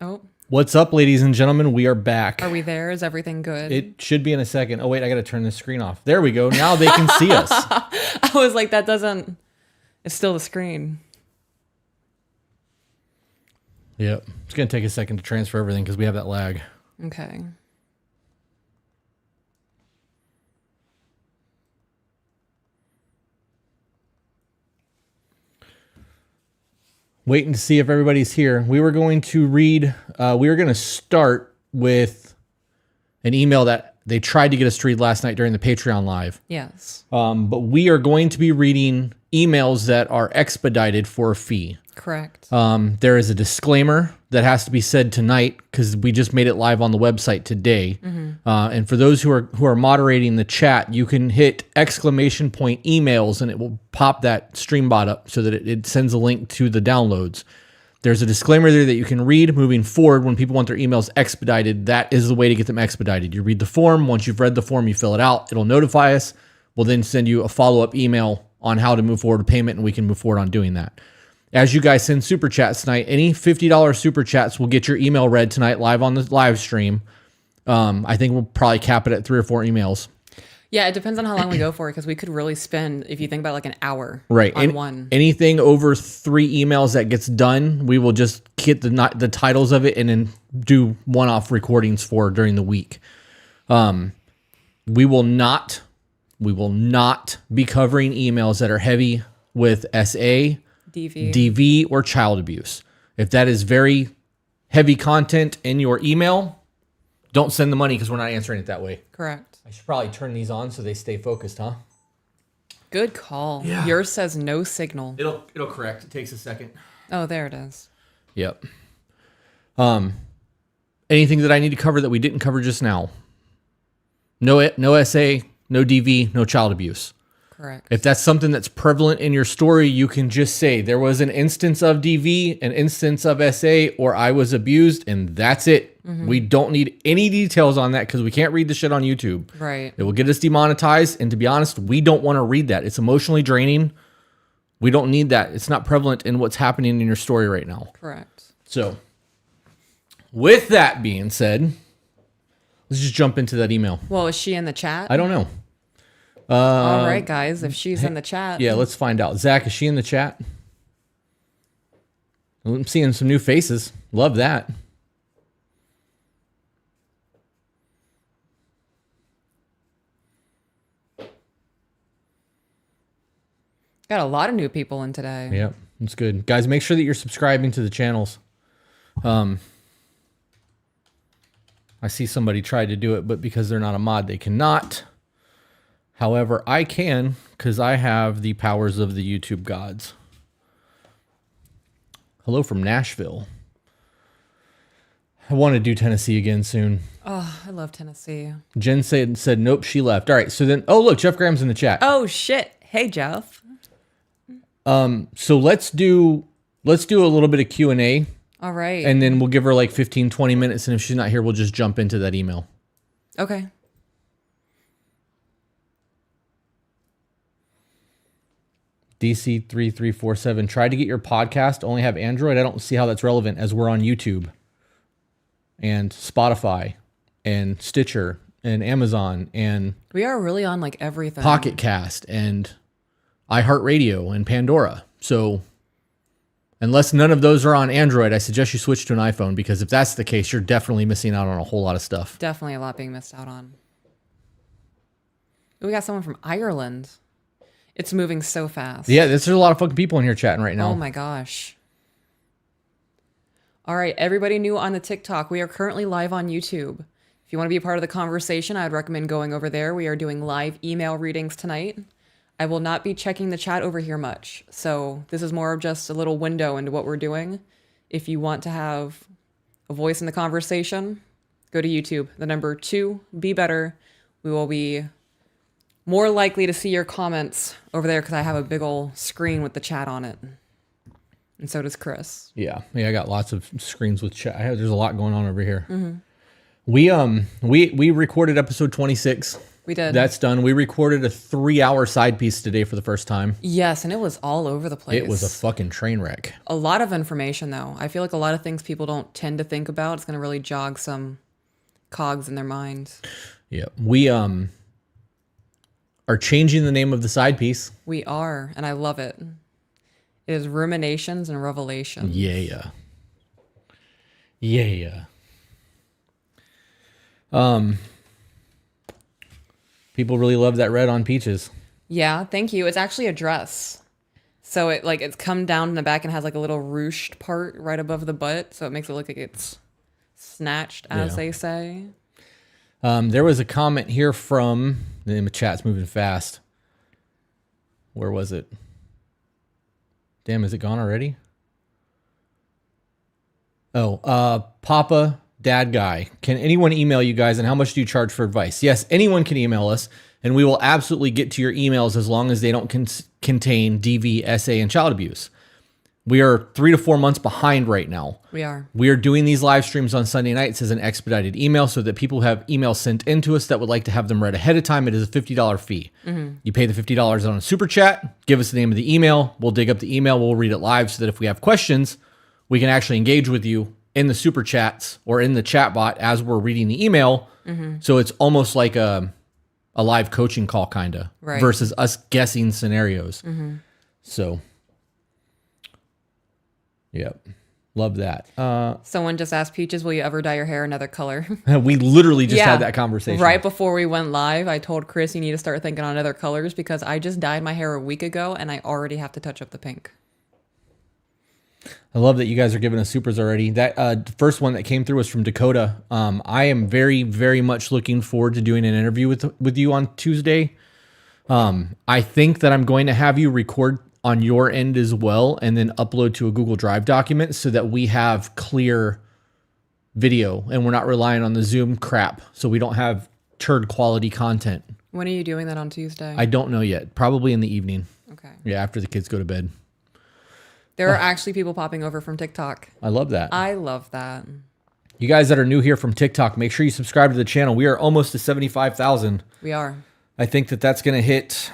Oh. What's up, ladies and gentlemen? We are back. Are we there? Is everything good? It should be in a second. Oh, wait, I got to turn the screen off. There we go. Now they can see us. I was like, that doesn't... It's still the screen. Yep. It's going to take a second to transfer everything because we have that lag. Okay. Waiting to see if everybody's here. We were going to read, we were going to start with an email that they tried to get us to read last night during the Patreon live. Yes. But we are going to be reading emails that are expedited for a fee. Correct. There is a disclaimer that has to be said tonight because we just made it live on the website today. And for those who are moderating the chat, you can hit exclamation point emails and it will pop that stream bot up so that it sends a link to the downloads. There's a disclaimer there that you can read moving forward. When people want their emails expedited, that is the way to get them expedited. You read the form. Once you've read the form, you fill it out. It'll notify us. We'll then send you a follow-up email on how to move forward with payment, and we can move forward on doing that. As you guys send super chats tonight, any $50 super chats will get your email read tonight live on the live stream. I think we'll probably cap it at 3 or 4 emails. Yeah, it depends on how long we go for because we could really spend, if you think about like an hour Right. on one. Anything over 3 emails that gets done, we will just get the titles of it and then do one-off recordings for during the week. We will not be covering emails that are heavy with SA, DV, or child abuse. If that is very heavy content in your email, don't send the money because we're not answering it that way. Correct. I should probably turn these on so they stay focused, huh? Good call. Yeah. Yours says no signal. It'll correct. It takes a second. Oh, there it is. Yep. Anything that I need to cover that we didn't cover just now? No SA, no DV, no child abuse. Correct. If that's something that's prevalent in your story, you can just say there was an instance of DV, an instance of SA, or I was abused, and that's it. We don't need any details on that because we can't read the shit on YouTube. Right. It will get us demonetized, and to be honest, we don't want to read that. It's emotionally draining. We don't need that. It's not prevalent in what's happening in your story right now. Correct. So, with that being said, let's just jump into that email. Well, is she in the chat? I don't know. All right, guys. If she's in the chat. Yeah, let's find out. Zach, is she in the chat? I'm seeing some new faces. Love that. Got a lot of new people in today. Yep, that's good. Guys, make sure that you're subscribing to the channels. I see somebody tried to do it, but because they're not a mod, they cannot. However, I can because I have the powers of the YouTube gods. Hello from Nashville. I want to do Tennessee again soon. Oh, I love Tennessee. Jen said nope, she left. All right, so then, oh look, Jeff Graham's in the chat. Oh shit! Hey Jeff. So let's do a little bit of Q&A. All right. And then we'll give her like 15, 20 minutes. And if she's not here, we'll just jump into that email. Okay. DC3347. Try to get your podcast. Only have Android. I don't see how that's relevant as we're on YouTube and Spotify and Stitcher and Amazon and we are really on like everything. Pocket Cast and iHeartRadio and Pandora. So unless none of those are on Android, I suggest you switch to an iPhone because if that's the case, you're definitely missing out on a whole lot of stuff. Definitely a lot being missed out on. We got someone from Ireland. It's moving so fast. Yeah, there's a lot of fucking people in here chatting right now. Oh my gosh. All right, everybody new on the TikTok. We are currently live on YouTube. If you want to be a part of the conversation, I would recommend going over there. We are doing live email readings tonight. I will not be checking the chat over here much. So this is more of just a little window into what we're doing. If you want to have a voice in the conversation, go to YouTube. The number 2, be better. We will be more likely to see your comments over there because I have a big old screen with the chat on it. And so does Chris. Yeah, I got lots of screens with chat. There's a lot going on over here. We recorded episode 26 We did. That's done. We recorded a 3-hour side piece today for the first time. Yes, and it was all over the place. It was a fucking train wreck. A lot of information, though. I feel like a lot of things people don't tend to think about. It's going to really jog some cogs in their minds. Yeah. We are changing the name of the side piece. We are, and I love it. It is Ruminations and Revelations. Yeah. Yeah. People really love that red on peaches. Yeah, thank you. It's actually a dress. So it's come down in the back and has like a little ruched part right above the butt. So it makes it look like it's snatched, as they say. There was a comment here from, the name of chat's moving fast. Where was it? Damn, is it gone already? Oh, Papa Dad Guy. Can anyone email you guys, and how much do you charge for advice? Yes, anyone can email us, and we will absolutely get to your emails as long as they don't contain DV, SA, and child abuse. We are 3 to 4 months behind right now. We are. We are doing these live streams on Sunday nights as an expedited email so that people have emails sent in to us that would like to have them read ahead of time. It is a $50 fee. Mm-hmm. You pay the $50 on a super chat, give us the name of the email. We'll dig up the email. We'll read it live so that if we have questions, we can actually engage with you in the super chats or in the chat bot as we're reading the email. Mm-hmm. So it's almost like a live coaching call kind of versus us guessing scenarios. Mm-hmm. So, yep. Love that. Someone just asked Peaches, will you ever dye your hair another color? We literally just had that conversation. Right before we went live, I told Chris you need to start thinking on other colors because I just dyed my hair a week ago and I already have to touch up the pink. I love that you guys are giving us supers already. That first one that came through was from Dakota. I am very, very much looking forward to doing an interview with you on Tuesday. I think that I'm going to have you record on your end as well and then upload to a Google Drive document so that we have clear video and we're not relying on the Zoom crap so we don't have turd quality content. When are you doing that on Tuesday? I don't know yet. Probably in the evening. Okay. Yeah, after the kids go to bed. There are actually people popping over from TikTok. I love that. I love that. You guys that are new here from TikTok, make sure you subscribe to the channel. We are almost to 75,000. We are. I think that that's going to hit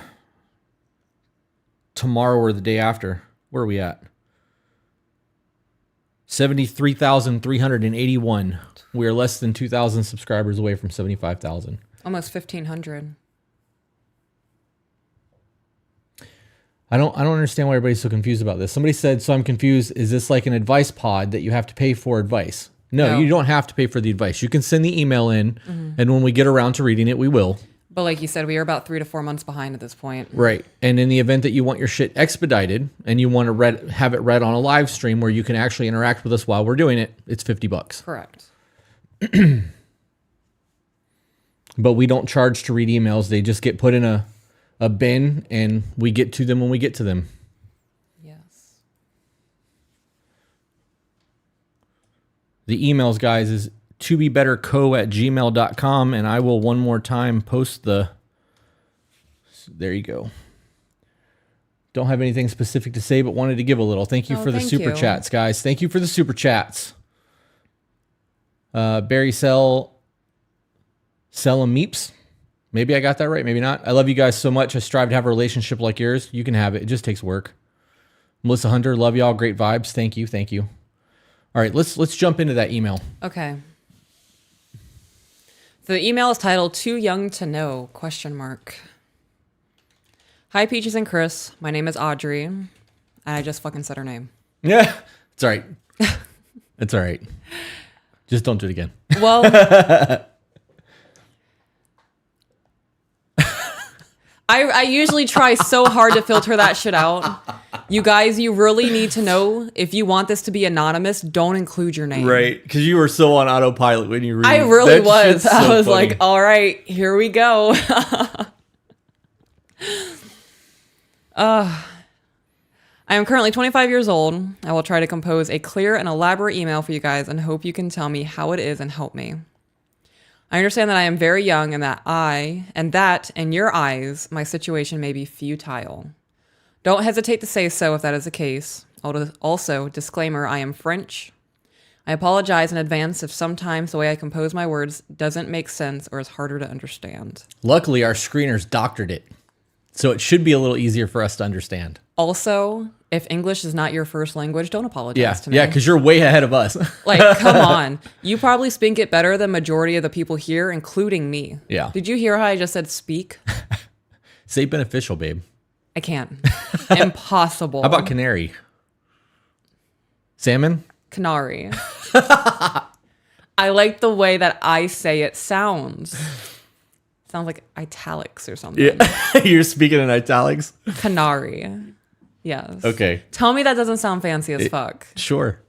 tomorrow or the day after. Where are we at? 73,381. We are less than 2,000 subscribers away from 75,000. Almost 1,500. I don't understand why everybody's so confused about this. Somebody said, so I'm confused. Is this like an advice pod that you have to pay for advice? No, you don't have to pay for the advice. You can send the email in, and when we get around to reading it, we will. But like you said, we are about 3 to 4 months behind at this point. Right. And in the event that you want your shit expedited and you want to have it read on a live stream where you can actually interact with us while we're doing it, it's $50. Correct. But we don't charge to read emails. They just get put in a bin and we get to them when we get to them. Yes. The emails, guys, is tobebetterco@gmail.com, and I will one more time post the... There you go. Don't have anything specific to say, but wanted to give a little. Thank you for the super chats, guys. Thank you for the super chats. Barry Sell a Meeps. Maybe I got that right. Maybe not. I love you guys so much. I strive to have a relationship like yours. You can have it. It just takes work. Melissa Hunter, love y'all. Great vibes. Thank you. Thank you. All right, let's jump into that email. Okay. So the email is titled "Too Young to Know?" ? Hi, Peaches and Chris. My name is Audrey. And I just fucking said her name. Yeah, it's all right. It's all right. Just don't do it again. Well, I usually try so hard to filter that shit out. You guys, you really need to know, if you want this to be anonymous, don't include your name. Right, because you were so on autopilot when you read. I really was. I was like, all right, here we go. I am currently 25 years old. I will try to compose a clear and elaborate email for you guys and hope you can tell me how it is and help me. I understand that I am very young and that in your eyes, my situation may be futile. Don't hesitate to say so if that is the case. Also, disclaimer, I am French. I apologize in advance if sometimes the way I compose my words doesn't make sense or is harder to understand. Luckily, our screeners doctored it, so it should be a little easier for us to understand. Also, if English is not your first language, don't apologize to me. Yeah, because you're way ahead of us. Like, come on. You probably speak it better than majority of the people here, including me. Yeah. Did you hear how I just said speak? Say beneficial, babe. I can't. Impossible. How about canary? Salmon? Canary. I like the way that I say it sounds. Sounds like italics or something. Yeah. You're speaking in italics? Canary. Yes. Okay. Tell me that doesn't sound fancy as fuck. Sure.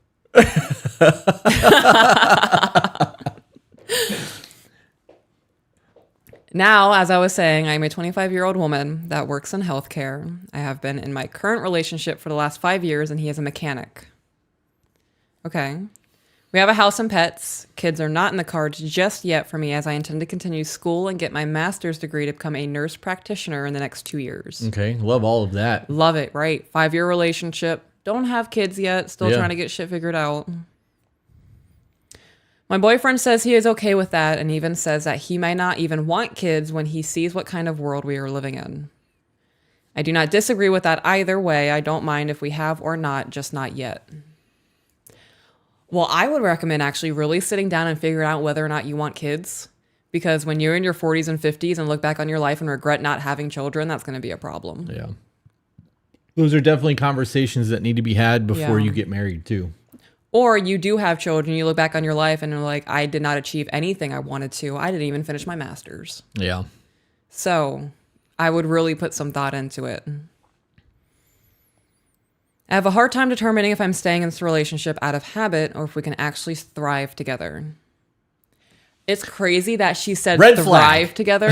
Now, as I was saying, I'm a 25-year-old woman that works in healthcare. I have been in my current relationship for the last 5 years, and he is a mechanic. Okay. We have a house and pets. Kids are not in the cards just yet for me, as I intend to continue school and get my master's degree to become a nurse practitioner in the next 2 years. Okay. Love all of that. Love it, right? 5-year relationship. Don't have kids yet. Still trying to get shit figured out. My boyfriend says he is okay with that and even says that he might not even want kids when he sees what kind of world we are living in. I do not disagree with that either way. I don't mind if we have or not, just not yet. Well, I would recommend actually really sitting down and figuring out whether or not you want kids. Because when you're in your 40s and 50s and look back on your life and regret not having children, that's going to be a problem. Yeah. Those are definitely conversations that need to be had before you get married, too. Or you do have children, you look back on your life and you're like, I did not achieve anything I wanted to. I didn't even finish my master's. Yeah. So I would really put some thought into it. I have a hard time determining if I'm staying in this relationship out of habit or if we can actually thrive together. It's crazy that she said Red thrive flag. together.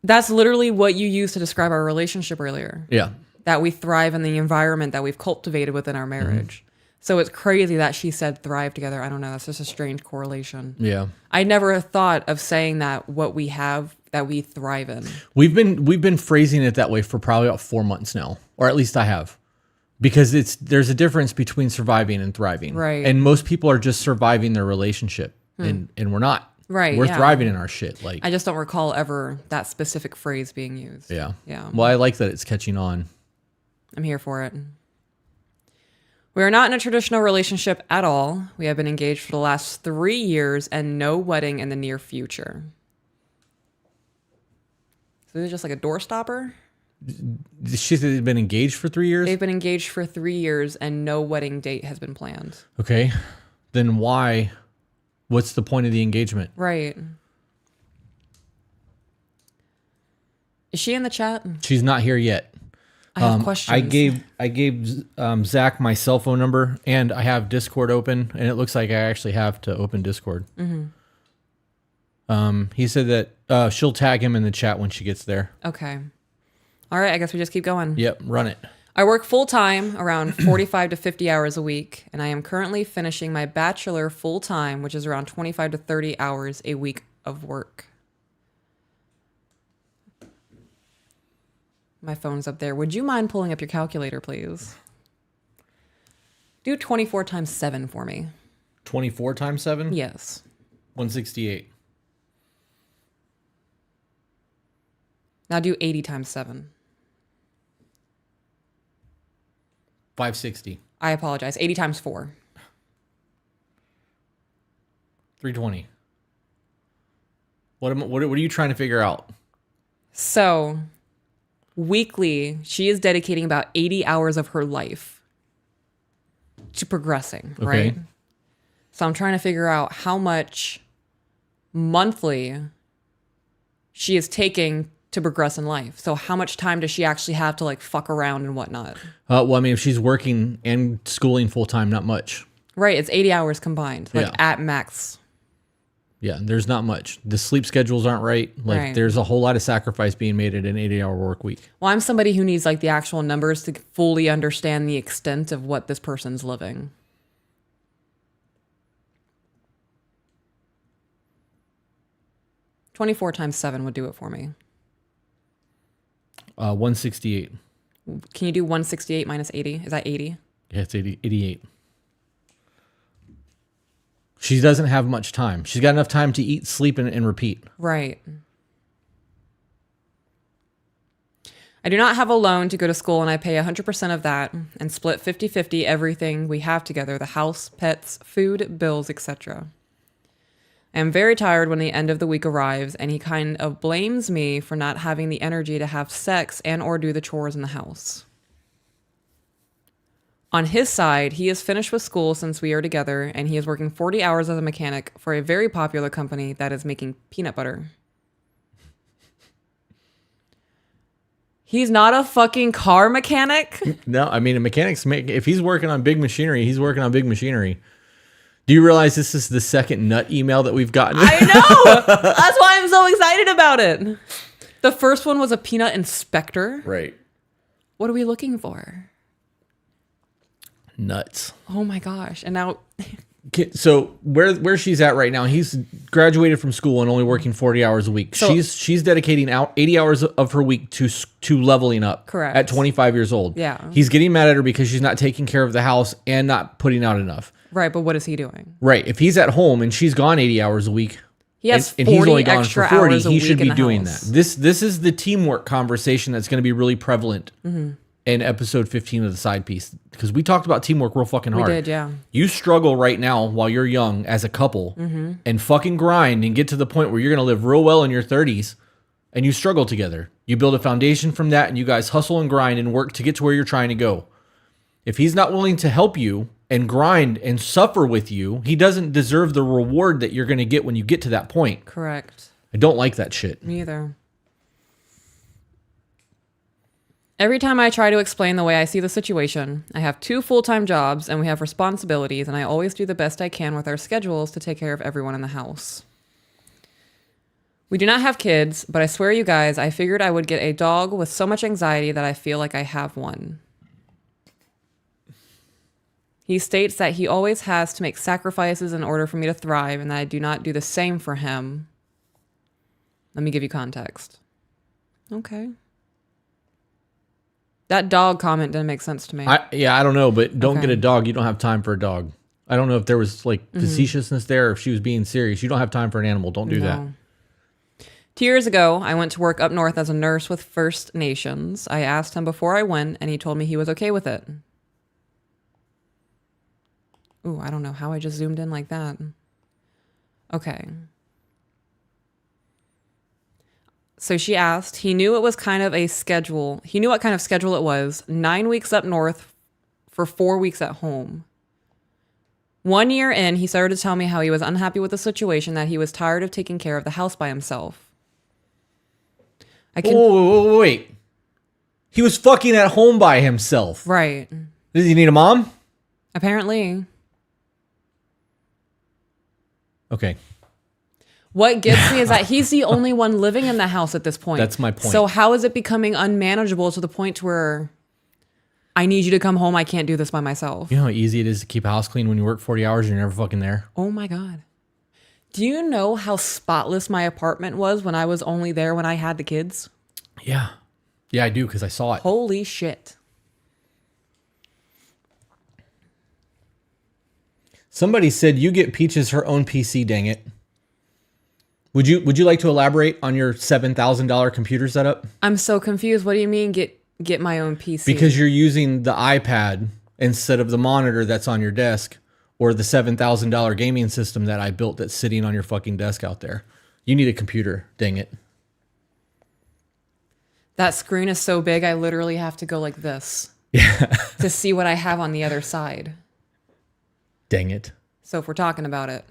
That's literally what you used to describe our relationship earlier. Yeah. That we thrive in the environment that we've cultivated within our marriage. So it's crazy that she said thrive together. I don't know. That's just a strange correlation. Yeah. I never thought of saying that what we have, that we thrive in. We've been phrasing it that way for probably about 4 months now, or at least I have, because there's a difference between surviving and thriving. Right. And most people are just surviving their relationship, and we're not. Right. We're yeah. thriving in our shit. Like I just don't recall ever that specific phrase being used. Yeah. Yeah. Well, I like that it's catching on. I'm here for it. We are not in a traditional relationship at all. We have been engaged for the last 3 years and no wedding in the near future. So this is just like a door stopper? She said they've been engaged for 3 years? They've been engaged for 3 years and no wedding date has been planned. Okay. Then why? What's the point of the engagement? Right. Is she in the chat? She's not here yet. I have questions. I gave Zach my cell phone number, and I have Discord open, and it looks like I actually have to open Discord. Mm-hmm. He said that she'll tag him in the chat when she gets there. Okay. All right, I guess we just keep going. Yep, run it. I work full-time, around 45 to 50 hours a week, and I am currently finishing my bachelor full-time, which is around 25 to 30 hours a week of work. My phone's up there. Would you mind pulling up your calculator, please? Do 24 times 7 for me. 24 times 7? Yes. 168. Now do 80 times 7. 560. I apologize. 80 times 4. 320. What are you trying to figure out? So, weekly, she is dedicating about 80 hours of her life to progressing, right? So I'm trying to figure out how much monthly she is taking to progress in life. So how much time does she actually have to like fuck around and whatnot? Well, I mean, if she's working and schooling full time, not much. Right. It's 80 hours combined, like at max. Yeah, there's not much. The sleep schedules aren't right. Like there's a whole lot of sacrifice being made at an 80-hour work week. Well, I'm somebody who needs like the actual numbers to fully understand the extent of what this person's living. $24 times 7 would do it for me. 168. Can you do 168 minus 80? Is that 80? Yeah, it's 88. She doesn't have much time. She's got enough time to eat, sleep, and repeat. Right. I do not have a loan to go to school, and I pay 100% of that and split 50-50 everything we have together, the house, pets, food, bills, etc. I am very tired when the end of the week arrives, and he kind of blames me for not having the energy to have sex and or do the chores in the house. On his side, he is finished with school since we are together, and he is working 40 hours as a mechanic for a very popular company that is making peanut butter. He's not a fucking car mechanic? No, I mean, if he's working on big machinery, he's working on big machinery. Do you realize this is the second nut email that we've gotten? I know! That's why I'm so excited about it. The first one was a peanut inspector. Right. What are we looking for? Nuts. Oh my gosh. And now... So where she's at right now, he's graduated from school and only working 40 hours a week. So, she's dedicating out 80 hours of her week to leveling up. Correct. At 25 years old. Yeah. He's getting mad at her because she's not taking care of the house and not putting out enough. Right, but what is he doing? Right. If he's at home and she's gone 80 hours a week, he has and 40 he's only gone extra for 40, hours a he week should in be the doing house. that. This is the teamwork conversation that's going to be really prevalent in episode 15 of the side piece, because we talked about teamwork real fucking hard. We did, yeah. You struggle right now while you're young as a couple and fucking grind and get to the point where you're going to live real well in your 30s, and you struggle together. You build a foundation from that, and you guys hustle and grind and work to get to where you're trying to go. If he's not willing to help you and grind and suffer with you, he doesn't deserve the reward that you're going to get when you get to that point. Correct. I don't like that shit. Me either. Every time I try to explain the way I see the situation, I have 2 full-time jobs and we have responsibilities, and I always do the best I can with our schedules to take care of everyone in the house. We do not have kids, but I swear you guys, I figured I would get a dog with so much anxiety that I feel like I have one. He states that he always has to make sacrifices in order for me to thrive, and that I do not do the same for him. Let me give you context. Okay. That dog comment didn't make sense to me. I don't know, but don't get a dog. You don't have time for a dog. I don't know if there was like facetiousness there or if she was being serious. You don't have time for an animal. Don't do that. 2 years ago, I went to work up north as a nurse with First Nations. I asked him before I went, and he told me he was okay with it. Ooh, I don't know how I just zoomed in like that. Okay. So she asked, he knew it was kind of a schedule. He knew what kind of schedule it was. 9 weeks up north for 4 weeks at home. 1 year in, he started to tell me how he was unhappy with the situation, that he was tired of taking care of the house by himself. Wait. He was fucking at home by himself. Right. Does he need a mom? Apparently. Okay. What gets me is that he's the only one living in the house at this point. That's my point. So how is it becoming unmanageable to the point where I need you to come home? I can't do this by myself. You know how easy it is to keep a house clean when you work 40 hours and you're never fucking there? Oh my God. Do you know how spotless my apartment was when I was only there when I had the kids? Yeah. Yeah, I do, because I saw it. Holy shit. Somebody said you get Peaches her own PC, dang it. Would you like to elaborate on your $7,000 computer setup? I'm so confused. What do you mean get my own PC? Because you're using the iPad instead of the monitor that's on your desk, or the $7,000 gaming system that I built that's sitting on your fucking desk out there. You need a computer, dang it. That screen is so big, I literally have to go like this to see what I have on the other side. Dang it. So if we're talking about it.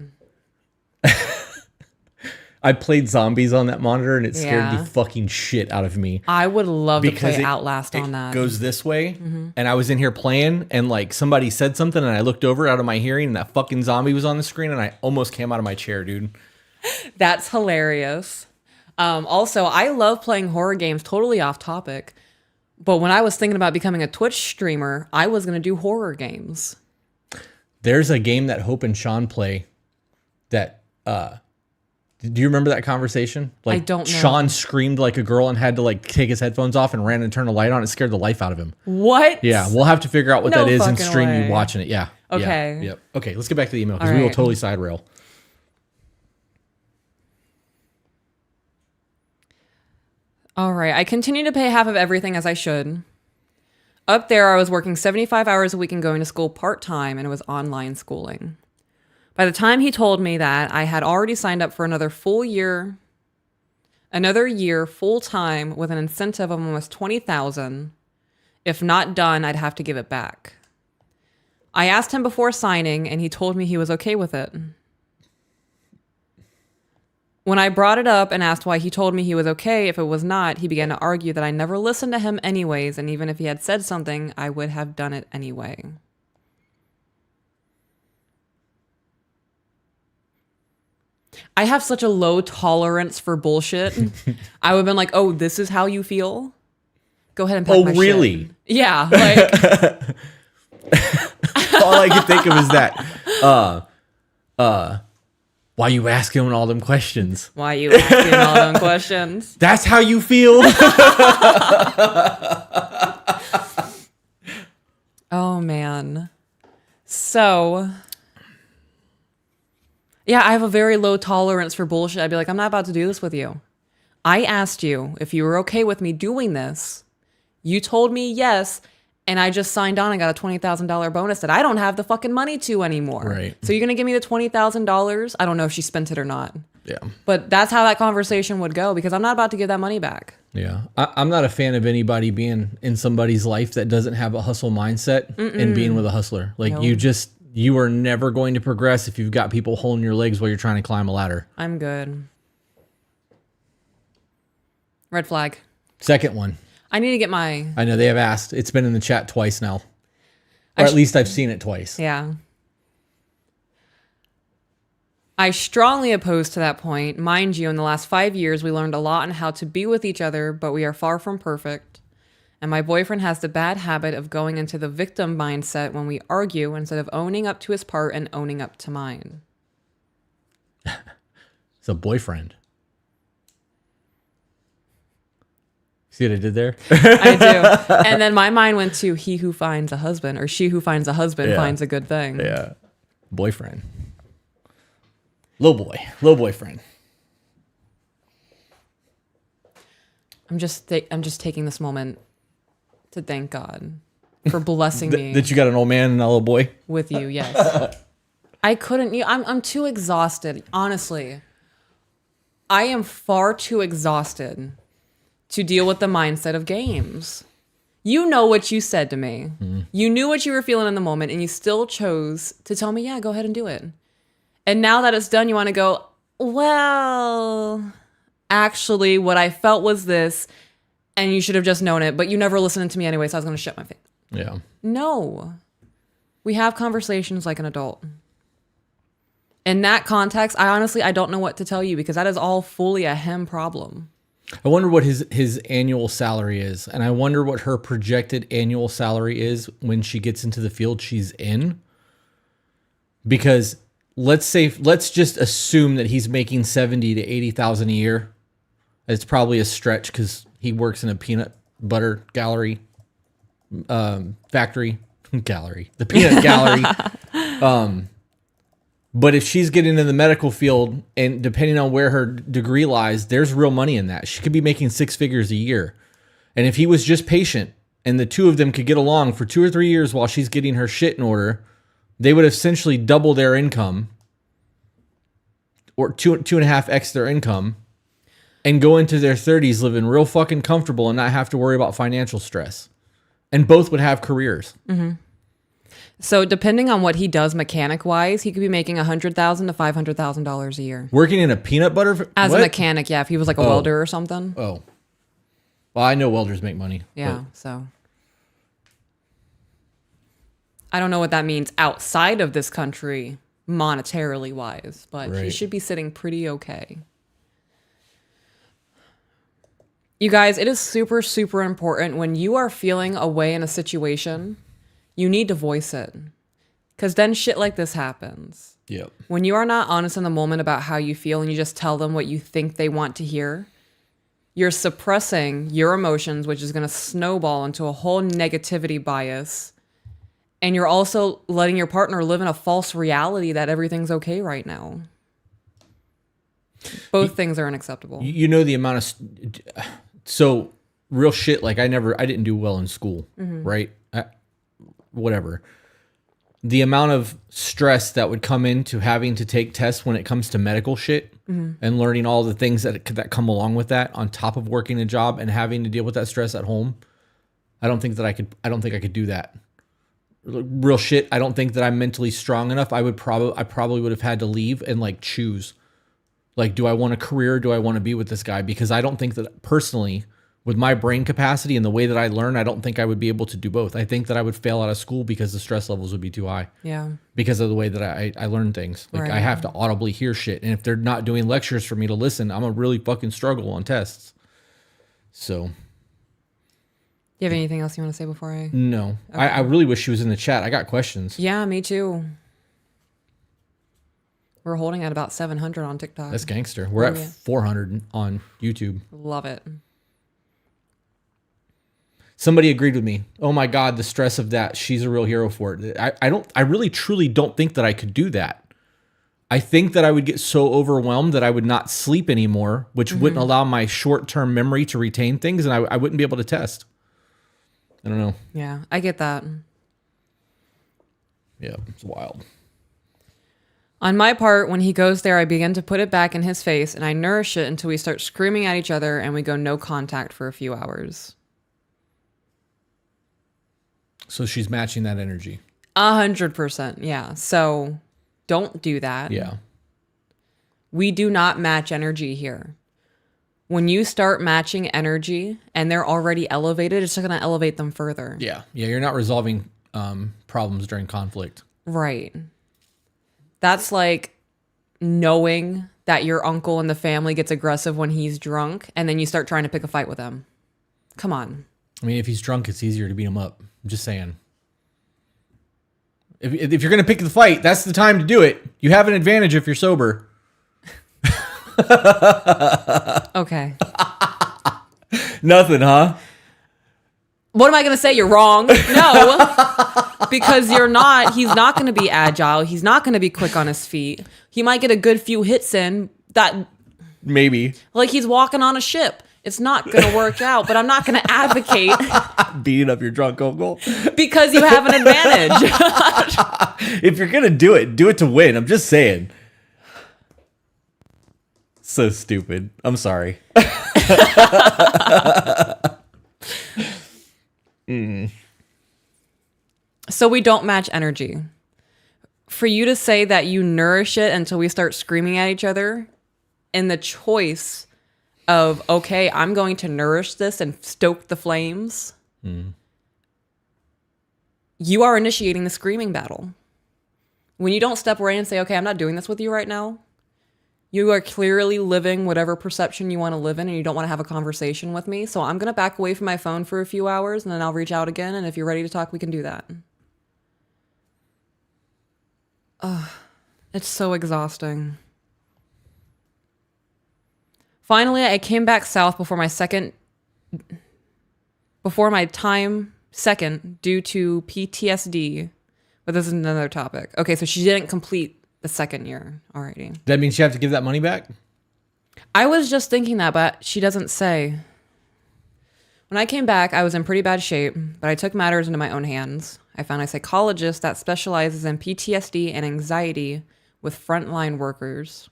I played zombies on that monitor and it scared the fucking shit out of me. I would love to play Outlast on that. It goes this way, and I was in here playing, and like somebody said something, and I looked over out of my hearing, and that fucking zombie was on the screen, and I almost came out of my chair, dude. That's hilarious. Also, I love playing horror games, totally off topic. But when I was thinking about becoming a Twitch streamer, I was going to do horror games. There's a game that Hope and Sean play that, do you remember that conversation? Like, I don't know. Sean screamed like a girl and had to like take his headphones off and ran and turn the light on. It scared the life out of him. What? Yeah, we'll have to figure out what No that is and fucking stream way. you watching it. Yeah. Okay. Yep. Okay, let's get back to the email because All we will right. totally side rail. All right. I continue to pay half of everything as I should. Up there, I was working 75 hours a week and going to school part-time, and it was online schooling. By the time he told me that, I had already signed up for another year full-time with an incentive of almost $20,000. If not done, I'd have to give it back. I asked him before signing, and he told me he was okay with it. When I brought it up and asked why he told me he was okay if it was not, he began to argue that I never listened to him anyways, and even if he had said something, I would have done it anyway. I have such a low tolerance for bullshit. I would have been like, oh, this is how you feel? Go ahead and pack my shit. Oh, really? Yeah. Like, All I can think of is that. Why you asking all them questions? why you asking all them questions? That's how you feel? Oh, man. So, yeah, I have a very low tolerance for bullshit. I'd be like, I'm not about to do this with you. I asked you if you were okay with me doing this. You told me yes, and I just signed on and got a $20,000 bonus that I don't have the fucking money to anymore. Right. So you're going to give me the $20,000? I don't know if she spent it or not. Yeah. But that's how that conversation would go because I'm not about to give that money back. Yeah. I'm not a fan of anybody being in somebody's life that doesn't have a hustle mindset and being with a hustler. Like you are never going to progress if you've got people holding your legs while you're trying to climb a ladder. I'm good. Red flag. Second one. I need to get my... I know they have asked. It's been in the chat twice now. Or at least I've seen it twice. Yeah. I strongly oppose to that point. Mind you, in the last 5 years, we learned a lot on how to be with each other, but we are far from perfect. And my boyfriend has the bad habit of going into the victim mindset when we argue instead of owning up to his part and owning up to mine. It's a boyfriend. See what I did there? I do. And then my mind went to he who finds a husband or she who finds a husband finds a good thing. Yeah. Boyfriend. Little boyfriend. I'm just taking this moment to thank God for blessing me That you got an old man and a little boy? with you. Yes. I couldn't. I'm too exhausted. Honestly, I am far too exhausted to deal with the mindset of games. You know what you said to me. Mm-hmm. You knew what you were feeling in the moment, and you still chose to tell me, yeah, go ahead and do it. And now that it's done, you want to go, well, actually, what I felt was this, and you should have just known it, but you never listened to me anyway, so I was going to shut my face. Yeah. No. We have conversations like an adult. In that context, I don't know what to tell you because that is all fully a him problem. I wonder what his annual salary is, and I wonder what her projected annual salary is when she gets into the field she's in. Because let's just assume that he's making 70 to 80,000 a year. It's probably a stretch because he works in a peanut butter gallery, factory gallery, the peanut gallery. But if she's getting in the medical field and depending on where her degree lies, there's real money in that. She could be making 6 figures a year. And if he was just patient and the two of them could get along for 2 or 3 years while she's getting her shit in order, they would essentially double their income or 2.5x their income and go into their 30s living real fucking comfortable and not have to worry about financial stress. And both would have careers. Mm-hmm. So depending on what he does mechanic-wise, he could be making $100,000 to $500,000 a year. Working in a peanut butter... As a mechanic, yeah. If he was like a welder or something. Oh. Well, I know welders make money. Yeah, so... I don't know what that means outside of this country, monetarily wise, but he should be sitting pretty okay. You guys, it is super, super important when you are feeling a way in a situation... You need to voice it because then shit like this happens. Yep. When you are not honest in the moment about how you feel and you just tell them what you think they want to hear, you're suppressing your emotions, which is going to snowball into a whole negativity bias. And you're also letting your partner live in a false reality that everything's okay right now. Both things are unacceptable. You know the amount of so real shit. Like I didn't do well in school, right? Whatever. The amount of stress that would come into having to take tests when it comes to medical shit and learning all the things that come along with that, on top of working a job and having to deal with that stress at home. I don't think I could do that. Real shit. I don't think that I'm mentally strong enough. I probably would have had to leave and like choose. Like, do I want a career? Do I want to be with this guy? Because I don't think that personally, with my brain capacity and the way that I learn, I don't think I would be able to do both. I think that I would fail out of school because the stress levels would be too high. Yeah. Because of the way that I learn things. Like I have to audibly hear shit. And if they're not doing lectures for me to listen, I'm a really fucking struggle on tests. So. Do you have anything else you want to say before I? No. Okay. I really wish she was in the chat. I got questions. Yeah, me too. We're holding at about 700 on TikTok. That's gangster. We're at 400 on YouTube. Love it. Somebody agreed with me. Oh my God, the stress of that. She's a real hero for it. I really truly don't think that I could do that. I think that I would get so overwhelmed that I would not sleep anymore, which wouldn't allow my short-term memory to retain things, and I wouldn't be able to test. I don't know. Yeah, I get that. Yeah, it's wild. On my part, when he goes there, I begin to put it back in his face, and I nourish it until we start screaming at each other, and we go no contact for a few hours. So she's matching that energy. 100%, yeah. So don't do that. Yeah. We do not match energy here. When you start matching energy and they're already elevated, it's just going to elevate them further. Yeah. Yeah, you're not resolving problems during conflict. Right. That's like knowing that your uncle in the family gets aggressive when he's drunk, and then you start trying to pick a fight with him. Come on. I mean, if he's drunk, it's easier to beat him up. I'm just saying. If you're going to pick the fight, that's the time to do it. You have an advantage if you're sober. Okay. Nothing, huh? What am I going to say? You're wrong. No, because you're not. He's not going to be agile. He's not going to be quick on his feet. He might get a good few hits in that. Maybe. Like he's walking on a ship. It's not going to work out, but I'm not going to advocate. Beating up your drunk uncle. Because you have an advantage. If you're going to do it to win. I'm just saying. So stupid. I'm sorry. So we don't match energy. For you to say that you nourish it until we start screaming at each other, and the choice of, okay, I'm going to nourish this and stoke the flames, you are initiating the screaming battle. When you don't step away and say, okay, I'm not doing this with you right now, you are clearly living whatever perception you want to live in, and you don't want to have a conversation with me. So I'm going to back away from my phone for a few hours, and then I'll reach out again. And if you're ready to talk, we can do that. It's so exhausting. Finally, I came back south before my time second due to PTSD. But this is another topic. Okay, so she didn't complete the second year already. That means you have to give that money back? I was just thinking that, but she doesn't say. When I came back, I was in pretty bad shape, but I took matters into my own hands. I found a psychologist that specializes in PTSD and anxiety with frontline workers.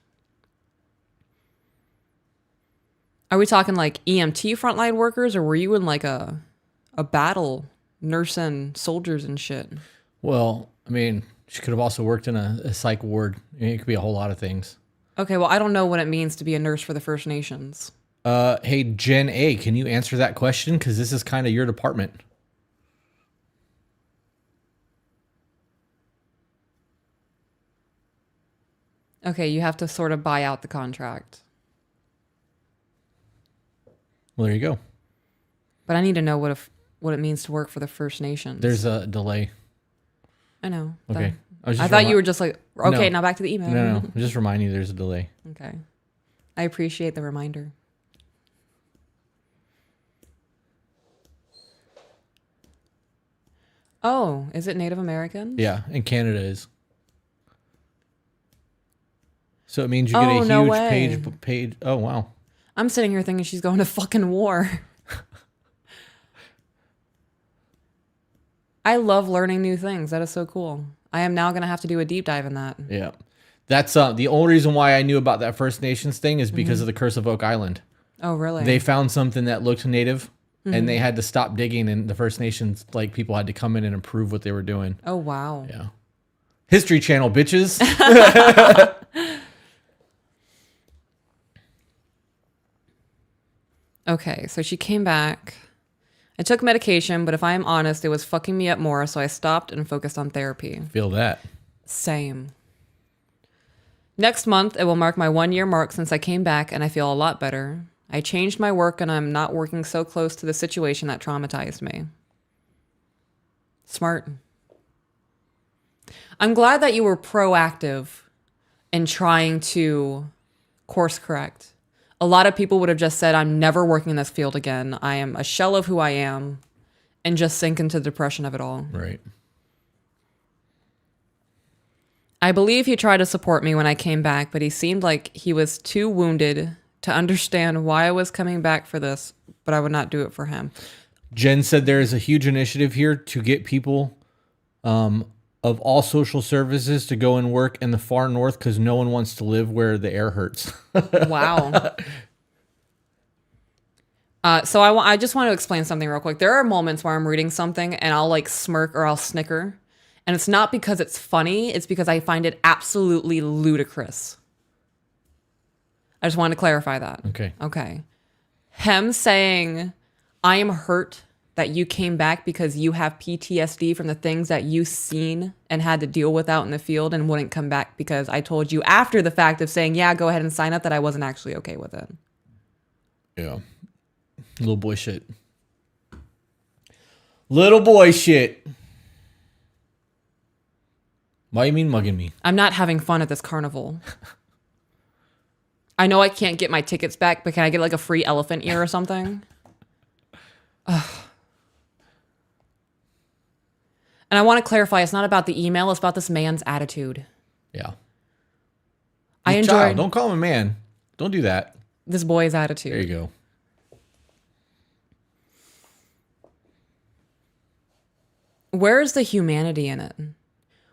Are we talking like EMT frontline workers, or were you in like a battle nursing soldiers and shit? Well, I mean, she could have also worked in a psych ward. I mean, it could be a whole lot of things. Okay, well, I don't know what it means to be a nurse for the First Nations. Hey, Jen A., can you answer that question? Because this is kind of your department. Okay, you have to sort of buy out the contract. Well, there you go. But I need to know what it means to work for the First Nations. There's a delay. I know. Okay. I thought you were just like, okay, now back to the email. No. I'm just reminding you there's a delay. Okay. I appreciate the reminder. Oh, is it Native American? Yeah, and Canada is. So it means you get a no huge way. page. Oh, wow. I'm sitting here thinking she's going to fucking war. I love learning new things. That is so cool. I am now going to have to do a deep dive in that. Yeah. That's the only reason why I knew about that First Nations thing is because of the Curse of Oak Island. Oh, really? They found something that looked native and they had to stop digging, and the First Nations, like, people had to come in and approve what they were doing. Oh, wow. Yeah. History Channel, bitches. Okay, so she came back. I took medication, but if I am honest, it was fucking me up more, so I stopped and focused on therapy. Feel that. Same. Next month, it will mark my 1-year mark since I came back, and I feel a lot better. I changed my work, and I'm not working so close to the situation that traumatized me. Smart. I'm glad that you were proactive in trying to course correct. A lot of people would have just said, I'm never working in this field again. I am a shell of who I am, and just sink into the depression of it all. Right. I believe he tried to support me when I came back, but he seemed like he was too wounded to understand why I was coming back for this, but I would not do it for him. Jen said there is a huge initiative here to get people of all social services to go and work in the far north because no one wants to live where the air hurts. Wow. So I just want to explain something real quick. There are moments where I'm reading something and I'll like smirk or I'll snicker. And it's not because it's funny. It's because I find it absolutely ludicrous. I just wanted to clarify that. Okay. Okay. Him saying, I am hurt that you came back because you have PTSD from the things that you've seen and had to deal with out in the field and wouldn't come back because I told you after the fact of saying, yeah, go ahead and sign up, that I wasn't actually okay with it. Yeah. Little boy shit. Little boy shit. Why you mean mugging me? I'm not having fun at this carnival. I know I can't get my tickets back, but can I get like a free elephant ear or something? Ugh. And I want to clarify, it's not about the email, it's about this man's attitude. Yeah. I He's a enjoyed child. Don't call him a man. Don't do that. this boy's attitude. There you go. Where is the humanity in it?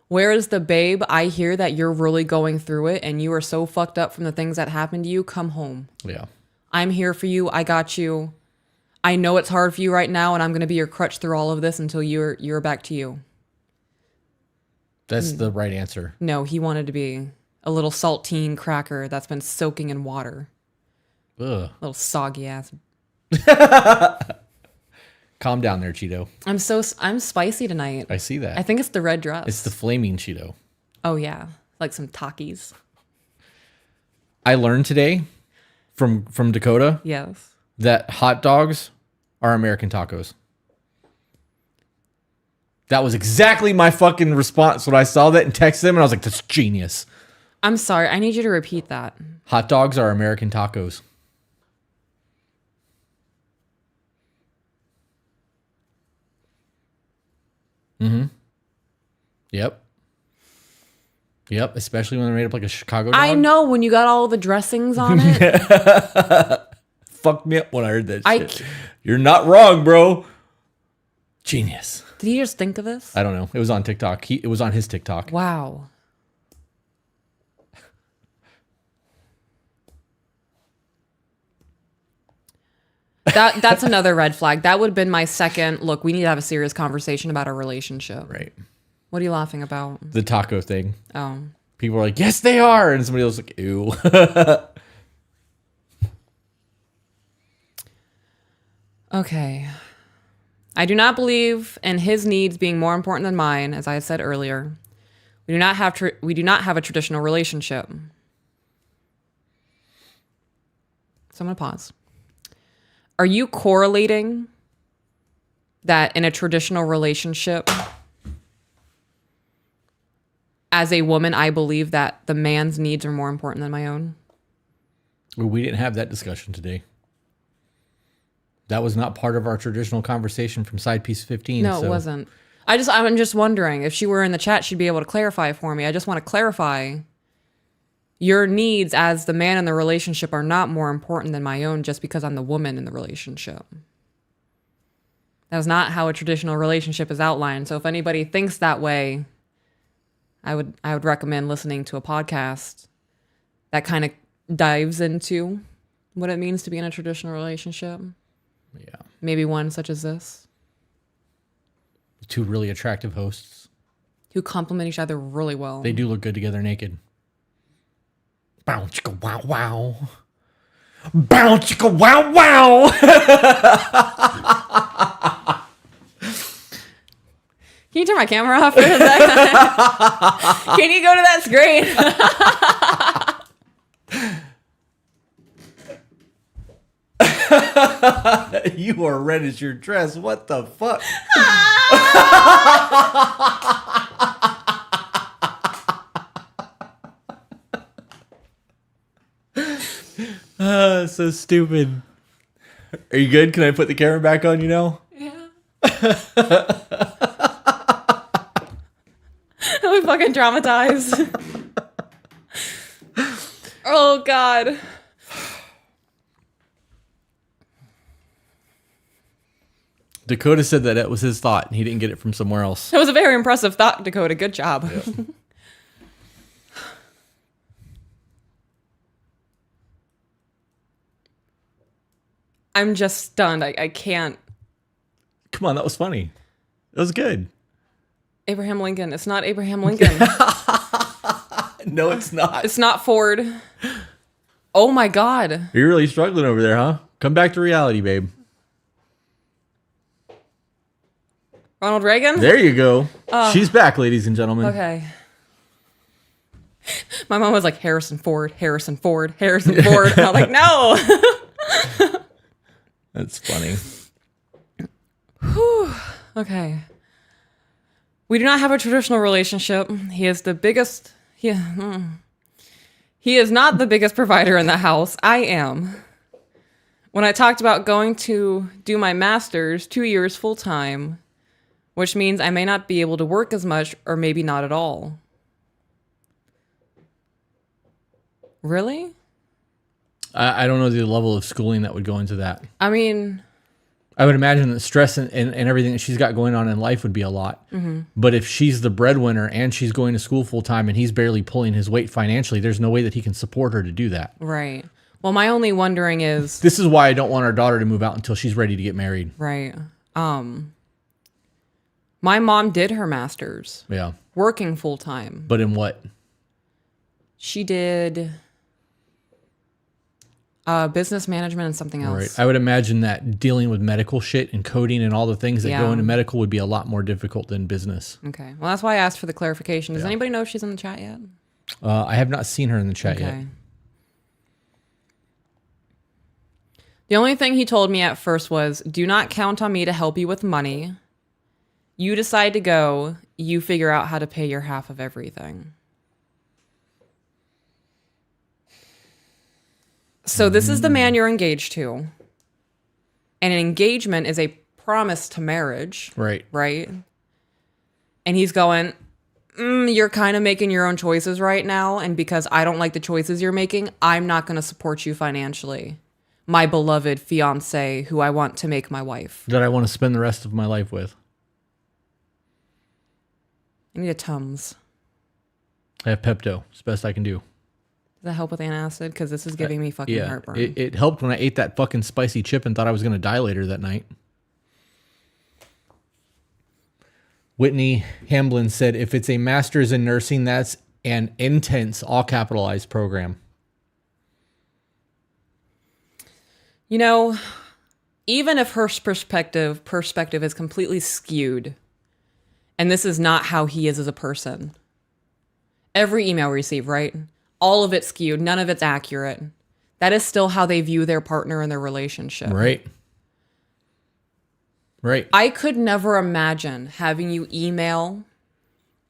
Where is the babe? I hear that you're really going through it and you are so fucked up from the things that happened to you. Come home. Yeah. I'm here for you. I got you. I know it's hard for you right now, and I'm going to be your crutch through all of this until you're back to you. That's the right answer. No, he wanted to be a little saltine cracker that's been soaking in water. Ugh. Little soggy ass. Calm down there, Cheeto. I'm spicy tonight. I see that. I think it's the red dress. It's the flaming Cheeto. Oh yeah, like some Takis. I learned today from Dakota Yes. that hot dogs are American tacos. That was exactly my fucking response when I saw that and texted him, and I was like, that's genius. I'm sorry. I need you to repeat that. Hot dogs are American tacos. Mm-hmm. Yep. Yep. Especially when they're made up like a Chicago dog. I know when you got all the dressings on it. Fucked me up when I heard that I shit. You're not wrong, bro. Genius. Did he just think of this? I don't know. It was on TikTok. It was on his TikTok. Wow. That's another red flag. That would have been my second. Look, we need to have a serious conversation about our relationship. Right. What are you laughing about? The taco thing. Oh. People were like, yes, they are. And somebody else was like, ew. Okay. I do not believe in his needs being more important than mine, as I had said earlier. We do not have a traditional relationship. So I'm going to pause. Are you correlating that in a traditional relationship, as a woman, I believe that the man's needs are more important than my own? Well, we didn't have that discussion today. That was not part of our traditional conversation from Side Piece 15. No, it wasn't. I'm just wondering if she were in the chat, she'd be able to clarify for me. I just want to clarify. Your needs as the man in the relationship are not more important than my own just because I'm the woman in the relationship. That is not how a traditional relationship is outlined. So if anybody thinks that way, I would recommend listening to a podcast that kind of dives into what it means to be in a traditional relationship. Yeah. Maybe one such as this. Two really attractive hosts. Who complement each other really well. They do look good together naked. Bow chicka wow wow. Bow chicka wow wow. Can you turn my camera off for a second? Can you go to that screen? You are red as your dress. What the fuck? So stupid. Are you good? Can I put the camera back on, you know? Yeah. I'm fucking traumatized. Oh, God. Dakota said that it was his thought and he didn't get it from somewhere else. It was a very impressive thought, Dakota. Good job. Yep. I'm just stunned. I can't. Come on, that was funny. That was good. Abraham Lincoln. It's not Abraham Lincoln. No, it's not. It's not Ford. Oh, my God. You're really struggling over there, huh? Come back to reality, babe. Ronald Reagan? There you go. She's back, ladies and gentlemen. Okay. My mom was like, Harrison Ford, Harrison Ford, Harrison Ford. And I'm like, no. That's funny. Whew. Okay. We do not have a traditional relationship. He is the biggest... He is not the biggest provider in the house. I am. When I talked about going to do my master's 2 years full time, which means I may not be able to work as much or maybe not at all. Really? I don't know the level of schooling that would go into that. I mean... I would imagine that stress and everything that she's got going on in life would be a lot. Mm-hmm. But if she's the breadwinner and she's going to school full time and he's barely pulling his weight financially, there's no way that he can support her to do that. Right. Well, my only wondering is... This is why I don't want our daughter to move out until she's ready to get married. Right. My mom did her master's. Yeah. Working full time. But in what? She did business management and something else. Right. I would imagine that dealing with medical shit and coding and all the things that go into medical would be a lot more difficult than business. Okay. Well, that's why I asked for the clarification. Does anybody know if she's in the chat yet? I have not seen her in the chat yet. The only thing he told me at first was, do not count on me to help you with money. You decide to go, you figure out how to pay your half of everything. So this is the man you're engaged to. And an engagement is a promise to marriage. Right. Right? And he's going, you're kind of making your own choices right now. And because I don't like the choices you're making, I'm not going to support you financially. My beloved fiance, who I want to make my wife. That I want to spend the rest of my life with. I need a Tums. I have Pepto. It's the best I can do. Does that help with antacid? Because this is giving me fucking heartburn. It helped when I ate that fucking spicy chip and thought I was going to die later that night. Whitney Hamblin said, if it's a master's in nursing, that's an intense, all capitalized program. You know, even if her perspective is completely skewed, and this is not how he is as a person. Every email received, right? All of it skewed. None of it's accurate. That is still how they view their partner and their relationship. Right. Right. I could never imagine having you email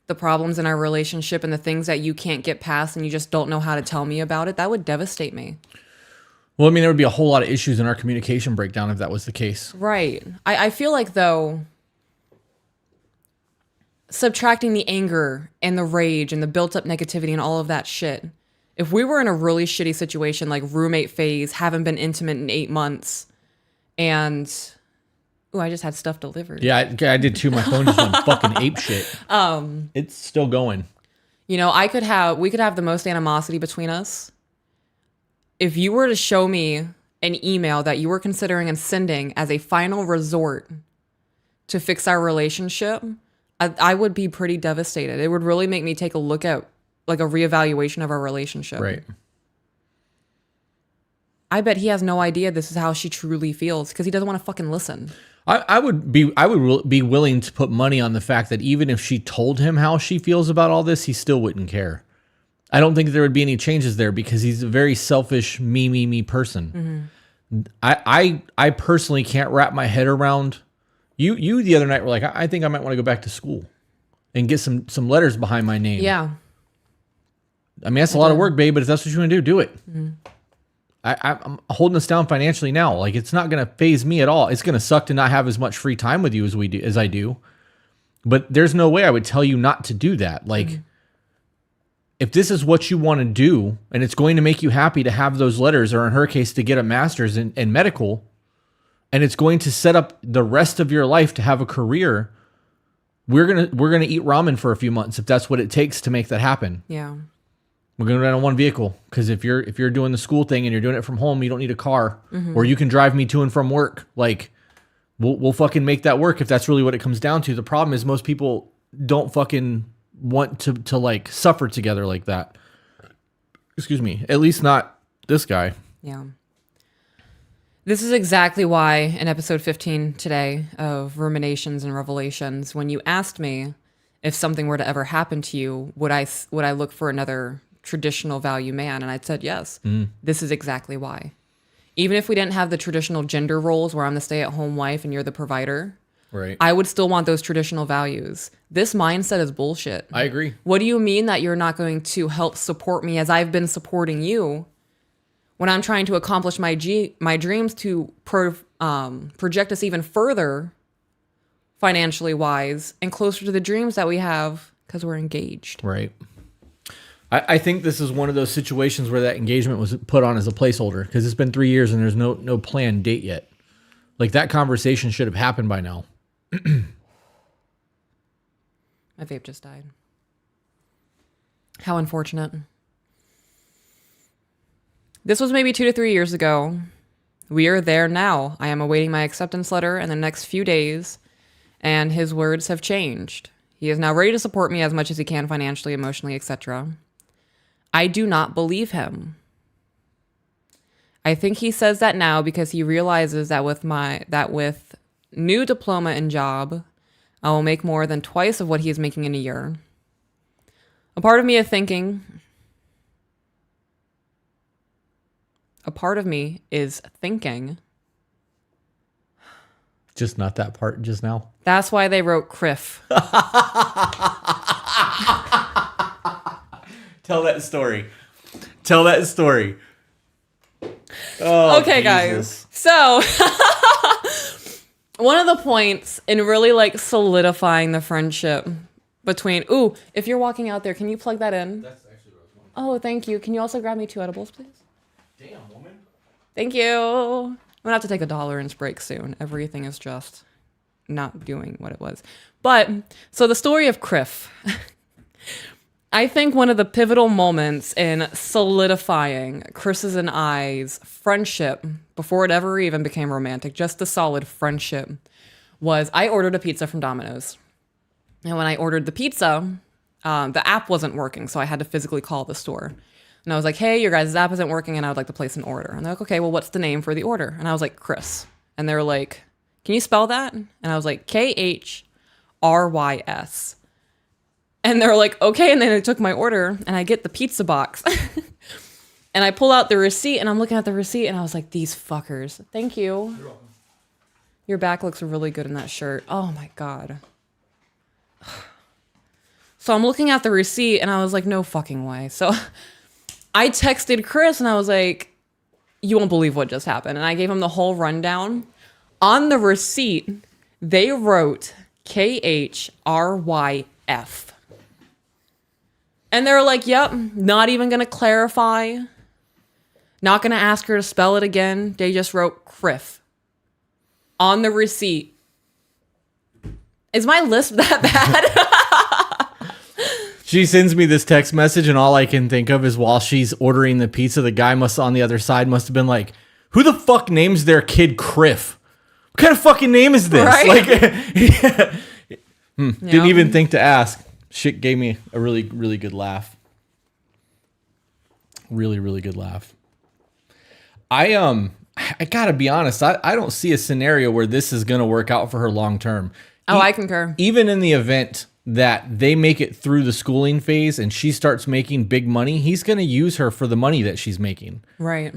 the problems in our relationship and the things that you can't get past and you just don't know how to tell me about it. That would devastate me. Well, I mean, there would be a whole lot of issues in our communication breakdown if that was the case. Right. I feel like, though, subtracting the anger and the rage and the built up negativity and all of that shit, if we were in a really shitty situation like roommate phase, haven't been intimate in 8 months, and I just had stuff delivered. Yeah, I did too. My phone just went fucking ape shit. It's still going. You know, we could have the most animosity between us. If you were to show me an email that you were considering and sending as a final resort to fix our relationship, I would be pretty devastated. It would really make me take a look at like a reevaluation of our relationship. Right. I bet he has no idea this is how she truly feels because he doesn't want to fucking listen. I would be willing to put money on the fact that even if she told him how she feels about all this, he still wouldn't care. I don't think there would be any changes there because he's a very selfish me person. I personally can't wrap my head around you the other night were like, I think I might want to go back to school and get some letters behind my name. Yeah. I mean, that's a lot of work, babe, but if that's what you want to do it. I'm holding this down financially now. Like, it's not going to phase me at all. It's going to suck to not have as much free time with you as I do. But there's no way I would tell you not to do that. Like, if this is what you want to do, and it's going to make you happy to have those letters, or in her case, to get a master's in medical, and it's going to set up the rest of your life to have a career, we're gonna eat ramen for a few months if that's what it takes to make that happen. Yeah. We're gonna rent on one vehicle because if you're doing the school thing and you're doing it from home, you don't need a car, or you can drive me to and from work. Like, we'll fucking make that work if that's really what it comes down to. The problem is most people don't fucking want to like suffer together like that. Excuse me. At least not this guy. Yeah. This is exactly why in episode 15 today of Ruminations and Revelations, when you asked me if something were to ever happen to you, would I look for another traditional value man? And I said yes. This is exactly why. Even if we didn't have the traditional gender roles where I'm the stay-at-home wife and you're the provider, right? I would still want those traditional values. This mindset is bullshit. I agree. What do you mean that you're not going to help support me as I've been supporting you when I'm trying to accomplish my dreams to project us even further financially wise and closer to the dreams that we have because we're engaged? Right. I think this is one of those situations where that engagement was put on as a placeholder because it's been 3 years and there's no planned date yet. Like, that conversation should have happened by now. My vape just died. How unfortunate. This was maybe 2 to 3 years ago. We are there now. I am awaiting my acceptance letter in the next few days, and his words have changed. He is now ready to support me as much as he can financially, emotionally, etc. I do not believe him. I think he says that now because he realizes that with new diploma and job, I will make more than twice of what he is making in a year. A part of me is thinking. Just not that part just now. That's why they wrote Criff. Tell that story. Oh, okay, Jesus. guys. So, one of the points in really like solidifying the friendship between, if you're walking out there, can you plug that in? That's actually what I was wondering. Oh, thank you. Can you also grab me 2 edibles, please? Damn, woman. Thank you. I'm gonna have to take a $1 break soon. Everything is just not doing what it was. But, so the story of Criff. I think one of the pivotal moments in solidifying Chris's and I's friendship, before it ever even became romantic, just a solid friendship, was I ordered a pizza from Domino's. And when I ordered the pizza, the app wasn't working, so I had to physically call the store. And I was like, hey, your guys' app isn't working, and I would like to place an order. And they're like, okay, well, what's the name for the order? And I was like, Chris. And they were like, can you spell that? And I was like, Krys. And they're like, okay. And then they took my order, and I get the pizza box. And I pull out the receipt, and I'm looking at the receipt, and I was like, these fuckers. Thank you. You're welcome. Your back looks really good in that shirt. Oh, my God. So I'm looking at the receipt, and I was like, no fucking way. So I texted Chris, and I was like, you won't believe what just happened. And I gave him the whole rundown. On the receipt, they wrote Krys. F. And they're like, yep, not even going to clarify. Not going to ask her to spell it again. They just wrote Criff on the receipt. Is my lisp that bad? She sends me this text message, and all I can think of is while she's ordering the pizza, the guy on the other side must have been like, who the fuck names their kid Criff? What kind of fucking name is this? Right? Like, didn't even think to ask. Shit gave me a really, really good laugh. Really, really good laugh. I gotta be honest, I don't see a scenario where this is gonna work out for her long term. Oh, I concur. Even in the event that they make it through the schooling phase and she starts making big money, he's going to use her for the money that she's making. Right.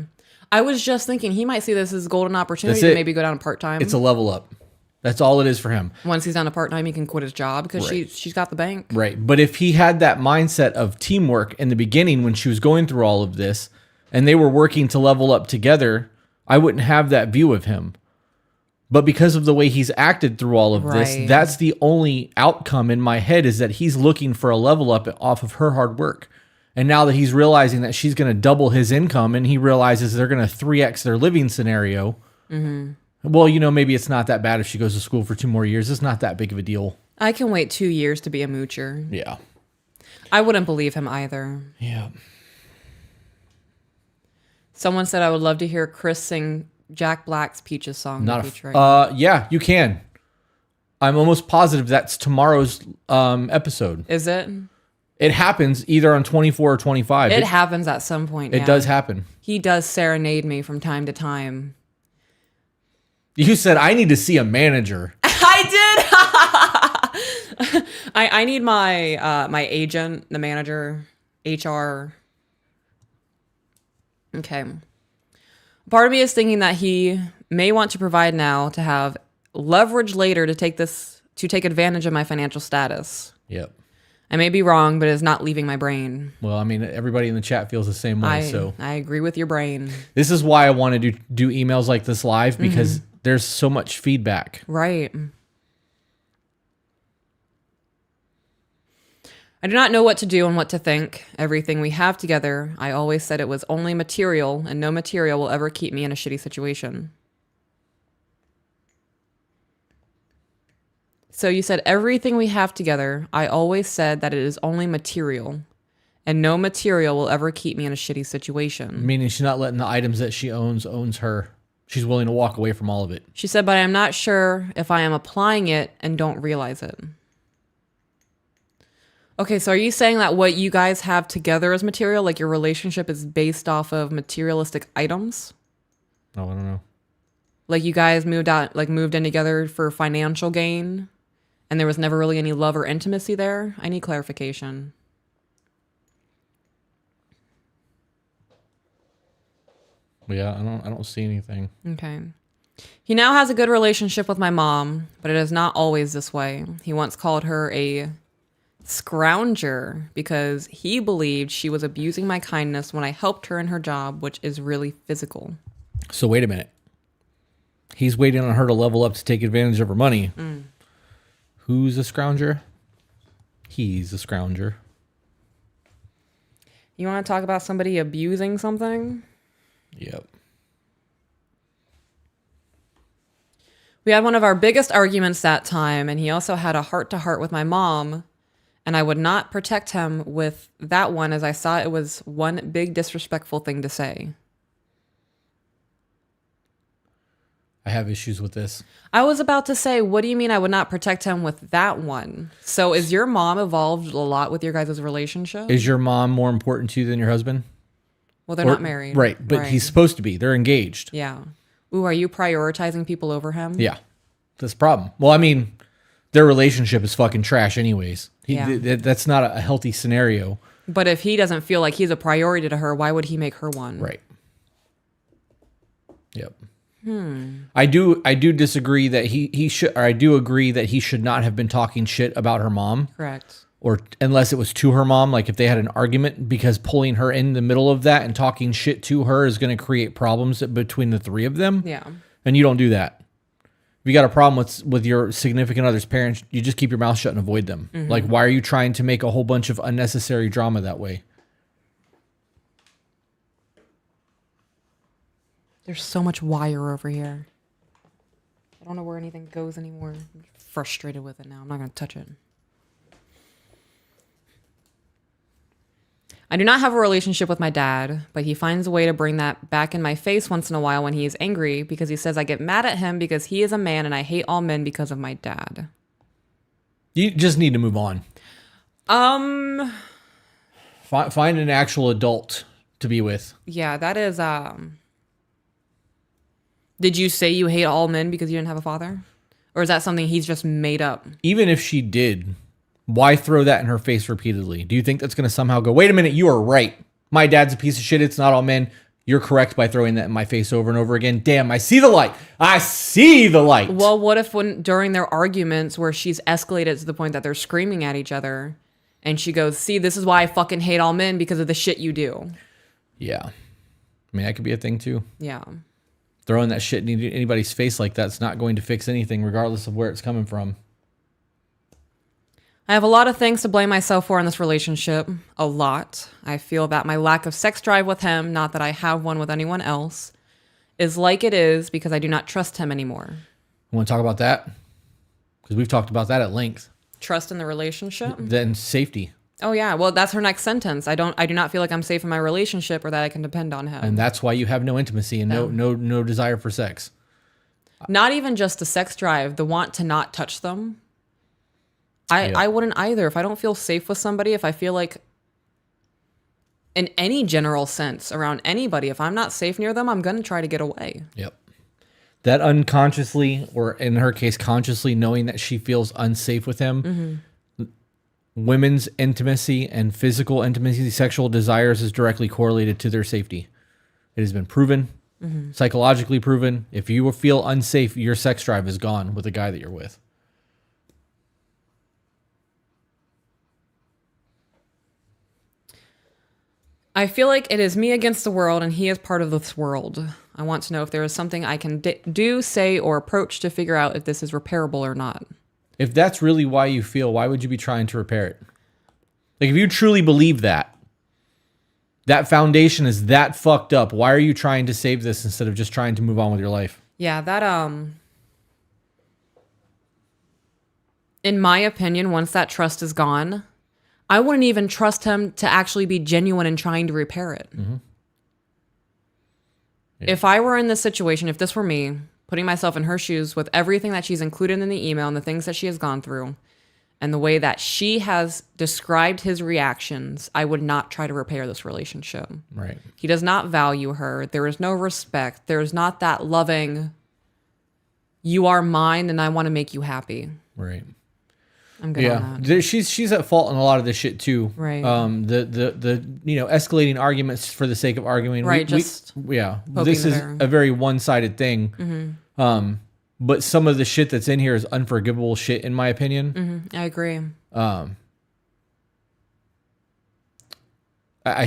I was just thinking he might see this as a golden opportunity to maybe go down to part-time. It's a level up. That's all it is for him. Once he's down to part-time, he can quit his job because she's got the bank. Right. But if he had that mindset of teamwork in the beginning when she was going through all of this and they were working to level up together, I wouldn't have that view of him. But because of the way he's acted through all of this, that's the only outcome in my head, is that he's looking for a level up off of her hard work. And now that he's realizing that she's going to double his income and he realizes they're going to 3x their living scenario, well, maybe it's not that bad if she goes to school for 2 more years. It's not that big of a deal. I can wait 2 years to be a moocher. Yeah. I wouldn't believe him either. Yeah. Someone said I would love to hear Chris sing Jack Black's Peaches song. Yeah, you can. I'm almost positive that's tomorrow's episode. Is it? It happens either on 24 or 25. It happens at some point. It does happen. He does serenade me from time to time. You said I need to see a manager. I did. I need my agent, the manager, HR. Okay. Part of me is thinking that he may want to provide now to have leverage later to take advantage of my financial status. Yep. I may be wrong, but it's not leaving my brain. Well, I mean, everybody in the chat feels the same way. So I agree with your brain. This is why I want to do emails like this live, because there's so much feedback. Right. I do not know what to do and what to think. Everything we have together, I always said it was only material, and no material will ever keep me in a shitty situation. So you said everything we have together, I always said that it is only material, and no material will ever keep me in a shitty situation. Meaning she's not letting the items that she owns her. She's willing to walk away from all of it. She said, but I am not sure if I am applying it and don't realize it. Okay, so are you saying that what you guys have together is material? Like your relationship is based off of materialistic items? Oh, I don't know. Like you guys moved in together for financial gain and there was never really any love or intimacy there? I need clarification. Yeah, I don't see anything. Okay. He now has a good relationship with my mom, but it is not always this way. He once called her a scrounger because he believed she was abusing my kindness when I helped her in her job, which is really physical. So wait a minute. He's waiting on her to level up to take advantage of her money. Who's a scrounger? He's a scrounger. You want to talk about somebody abusing something? Yep. We had one of our biggest arguments that time, and he also had a heart-to-heart with my mom, and I would not protect him with that one as I saw it was one big disrespectful thing to say. I have issues with this. I was about to say, what do you mean I would not protect him with that one? So is your mom evolved a lot with your guys' relationship? Is your mom more important to you than your husband? Well, they're not married. Right, but he's supposed to be. They're engaged. Yeah. Ooh, are you prioritizing people over him? Yeah. That's the problem. Well, I mean, their relationship is fucking trash anyways. That's not a healthy scenario. But if he doesn't feel like he's a priority to her, why would he make her one? Right. Yep. I do disagree that he should, or I do agree that he should not have been talking shit about her mom. Correct. Or unless it was to her mom, like if they had an argument, because pulling her in the middle of that and talking shit to her is going to create problems between the three of them. Yeah. And you don't do that. If you got a problem with your significant other's parents, you just keep your mouth shut and avoid them. Like, why are you trying to make a whole bunch of unnecessary drama that way? There's so much wire over here. I don't know where anything goes anymore. I'm frustrated with it now. I'm not going to touch it. I do not have a relationship with my dad, but he finds a way to bring that back in my face once in a while when he is angry because he says I get mad at him because he is a man and I hate all men because of my dad. You just need to move on. Find an actual adult to be with. Yeah, that is, Did you say you hate all men because you didn't have a father? Or is that something he's just made up? Even if she did, why throw that in her face repeatedly? Do you think that's going to somehow go, wait a minute, you are right. My dad's a piece of shit. It's not all men. You're correct by throwing that in my face over and over again. Damn, I see the light. I see the light. Well, what if during their arguments where she's escalated to the point that they're screaming at each other and she goes, see, this is why I fucking hate all men because of the shit you do. Yeah. I mean, that could be a thing too. Yeah. Throwing that shit in anybody's face like that's not going to fix anything regardless of where it's coming from. I have a lot of things to blame myself for in this relationship. A lot. I feel that my lack of sex drive with him, not that I have one with anyone else, is like it is because I do not trust him anymore. You want to talk about that? Because we've talked about that at length. Trust in the relationship? Then safety. Oh yeah, well that's her next sentence. I do not feel like I'm safe in my relationship or that I can depend on him. And that's why you have no intimacy and no desire for sex. Not even just the sex drive, the want to not touch them. I wouldn't either. If I don't feel safe with somebody, if I feel like in any general sense around anybody, if I'm not safe near them, I'm going to try to get away. Yep. That unconsciously, or in her case, consciously knowing that she feels unsafe with him, women's intimacy and physical intimacy, sexual desires is directly correlated to their safety. It has been proven, psychologically proven. If you feel unsafe, your sex drive is gone with the guy that you're with. I feel like it is me against the world and he is part of this world. I want to know if there is something I can do, say, or approach to figure out if this is repairable or not. If that's really why you feel, why would you be trying to repair it? Like, if you truly believe that foundation is that fucked up, why are you trying to save this instead of just trying to move on with your life? Yeah, that, in my opinion, once that trust is gone, I wouldn't even trust him to actually be genuine in trying to repair it. Yeah. If I were in this situation, if this were me, putting myself in her shoes with everything that she's included in the email and the things that she has gone through and the way that she has described his reactions, I would not try to repair this relationship. Right. He does not value her. There is no respect. There is not that loving, you are mine and I want to make you happy. Right. I'm good on that. She's at fault in a lot of this shit too. Right. The escalating arguments for the sake of arguing. Right. This is a very one-sided thing. But some of the shit that's in here is unforgivable shit, in my opinion. I agree. I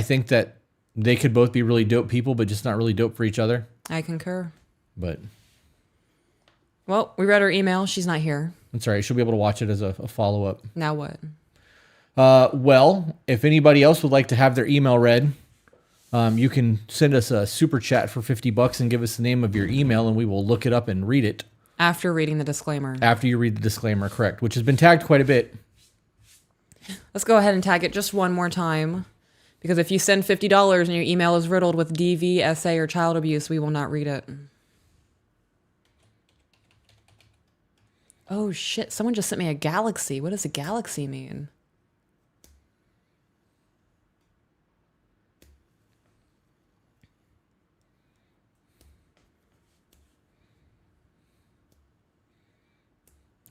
think that they could both be really dope people, but just not really dope for each other. I concur. But well, we read her email. She's not here. that's all right. She'll be able to watch it as a follow-up. Now what? Well, if anybody else would like to have their email read, you can send us a super chat for $50 and give us the name of your email, and we will look it up and read it. After reading the disclaimer. After you read the disclaimer, correct, which has been tagged quite a bit. Let's go ahead and tag it just one more time. Because if you send $50 and your email is riddled with DV, SA, or child abuse, we will not read it. Oh shit, someone just sent me a galaxy. What does a galaxy mean?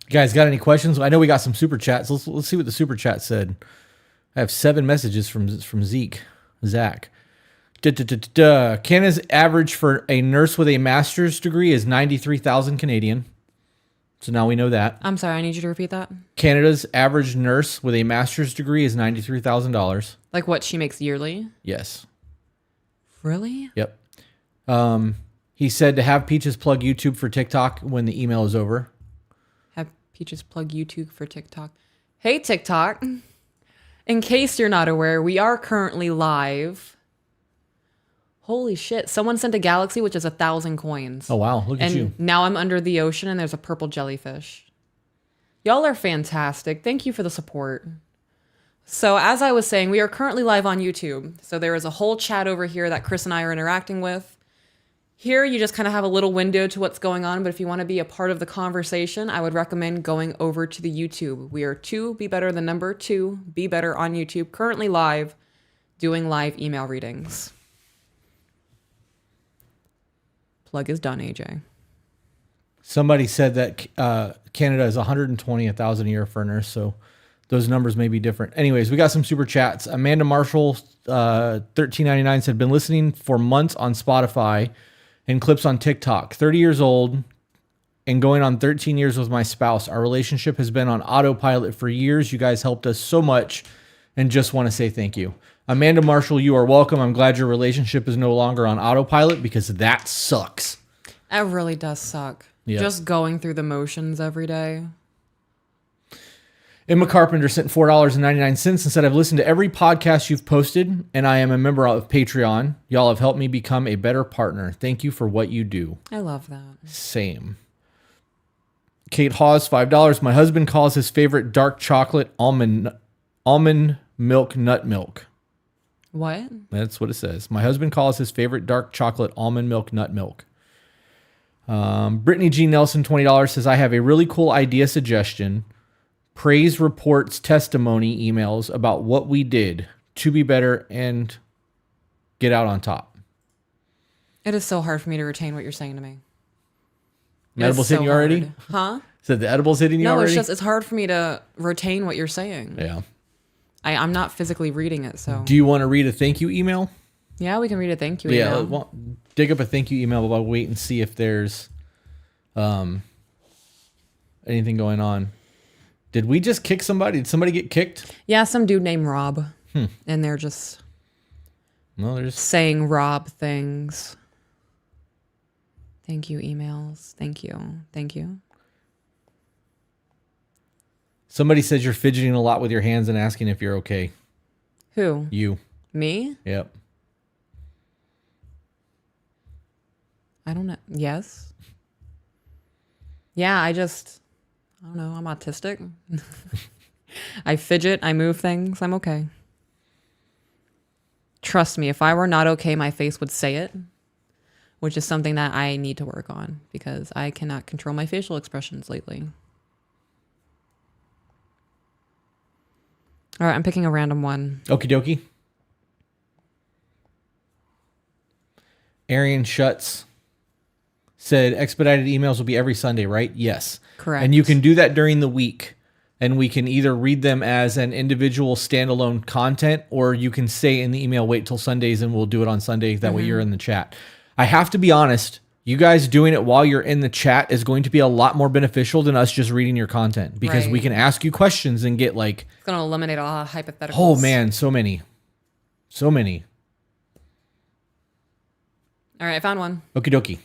You guys got any questions? I know we got some super chats. Let's see what the super chat said. I have 7 messages from Zach. Canada's average for a nurse with a master's degree is 93,000 Canadian. So now we know that. I'm sorry, I need you to repeat that. Canada's average nurse with a master's degree is $93,000. Like what she makes yearly? Yes. Really? Yep. He said to have Peaches plug YouTube for TikTok when the email is over. Have Peaches plug YouTube for TikTok. Hey, TikTok. In case you're not aware, we are currently live. Holy shit. Someone sent a galaxy, which is 1,000 coins. Oh, wow. Look at you. And now I'm under the ocean and there's a purple jellyfish. Y'all are fantastic. Thank you for the support. So as I was saying, we are currently live on YouTube. So there is a whole chat over here that Chris and I are interacting with. Here, you just kind of have a little window to what's going on. But if you want to be a part of the conversation, I would recommend going over to the YouTube. We are 2 Be Better, the number 2 Be Better on YouTube, currently live, doing live email readings. Plug is done, AJ. Somebody said that Canada is 120,000 a year for a nurse, so those numbers may be different. Anyways, we got some super chats. Amanda Marshall, 1399 said, been listening for months on Spotify and clips on TikTok. 30 years old and going on 13 years with my spouse. Our relationship has been on autopilot for years. You guys helped us so much and just want to say thank you. Amanda Marshall, you are welcome. I'm glad your relationship is no longer on autopilot because that sucks. It really does suck. Yeah. Just going through the motions every day. Emma Carpenter sent $4.99 and said, I've listened to every podcast you've posted, and I am a member of Patreon. Y'all have helped me become a better partner. Thank you for what you do. I love that. Same. Kate Hawes, $5. My husband calls his favorite dark chocolate almond milk nut milk. What? That's what it says. My husband calls his favorite dark chocolate almond milk nut milk. Brittany G. Nelson, $20, says, I have a really cool idea suggestion. Praise reports testimony emails about what we did to be better and get out on top. It is so hard for me to retain what you're saying to me. The edible's hitting you already? Huh? Said the edible's hitting you No, already? it's hard for me to retain what you're saying. Yeah. I'm not physically reading it, so. Do you want to read a thank you email? Yeah, we can read a thank you Yeah, email. dig up a thank you email, but I'll wait and see if there's anything going on. Did we just kick somebody? Did somebody get kicked? Yeah, some dude named Rob. And they're just saying Rob things. Thank you, emails. Thank you. Thank you. Somebody says you're fidgeting a lot with your hands and asking if you're okay. Who? You. Me? Yep. I don't know. Yes. Yeah, I don't know. I'm autistic. I fidget. I move things. I'm okay. Trust me, if I were not okay, my face would say it, which is something that I need to work on because I cannot control my facial expressions lately. All right, I'm picking a random one. Okie dokie. Arian Schutz said expedited emails will be every Sunday, right? Yes. Correct. And you can do that during the week. And we can either read them as an individual standalone content, or you can say in the email, wait till Sundays and we'll do it on Sunday. That way you're in the chat. I have to be honest, you guys doing it while you're in the chat is going to be a lot more beneficial than us just reading your content because we can ask you questions and get like... It's going to eliminate a lot of hypotheticals. Oh man, so many. So many. All right, I found one. Okie dokie.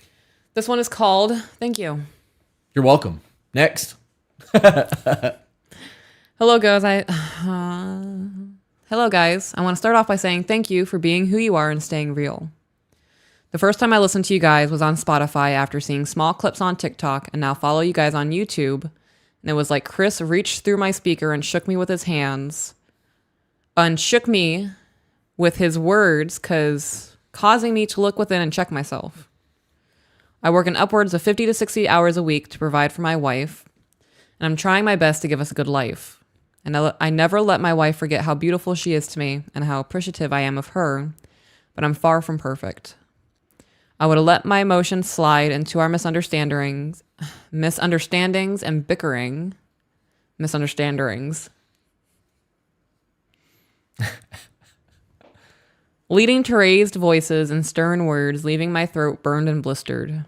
This one is called Thank You. You're welcome. Next. Hello, guys. Hello, guys. I want to start off by saying thank you for being who you are and staying real. The first time I listened to you guys was on Spotify after seeing small clips on TikTok and now follow you guys on YouTube. And it was like Chris reached through my speaker and shook me with his hands. Unshook me with his words, causing me to look within and check myself. I work in upwards of 50 to 60 hours a week to provide for my wife, and I'm trying my best to give us a good life. And I never let my wife forget how beautiful she is to me and how appreciative I am of her, but I'm far from perfect. I would have let my emotions slide into our misunderstandings and bickering. Misunderstandings. Leading to raised voices and stern words, leaving my throat burned and blistered.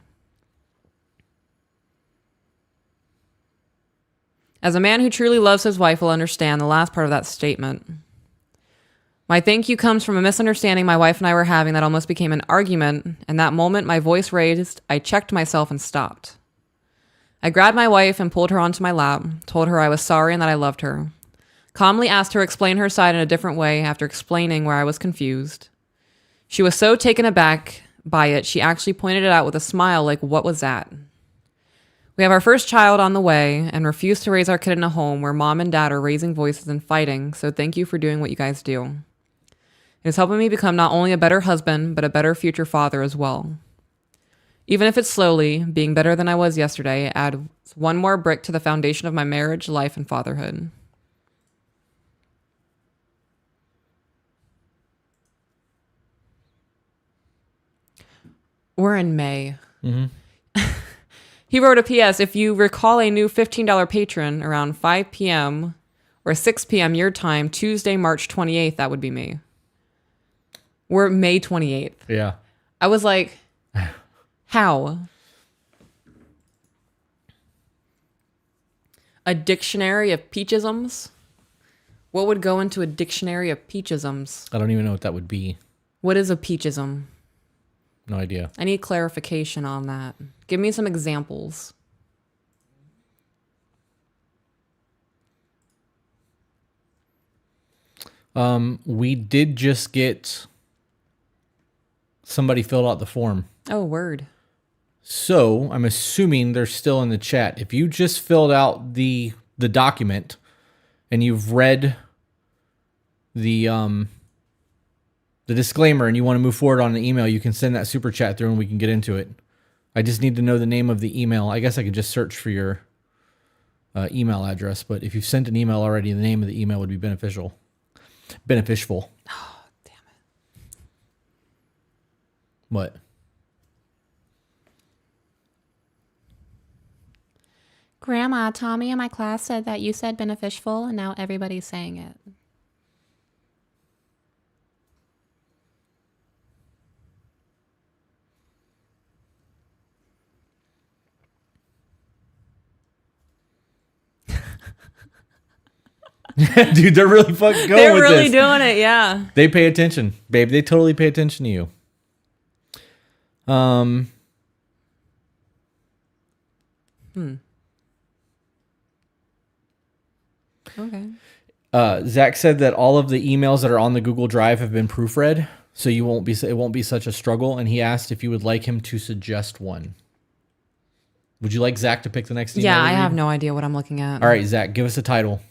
As a man who truly loves his wife will understand the last part of that statement. My thank you comes from a misunderstanding my wife and I were having that almost became an argument. And that moment my voice raised, I checked myself and stopped. I grabbed my wife and pulled her onto my lap, told her I was sorry and that I loved her. Calmly asked her to explain her side in a different way after explaining where I was confused. She was so taken aback by it, she actually pointed it out with a smile like, what was that? We have our first child on the way and refuse to raise our kid in a home where mom and dad are raising voices and fighting, so thank you for doing what you guys do. It is helping me become not only a better husband, but a better future father as well. Even if it's slowly, being better than I was yesterday adds one more brick to the foundation of my marriage, life, and fatherhood. We're in May. Mm-hmm. He wrote a PS, if you recall a new $15 patron around 5 p.m. or 6 p.m. your time, Tuesday, March 28th, that would be me. We're May 28th. Yeah. I was like, how? A dictionary of peachisms? What would go into a dictionary of peachisms? I don't even know what that would be. What is a peachism? No idea. I need clarification on that. Give me some examples. We did just get somebody filled out the form. Oh, word. So I'm assuming they're still in the chat. If you just filled out the document and you've read the disclaimer and you want to move forward on an email, you can send that super chat through and we can get into it. I just need to know the name of the email. I guess I could just search for your email address, but if you've sent an email already, the name of the email would be beneficial. Oh, damn it. What? Grandma, Tommy in my class said that you said beneficial, and now everybody's saying it. Dude, they're really fucking going They're with really this. doing it, yeah. They pay attention, babe. They totally pay attention to you. Okay. Zach said that all of the emails that are on the Google Drive have been proofread, so it won't be such a struggle. And he asked if you would like him to suggest one. Would you like Zach to pick the next email? Yeah, I have no idea what I'm looking at. All right, Zach, give us a title.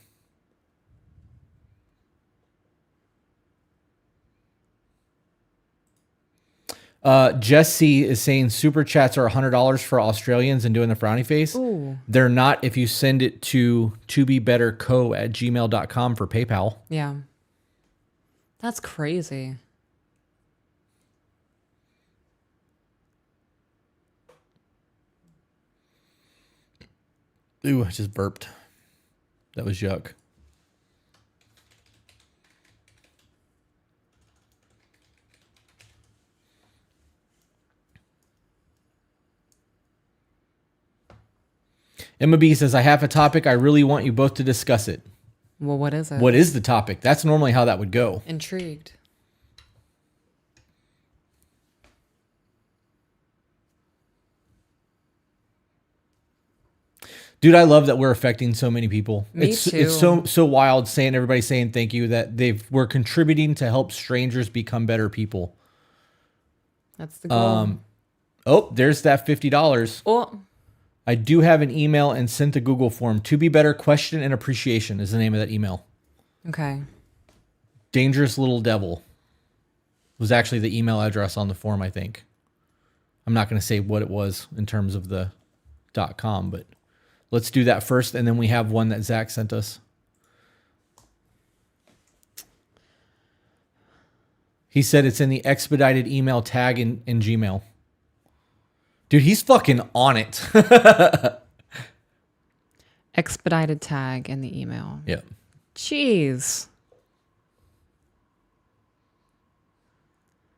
Jesse is saying super chats are $100 for Australians and doing the frowny face. Ooh. They're not if you send it to tobebetterco@gmail.com for PayPal. Yeah. That's crazy. Ooh, I just burped. That was yuck. Emma B says, I have a topic. I really want you both to discuss it. Well, what is it? What is the topic? That's normally how that would go. Intrigued. Dude, I love that we're affecting so many people. Me It's too. so wild saying everybody saying thank you that we're contributing to help strangers become better people. That's the goal. Oh, there's that $50. Oh, I do have an email and sent a Google form. To be better, question and appreciation is the name of that email. okay. Dangerous Little Devil was actually the email address on the form, I think. I'm not going to say what it was in terms of the .com, but let's do that first, and then we have one that Zach sent us. He said it's in the expedited email tag in Gmail. Dude, he's fucking on it. Expedited tag in the email. Yep. Jeez.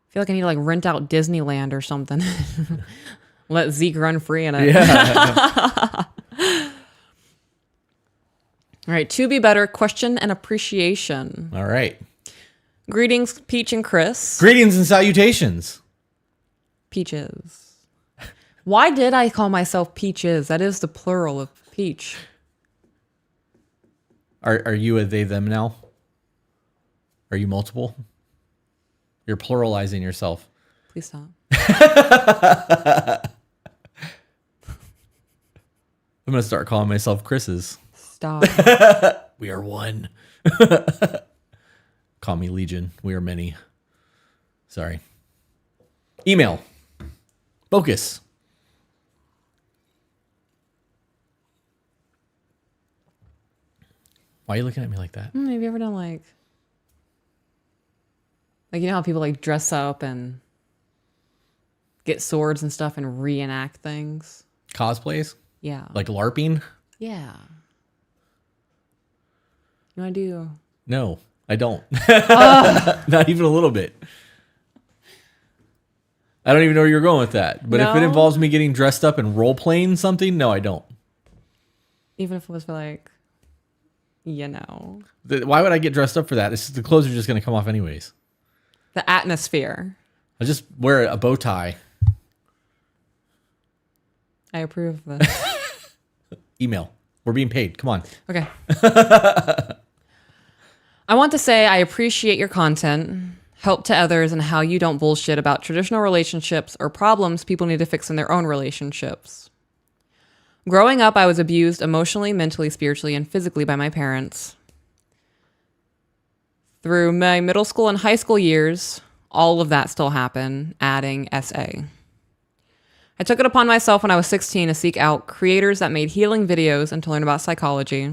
I feel like I need to rent out Disneyland or something. Let Zeke run free in it. Yeah. All right. To be better, question and appreciation. All right. Greetings, Peach and Chris. Greetings and salutations. Peaches. Why did I call myself Peaches? That is the plural of peach. Are you a they them now? Are you multiple? You're pluralizing yourself. Please stop. I'm gonna start calling myself Chris's. Stop. We are one. Call me Legion. We are many. Sorry. Email. Focus. Why are you looking at me like that? Have you ever done like you know how people like dress up and get swords and stuff and reenact things? Cosplays? Yeah. Like LARPing? Yeah. You want to do? No, I don't. Not even a little bit. I don't even know where you're going with that. But if it No? involves me getting dressed up and role playing something, no, I don't. Even if it was for like, you know, Why would I get dressed up for that? The clothes are just going to come off anyways. the atmosphere. I just wear a bow tie. I approve of this. Email. We're being paid. Come on. Okay. I want to say I appreciate your content, help to others, and how you don't bullshit about traditional relationships or problems people need to fix in their own relationships. Growing up, I was abused emotionally, mentally, spiritually, and physically by my parents. Through my middle school and high school years, all of that still happened, adding SA. I took it upon myself when I was 16 to seek out creators that made healing videos and to learn about psychology,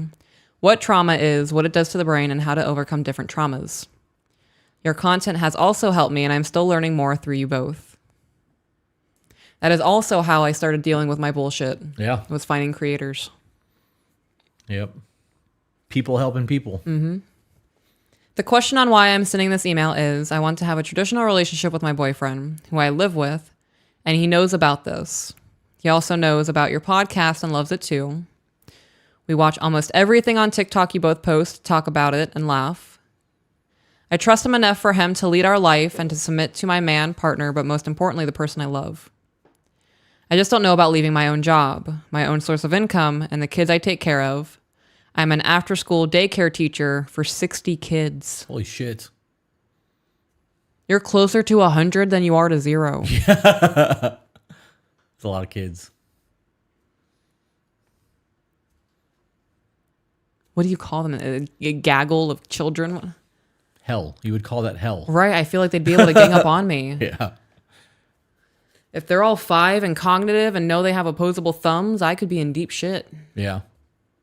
what trauma is, what it does to the brain, and how to overcome different traumas. Your content has also helped me, and I'm still learning more through you both. That is also how I started dealing with my bullshit. Yeah. Was finding creators. Yep. People helping people. The question on why I'm sending this email is I want to have a traditional relationship with my boyfriend, who I live with, and he knows about this. He also knows about your podcast and loves it too. We watch almost everything on TikTok you both post, talk about it, and laugh. I trust him enough for him to lead our life and to submit to my man, partner, but most importantly, the person I love. I just don't know about leaving my own job, my own source of income, and the kids I take care of. I'm an after-school daycare teacher for 60 kids. Holy shit. You're closer to 100 than you are to 0. It's a lot of kids. What do you call them? A gaggle of children? Hell. You would call that hell. Right. I feel like they'd be able to gang up on me. Yeah. If they're all 5 and cognitive and know they have opposable thumbs, I could be in deep shit. Yeah.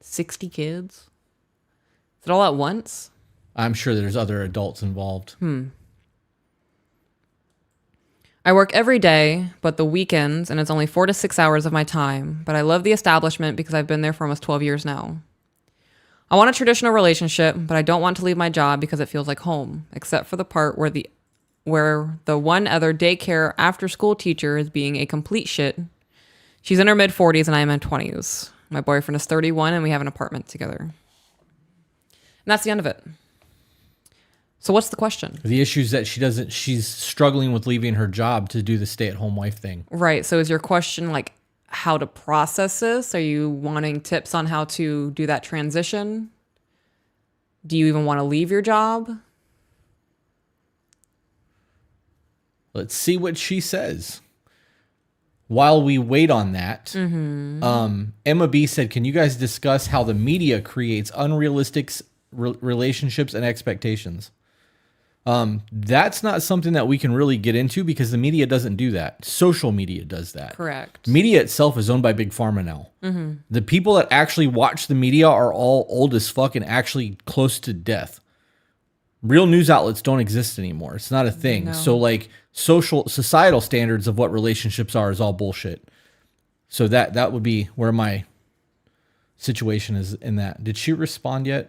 60 kids? Is it all at once? I'm sure there's other adults involved. I work every day, but the weekends, and it's only 4 to 6 hours of my time. But I love the establishment because I've been there for almost 12 years now. I want a traditional relationship, but I don't want to leave my job because it feels like home, except for the part where the one other daycare after-school teacher is being a complete shit. She's in her mid-40s and I am in 20s. My boyfriend is 31 and we have an apartment together. And that's the end of it. So what's the question? The issue is that she's struggling with leaving her job to do the stay-at-home wife thing. Right. So is your question like how to process this? Are you wanting tips on how to do that transition? Do you even want to leave your job? Let's see what she says. While we wait on that, Emma B said, can you guys discuss how the media creates unrealistic relationships and expectations? That's not something that we can really get into because the media doesn't do that. Social media does that. Correct. Media itself is owned by Big Pharma now. The people that actually watch the media are all old as fuck and actually close to death. Real news outlets don't exist anymore. It's not a thing. No. So like societal standards of what relationships are is all bullshit. So that would be where my situation is in that. Did she respond yet?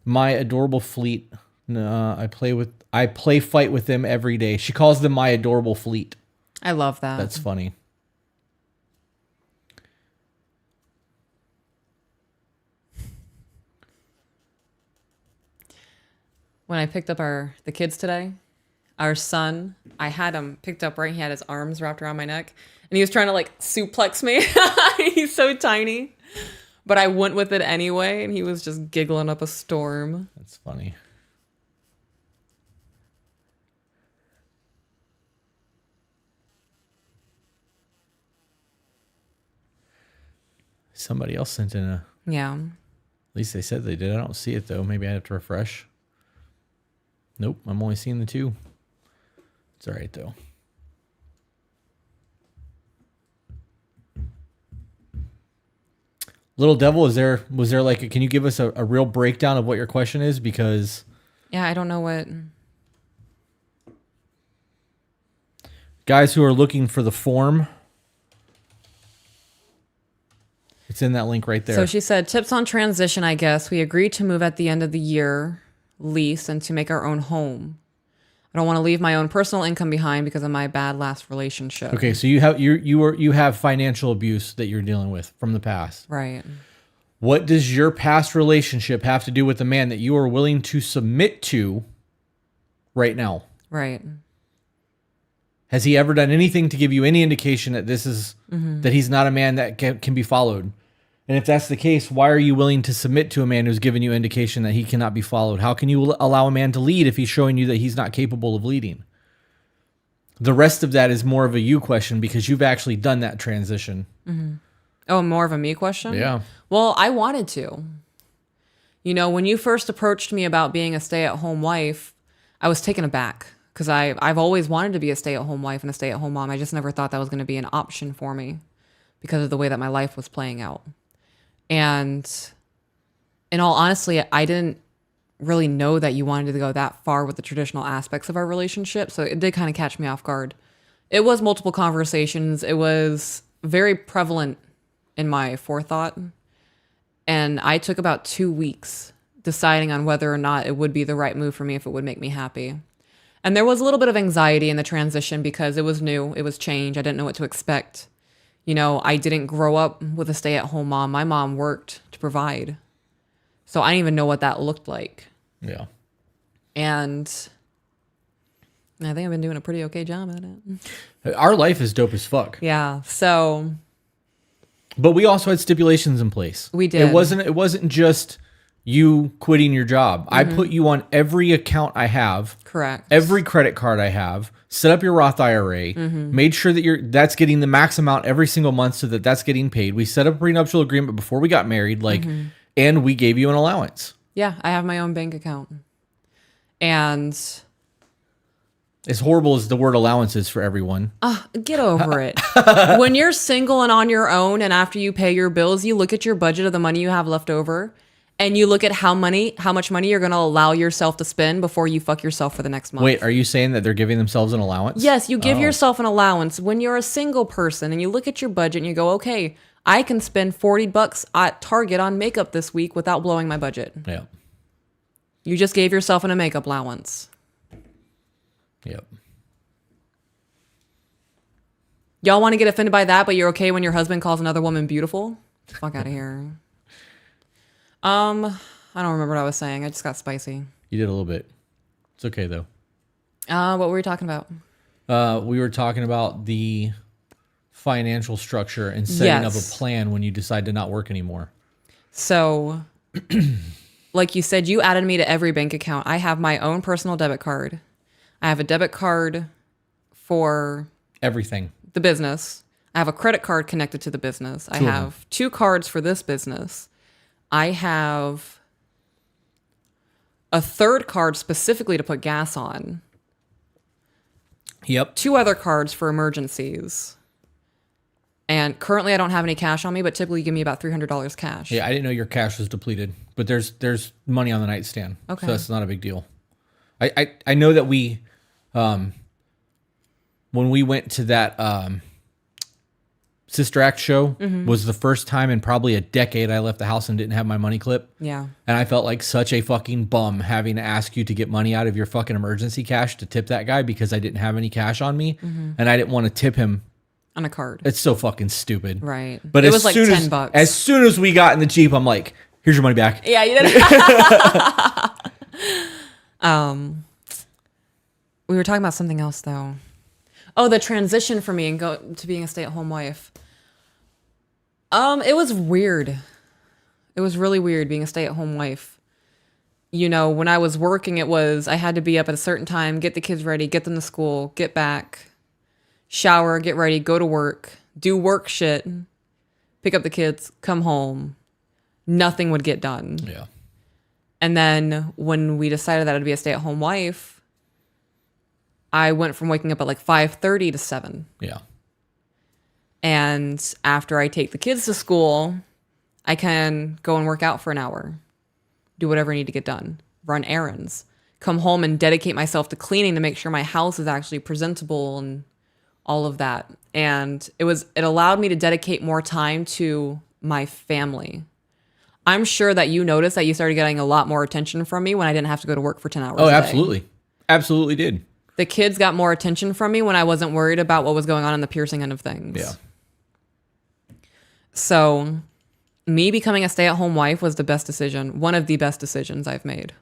My adorable fleet. No, I play fight with them every day. She calls them my adorable fleet. I love that. That's funny. When I picked up the kids today, our son, I had him picked up right. He had his arms wrapped around my neck, and he was trying to like suplex me. He's so tiny, but I went with it anyway, and he was just giggling up a storm. That's funny. Somebody else sent in a... Yeah. At least they said they did. I don't see it, though. Maybe I have to refresh. Nope, I'm only seeing the 2. It's all right, though. Little Devil, was there like... Can you give us a real breakdown of what your question is? Because... Yeah, I don't know what... Guys who are looking for the form... It's in that link right there. So she said, tips on transition, I guess. We agreed to move at the end of the year lease and to make our own home. I don't want to leave my own personal income behind because of my bad last relationship. Okay, so you have financial abuse that you're dealing with from the past. Right. What does your past relationship have to do with the man that you are willing to submit to right now? Right. Has he ever done anything to give you any indication that this is that he's not a man that can be followed? And if that's the case, why are you willing to submit to a man who's given you indication that he cannot be followed? How can you allow a man to lead if he's showing you that he's not capable of leading? The rest of that is more of a you question because you've actually done that transition. Mm-hmm. Oh, more of a me question? Yeah. Well, I wanted to. You know, when you first approached me about being a stay-at-home wife, I was taken aback because I've always wanted to be a stay-at-home wife and a stay-at-home mom. I just never thought that was going to be an option for me because of the way that my life was playing out. And in all honesty, I didn't really know that you wanted to go that far with the traditional aspects of our relationship. So it did kind of catch me off guard. It was multiple conversations. It was very prevalent in my forethought. And I took about 2 weeks deciding on whether or not it would be the right move for me, if it would make me happy. And there was a little bit of anxiety in the transition because it was new. It was change. I didn't know what to expect. You know, I didn't grow up with a stay-at-home mom. My mom worked to provide. So I didn't even know what that looked like. Yeah. And I think I've been doing a pretty okay job at it. Our life is dope as fuck. Yeah. So... But we also had stipulations in place. We did. It wasn't just you quitting your job. I put you on every account I have. Correct. Every credit card I have. Set up your Roth IRA. Made sure that that's getting the max amount every single month so that that's getting paid. We set up a prenuptial agreement before we got married, and we gave you an allowance. Yeah, I have my own bank account. And as horrible as the word allowance is for everyone. get over it. When you're single and on your own and after you pay your bills, you look at your budget of the money you have left over and you look at how much money you're going to allow yourself to spend before you fuck yourself for the next month. Wait, are you saying that they're giving themselves an allowance? Yes, you give yourself an allowance when you're a single person and you look at your budget and you go, okay, I can spend $40 at Target on makeup this week without blowing my budget. Yeah. You just gave yourself a makeup allowance. Yep. Y'all want to get offended by that, but you're okay when your husband calls another woman beautiful? Fuck out of here. I don't remember what I was saying. I just got spicy. You did a little bit. It's okay though. What were we talking about? We were talking about the financial structure and setting up a plan when you decide to not work anymore. So, like you said, you added me to every bank account. I have my own personal debit card. I have a debit card for everything. The business. I have a credit card connected to the business. I have 2 cards for this business. I have a 3rd card specifically to put gas on. Yep. 2 other cards for emergencies. And currently I don't have any cash on me, but typically you give me about $300 cash. Yeah, I didn't know your cash was depleted, but there's money on the nightstand. Okay. So that's not a big deal. I know that we, when we went to that Sister Act show, was the first time in probably a decade I left the house and didn't have my money clip. Yeah. And I felt like such a fucking bum having to ask you to get money out of your fucking emergency cash to tip that guy because I didn't have any cash on me. And I didn't want to tip him on a card. It's so fucking stupid. Right. But it was like $10. As soon as we got in the Jeep, I'm like, here's your money back. Yeah, you did. We were talking about something else though. Oh, the transition for me and go to being a stay-at-home wife. It was weird. It was really weird being a stay-at-home wife. You know, when I was working, I had to be up at a certain time, get the kids ready, get them to school, get back, shower, get ready, go to work, do work shit, pick up the kids, come home. Nothing would get done. Yeah. And then when we decided that I'd be a stay-at-home wife, I went from waking up at like 5:30 to 7. Yeah. And after I take the kids to school, I can go and work out for an hour, do whatever I need to get done, run errands, come home and dedicate myself to cleaning to make sure my house is actually presentable and all of that. And it allowed me to dedicate more time to my family. I'm sure that you noticed that you started getting a lot more attention from me when I didn't have to go to work for 10 hours a day. Absolutely. Absolutely did. The kids got more attention from me when I wasn't worried about what was going on in the piercing end of things. Yeah. So me becoming a stay-at-home wife was the best decision. One of the best decisions I've made.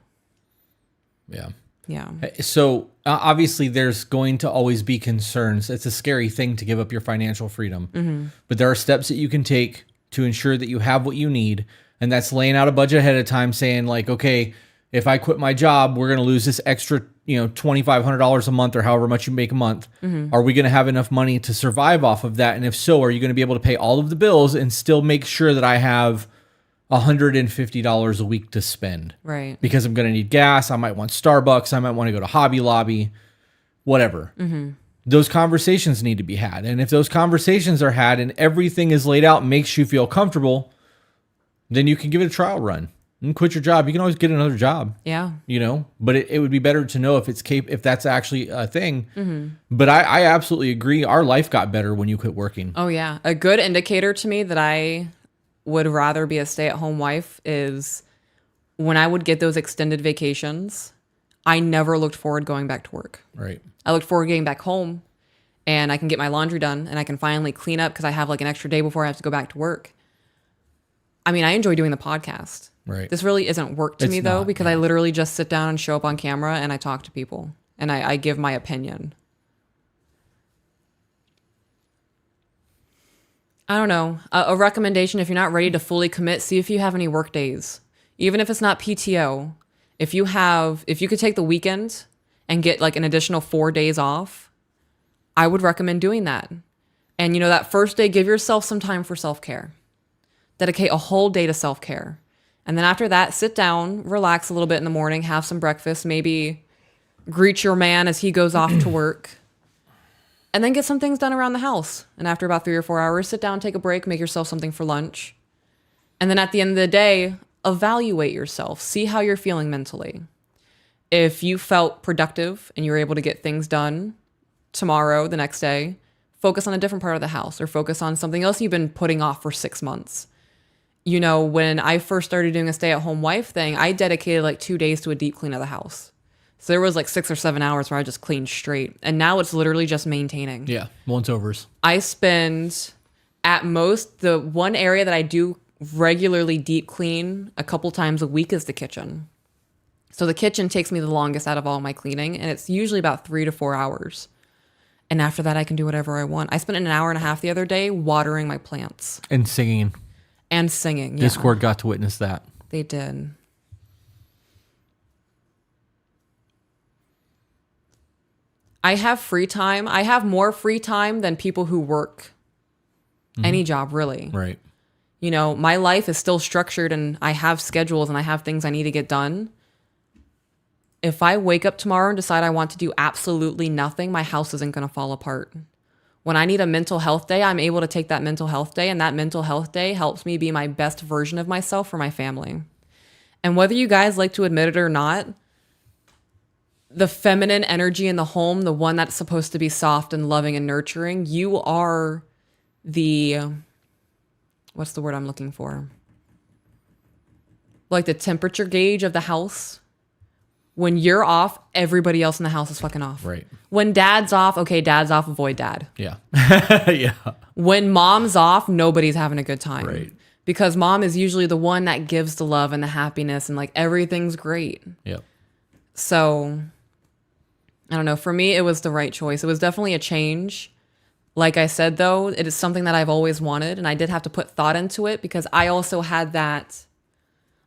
Yeah. Yeah. So obviously there's going to always be concerns. It's a scary thing to give up your financial freedom, but there are steps that you can take to ensure that you have what you need. And that's laying out a budget ahead of time saying like, okay, if I quit my job, we're going to lose this extra, $2,500 a month or however much you make a month. Are we going to have enough money to survive off of that? And if so, are you going to be able to pay all of the bills and still make sure that I have $150 a week to spend? Right. Because I'm going to need gas. I might want Starbucks. I might want to go to Hobby Lobby, whatever. Those conversations need to be had. And if those conversations are had and everything is laid out and makes you feel comfortable, then you can give it a trial run. And quit your job. You can always get another job. Yeah. But it would be better to know if that's actually a thing. But I absolutely agree. Our life got better when you quit working. Oh, yeah. A good indicator to me that I would rather be a stay-at-home wife is when I would get those extended vacations, I never looked forward going back to work. Right. I looked forward to getting back home and I can get my laundry done and I can finally clean up because I have like an extra day before I have to go back to work. I mean, I enjoy doing the podcast. Right. This really isn't work to It's me, though, not, because I literally just sit down and show up on camera and I talk to people and I give my opinion. I don't know. A recommendation, if you're not ready to fully commit, see if you have any work days. Even if it's not PTO, if you could take the weekend and get like an additional 4 days off, I would recommend doing that. And that first day, give yourself some time for self-care. Dedicate a whole day to self-care. And then after that, sit down, relax a little bit in the morning, have some breakfast, maybe greet your man as he goes off to work, and then get some things done around the house. And after about 3 or 4 hours, sit down, take a break, make yourself something for lunch. And then at the end of the day, evaluate yourself. See how you're feeling mentally. If you felt productive and you were able to get things done tomorrow, the next day, focus on a different part of the house or focus on something else you've been putting off for 6 months. When I first started doing a stay-at-home wife thing, I dedicated like 2 days to a deep clean of the house. So there was like 6 or 7 hours where I just cleaned straight. And now it's literally just maintaining. Yeah, once-overs. I spend, at most, the one area that I do regularly deep clean a couple times a week is the kitchen. So the kitchen takes me the longest out of all my cleaning, and it's usually about 3 to 4 hours. And after that, I can do whatever I want. I spent an hour and a half the other day watering my plants. And singing. And singing, yeah. Discord got to witness that. They did. I have free time. I have more free time than people who work any job, really. Right. My life is still structured and I have schedules and I have things I need to get done. If I wake up tomorrow and decide I want to do absolutely nothing, my house isn't going to fall apart. When I need a mental health day, I'm able to take that mental health day, and that mental health day helps me be my best version of myself for my family. And whether you guys like to admit it or not, the feminine energy in the home, the one that's supposed to be soft and loving and nurturing, you are what's the word I'm looking for? Like the temperature gauge of the house. When you're off, everybody else in the house is fucking off. Right. When dad's off, okay, dad's off, avoid dad. Yeah. Yeah. When mom's off, nobody's having a good time. Right. Because mom is usually the one that gives the love and the happiness and like everything's great. Yep. So I don't know. For me, it was the right choice. It was definitely a change. Like I said, though, it is something that I've always wanted. And I did have to put thought into it because I also had that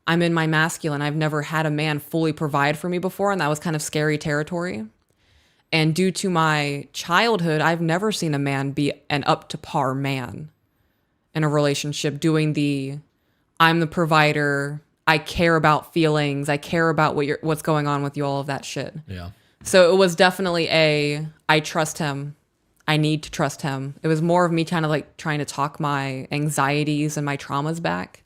I'm in my masculine. I've never had a man fully provide for me before. And that was kind of scary territory. And due to my childhood, I've never seen a man be an up to par man in a relationship doing I'm the provider. I care about feelings. I care about what's going on with you, all of that shit. Yeah. So it was definitely I trust him. I need to trust him. It was more of me kind of like trying to talk my anxieties and my traumas back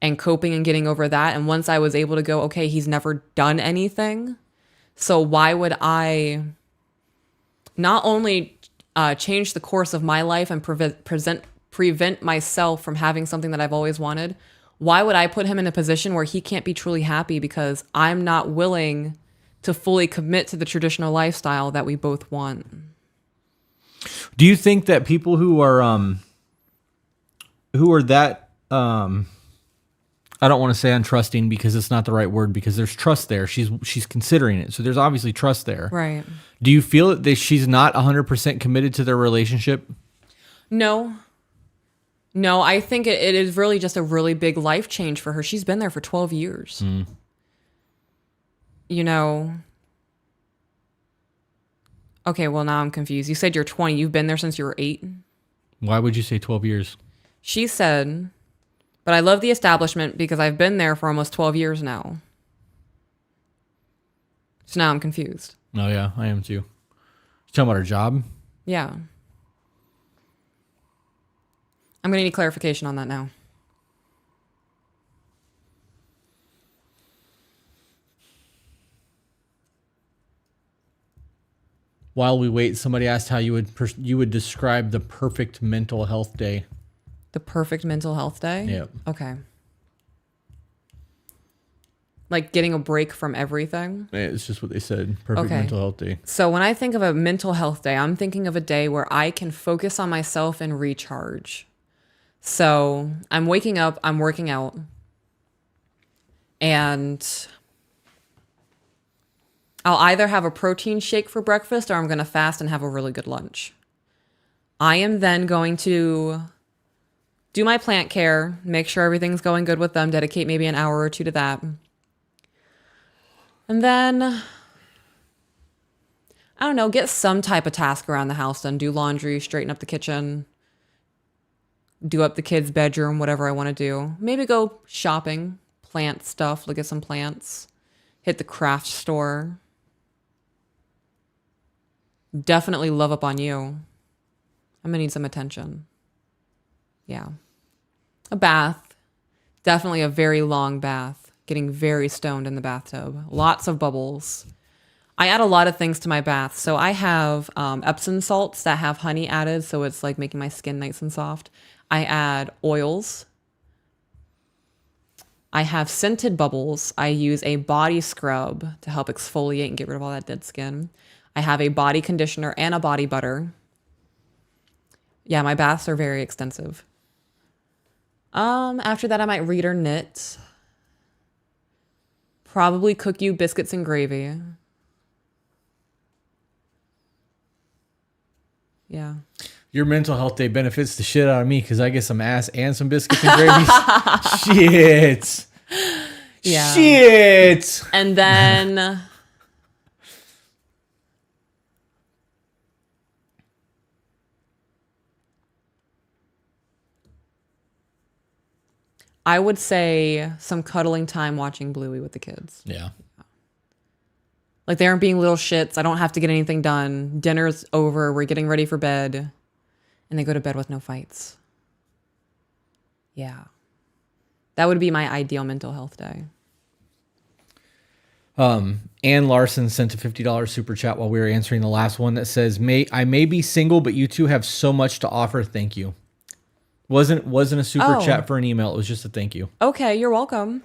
and coping and getting over that. And once I was able to go, okay, he's never done anything. So why would I not only change the course of my life and prevent myself from having something that I've always wanted? Why would I put him in a position where he can't be truly happy because I'm not willing to fully commit to the traditional lifestyle that we both want? Do you think that people who are that I don't want to say untrusting because it's not the right word because there's trust there. She's considering it. So there's obviously trust there. Right. Do you feel that she's not 100% committed to their relationship? No, I think it is really just a really big life change for her. She's been there for 12 years. You know. Okay, well, now I'm confused. You said you're 20. You've been there since you were 8? Why would you say 12 years? She said, but I love the establishment because I've been there for almost 12 years now. So now I'm confused. Oh, yeah, I am too. You talking about her job? Yeah. I'm going to need clarification on that now. While we wait, somebody asked how you would describe the perfect mental health day. The perfect mental health day? Yep. Okay. Like getting a break from everything? It's just what they said. Perfect Okay. mental health day. So when I think of a mental health day, I'm thinking of a day where I can focus on myself and recharge. So I'm waking up, I'm working out, and I'll either have a protein shake for breakfast or I'm going to fast and have a really good lunch. I am then going to do my plant care, make sure everything's going good with them, dedicate maybe an hour or two to that. And then, I don't know, get some type of task around the house done. Do laundry, straighten up the kitchen, do up the kids' bedroom, whatever I want to do. Maybe go shopping, plant stuff, look at some plants, hit the craft store. Definitely love up on you. I'm gonna need some attention. Yeah. A bath. Definitely a very long bath. Getting very stoned in the bathtub. Lots of bubbles. I add a lot of things to my bath. So I have Epsom salts that have honey added, so it's like making my skin nice and soft. I add oils. I have scented bubbles. I use a body scrub to help exfoliate and get rid of all that dead skin. I have a body conditioner and a body butter. Yeah, my baths are very extensive. After that, I might read or knit. Probably cook you biscuits and gravy. Yeah. Your mental health day benefits the shit out of me because I get some ass and some biscuits and gravy. Shit. Yeah. Shit. And then I would say some cuddling time watching Bluey with the kids. Yeah. Like they aren't being little shits. I don't have to get anything done. Dinner's over. We're getting ready for bed. And they go to bed with no fights. Yeah. That would be my ideal mental health day. Ann Larson sent a $50 super chat while we were answering the last one that says, I may be single, but you two have so much to offer. Thank you. Wasn't a super chat for an email. It was just a thank you. Okay, you're welcome.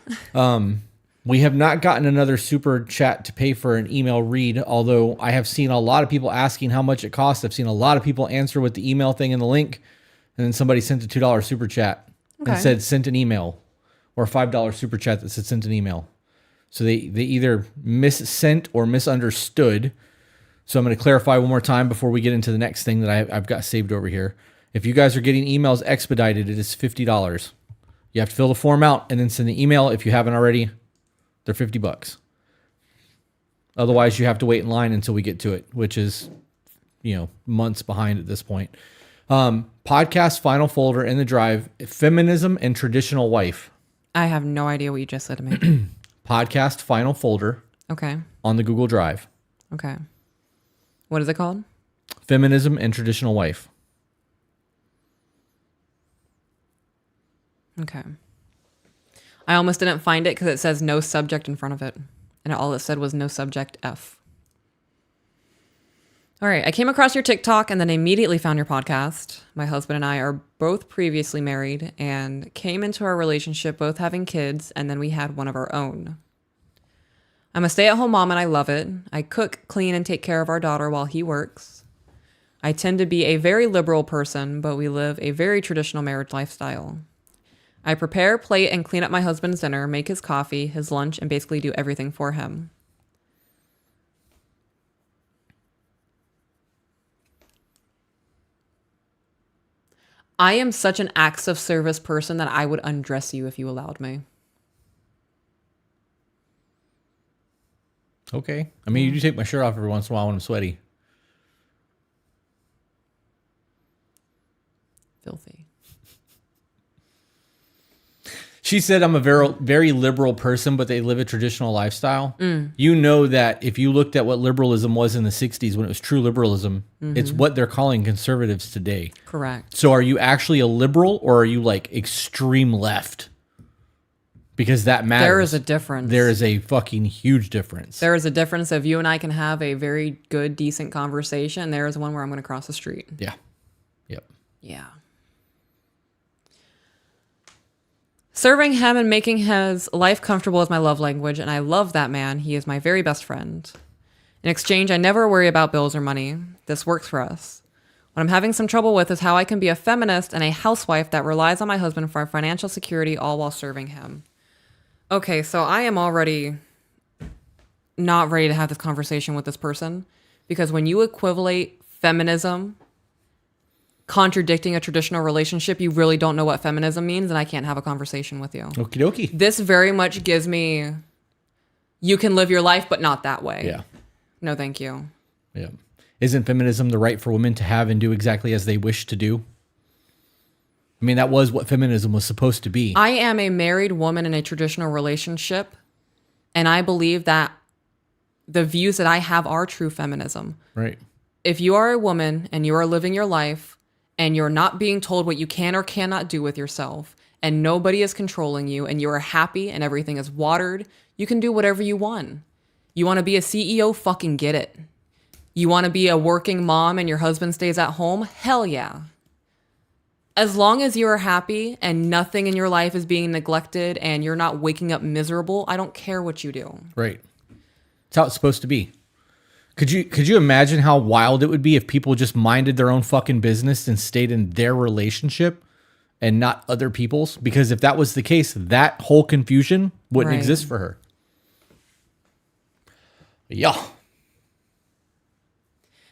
We have not gotten another super chat to pay for an email read, although I have seen a lot of people asking how much it costs. I've seen a lot of people answer with the email thing in the link, and then somebody sent a $2 super chat and said sent an email, or a $5 super chat that said sent an email. So they either missent or misunderstood. So I'm going to clarify one more time before we get into the next thing that I've got saved over here. If you guys are getting emails expedited, it is $50. You have to fill the form out and then send the email. If you haven't already, they're $50. Otherwise, you have to wait in line until we get to it, which is, months behind at this point. Podcast final folder in the drive, Feminism and Traditional Wife. I have no idea what you just said to me. Podcast final folder. Okay. On the Google Drive. Okay. What is it called? Feminism and Traditional Wife. Okay. I almost didn't find it because it says no subject in front of it. And all it said was no subject F. All right. I came across your TikTok and then immediately found your podcast. My husband and I are both previously married and came into our relationship both having kids, and then we had one of our own. I'm a stay-at-home mom and I love it. I cook, clean, and take care of our daughter while he works. I tend to be a very liberal person, but we live a very traditional marriage lifestyle. I prepare, plate, and clean up my husband's dinner, make his coffee, his lunch, and basically do everything for him. I am such an acts of service person that I would undress you if you allowed me. Okay. I mean, you do take my shirt off every once in a while when I'm sweaty. Filthy. She said I'm a very liberal person, but they live a traditional lifestyle. You know that if you looked at what liberalism was in the 60s when it was true liberalism, it's what they're calling conservatives today. Correct. So are you actually a liberal or are you like extreme left? Because that matters. There is a difference. There is a fucking huge difference. There is a difference of you and I can have a very good, decent conversation. There is one where I'm going to cross the street. Yeah. Yep. Yeah. Serving him and making his life comfortable is my love language, and I love that man. He is my very best friend. In exchange, I never worry about bills or money. This works for us. What I'm having some trouble with is how I can be a feminist and a housewife that relies on my husband for financial security, all while serving him. Okay, so I am already not ready to have this conversation with this person, because when you equivalate feminism contradicting a traditional relationship, you really don't know what feminism means, and I can't have a conversation with you. Okie dokie. This very much gives me, you can live your life, but not that way. Yeah. No, thank you. Yeah. Isn't feminism the right for women to have and do exactly as they wish to do? I mean, that was what feminism was supposed to be. I am a married woman in a traditional relationship, and I believe that the views that I have are true feminism. Right. If you are a woman and you are living your life and you're not being told what you can or cannot do with yourself, and nobody is controlling you, and you are happy and everything is watered, you can do whatever you want. You want to be a CEO? Fucking get it. You want to be a working mom and your husband stays at home? Hell yeah. As long as you are happy and nothing in your life is being neglected and you're not waking up miserable, I don't care what you do. Right. It's how it's supposed to be. Could you imagine how wild it would be if people just minded their own fucking business and stayed in their relationship and not other people's? Because if that was the case, that whole confusion wouldn't exist for her. Yeah.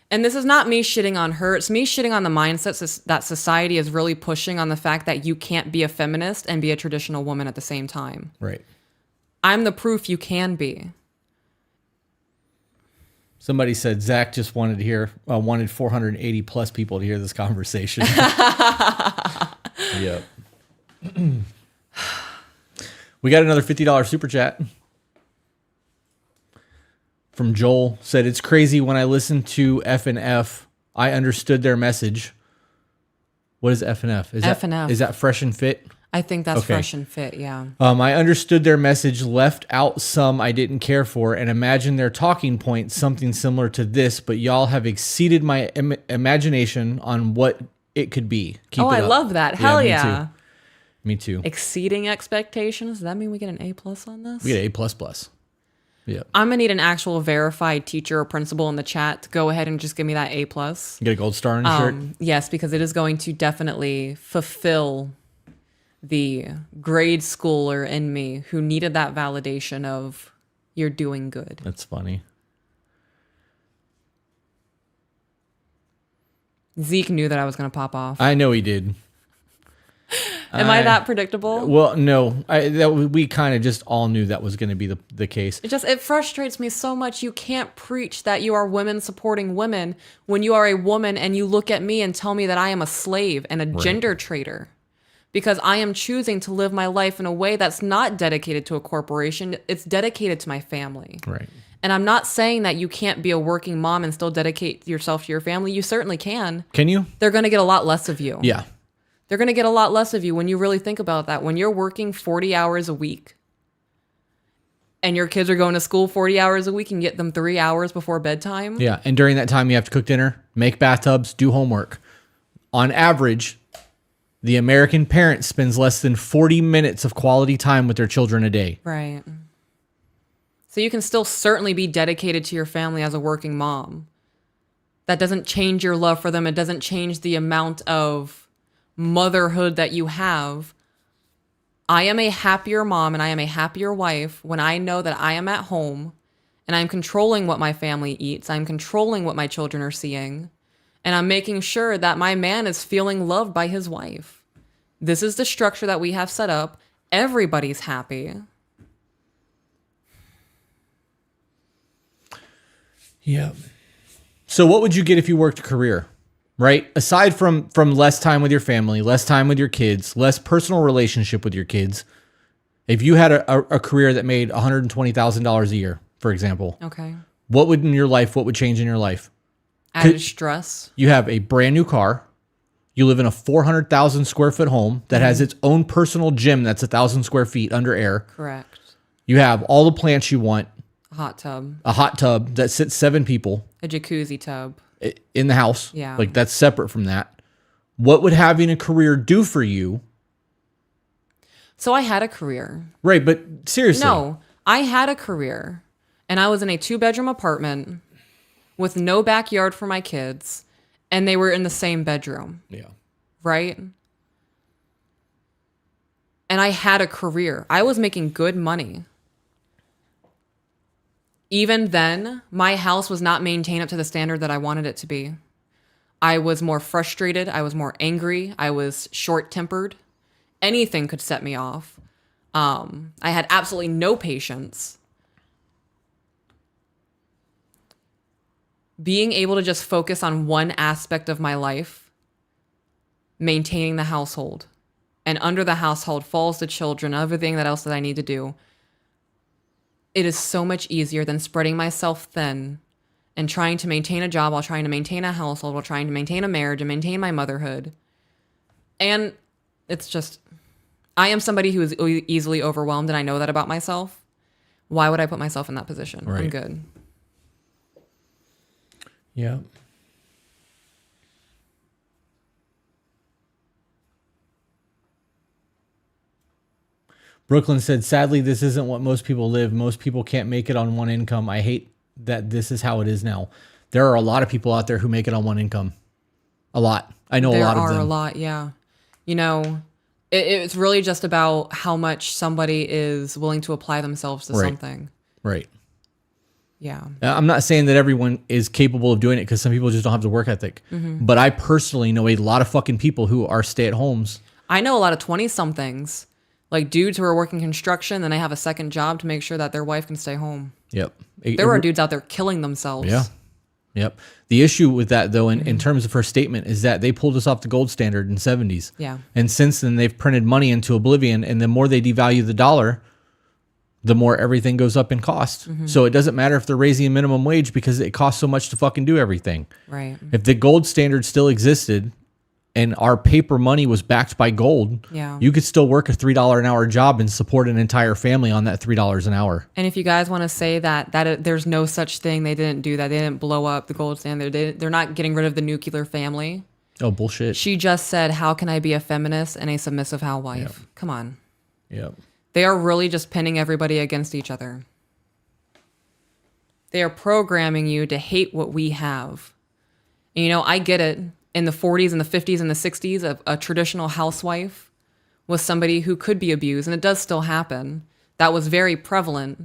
And this is not me shitting on her. It's me shitting on the mindset that society is really pushing on the fact that you can't be a feminist and be a traditional woman at the same time. Right. I'm the proof you can be. Somebody said Zach just wanted 480 plus people to hear this conversation. Yep. We got another $50 super chat from Joel. Said, it's crazy when I listen to F and F, I understood their message. What is F and F? F and F. Is that fresh and fit? I think that's Okay. fresh and fit, yeah. I understood their message, left out some I didn't care for, and imagine their talking point something similar to this, but y'all have exceeded my imagination on what it could be. Keep it I up. love that. Hell yeah. Me too. Exceeding expectations. Does that mean we get an A+ on this? We get A++. Yeah. I'm going to need an actual verified teacher or principal in the chat to go ahead and just give me that A+. You get a gold star on your shirt? Yes, because it is going to definitely fulfill the grade schooler in me who needed that validation of you're doing good. That's funny. Zeke knew that I was going to pop off. I know he did. Am I that predictable? Well, no. We kind of just all knew that was going to be the case. It frustrates me so much. You can't preach that you are women supporting women when you are a woman and you look at me and tell me that I am a slave and a gender traitor. Because I am choosing to live my life in a way that's not dedicated to a corporation. It's dedicated to my family. Right. And I'm not saying that you can't be a working mom and still dedicate yourself to your family. You certainly can. Can you? They're going to get a lot less of you. Yeah. They're going to get a lot less of you when you really think about that. When you're working 40 hours a week and your kids are going to school 40 hours a week and get them 3 hours before bedtime. Yeah. And during that time, you have to cook dinner, make bathtubs, do homework. On average, the American parent spends less than 40 minutes of quality time with their children a day. Right. So you can still certainly be dedicated to your family as a working mom. That doesn't change your love for them. It doesn't change the amount of motherhood that you have. I am a happier mom and I am a happier wife when I know that I am at home and I'm controlling what my family eats. I'm controlling what my children are seeing. And I'm making sure that my man is feeling loved by his wife. This is the structure that we have set up. Everybody's happy. Yeah. So what would you get if you worked a career, right? Aside from less time with your family, less time with your kids, less personal relationship with your kids, if you had a career that made $120,000 a year, for example, Okay. what would change in your life? Added stress. You have a brand new car. You live in a 400,000 square foot home that has its own personal gym that's 1,000 square feet under air. Correct. You have all the plants you want. A hot tub. A hot tub that sits 7 people A jacuzzi tub. in the house. Yeah. Like that's separate from that. What would having a career do for you? So I had a career. Right, but seriously. No, I had a career. And I was in a 2-bedroom apartment with no backyard for my kids. And they were in the same bedroom. Yeah. Right? And I had a career. I was making good money. Even then, my house was not maintained up to the standard that I wanted it to be. I was more frustrated. I was more angry. I was short-tempered. Anything could set me off. I had absolutely no patience. Being able to just focus on one aspect of my life, maintaining the household, and under the household falls the children, everything that else that I need to do. It is so much easier than spreading myself thin and trying to maintain a job while trying to maintain a household, while trying to maintain a marriage and maintain my motherhood. And it's just, I am somebody who is easily overwhelmed, and I know that about myself. Why would I put myself in that position? Right. I'm good. Yeah. Brooklyn said, sadly, this isn't what most people live. Most people can't make it on one income. I hate that this is how it is now. There are a lot of people out there who make it on one income. A lot. I know a lot of them. There are a lot, yeah. You know, it's really just about how much somebody is willing to apply themselves to something. Right. Yeah. I'm not saying that everyone is capable of doing it because some people just don't have the work ethic. Mm-hmm. But I personally know a lot of fucking people who are stay-at-homes. I know a lot of 20-somethings, like dudes who are working construction, then they have a second job to make sure that their wife can stay home. Yep. There are dudes out there killing themselves. Yeah. Yep. The issue with that, though, in terms of her statement, is that they pulled us off the gold standard in the 70s. Yeah. And since then, they've printed money into oblivion. And the more they devalue the dollar, the more everything goes up in cost. Mm-hmm. So it doesn't matter if they're raising minimum wage because it costs so much to fucking do everything. Right. If the gold standard still existed and our paper money was backed by gold, you could still work a $3 an hour job and support an entire family on that $3 an hour. And if you guys want to say that there's no such thing, they didn't do that, they didn't blow up the gold standard, they're not getting rid of the nuclear family. Oh, bullshit. She just said, how can I be a feminist and a submissive housewife? Yep. Come on. Yep. They are really just pinning everybody against each other. They are programming you to hate what we have. And, you know, I get it. In the 40s and the 50s and the 60s, a traditional housewife was somebody who could be abused, and it does still happen. That was very prevalent.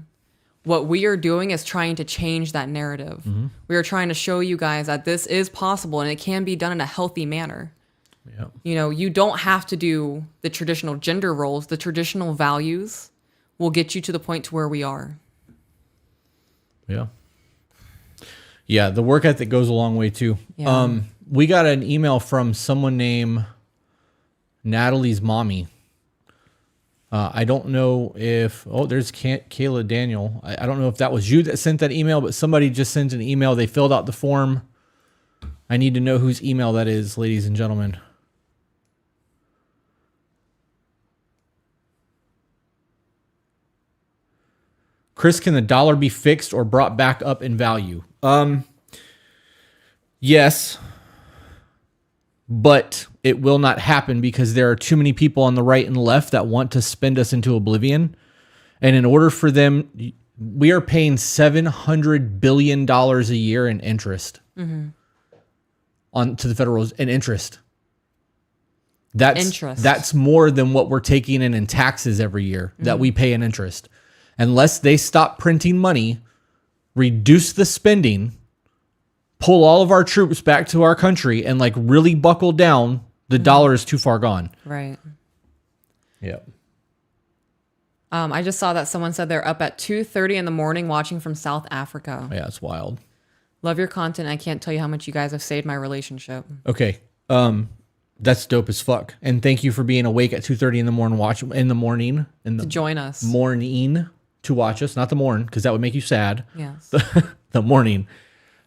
what we are doing is trying to change that narrative. We are trying to show you guys that this is possible and it can be done in a healthy manner. Yeah. You know, you don't have to do the traditional gender roles. The traditional values will get you to the point to where we are. Yeah. Yeah, the work ethic goes a long way too. Yeah. We got an email from someone named Natalie's mommy. I don't know if, there's Kayla Daniel. I don't know if that was you that sent that email, but somebody just sent an email. They filled out the form. I need to know whose email that is, ladies and gentlemen. Chris, can the dollar be fixed or brought back up in value? Yes, but it will not happen because there are too many people on the right and left that want to spend us into oblivion. And in order for them, we are paying $700 billion a year in interest on to the federal in interest. That's more than what we're taking in taxes every year that we pay in interest. Unless they stop printing money, reduce the spending, pull all of our troops back to our country, and like really buckle down, the dollar is too far gone. Right. Yep. I just saw that someone said they're up at 2:30 in the morning watching from South Africa. Yeah, it's wild. Love your content. I can't tell you how much you guys have saved my relationship. Okay. That's dope as fuck. And thank you for being awake at 2:30 in the morning, To join us. Morning to watch us, not the morning, because that would make you sad. Yes. The morning.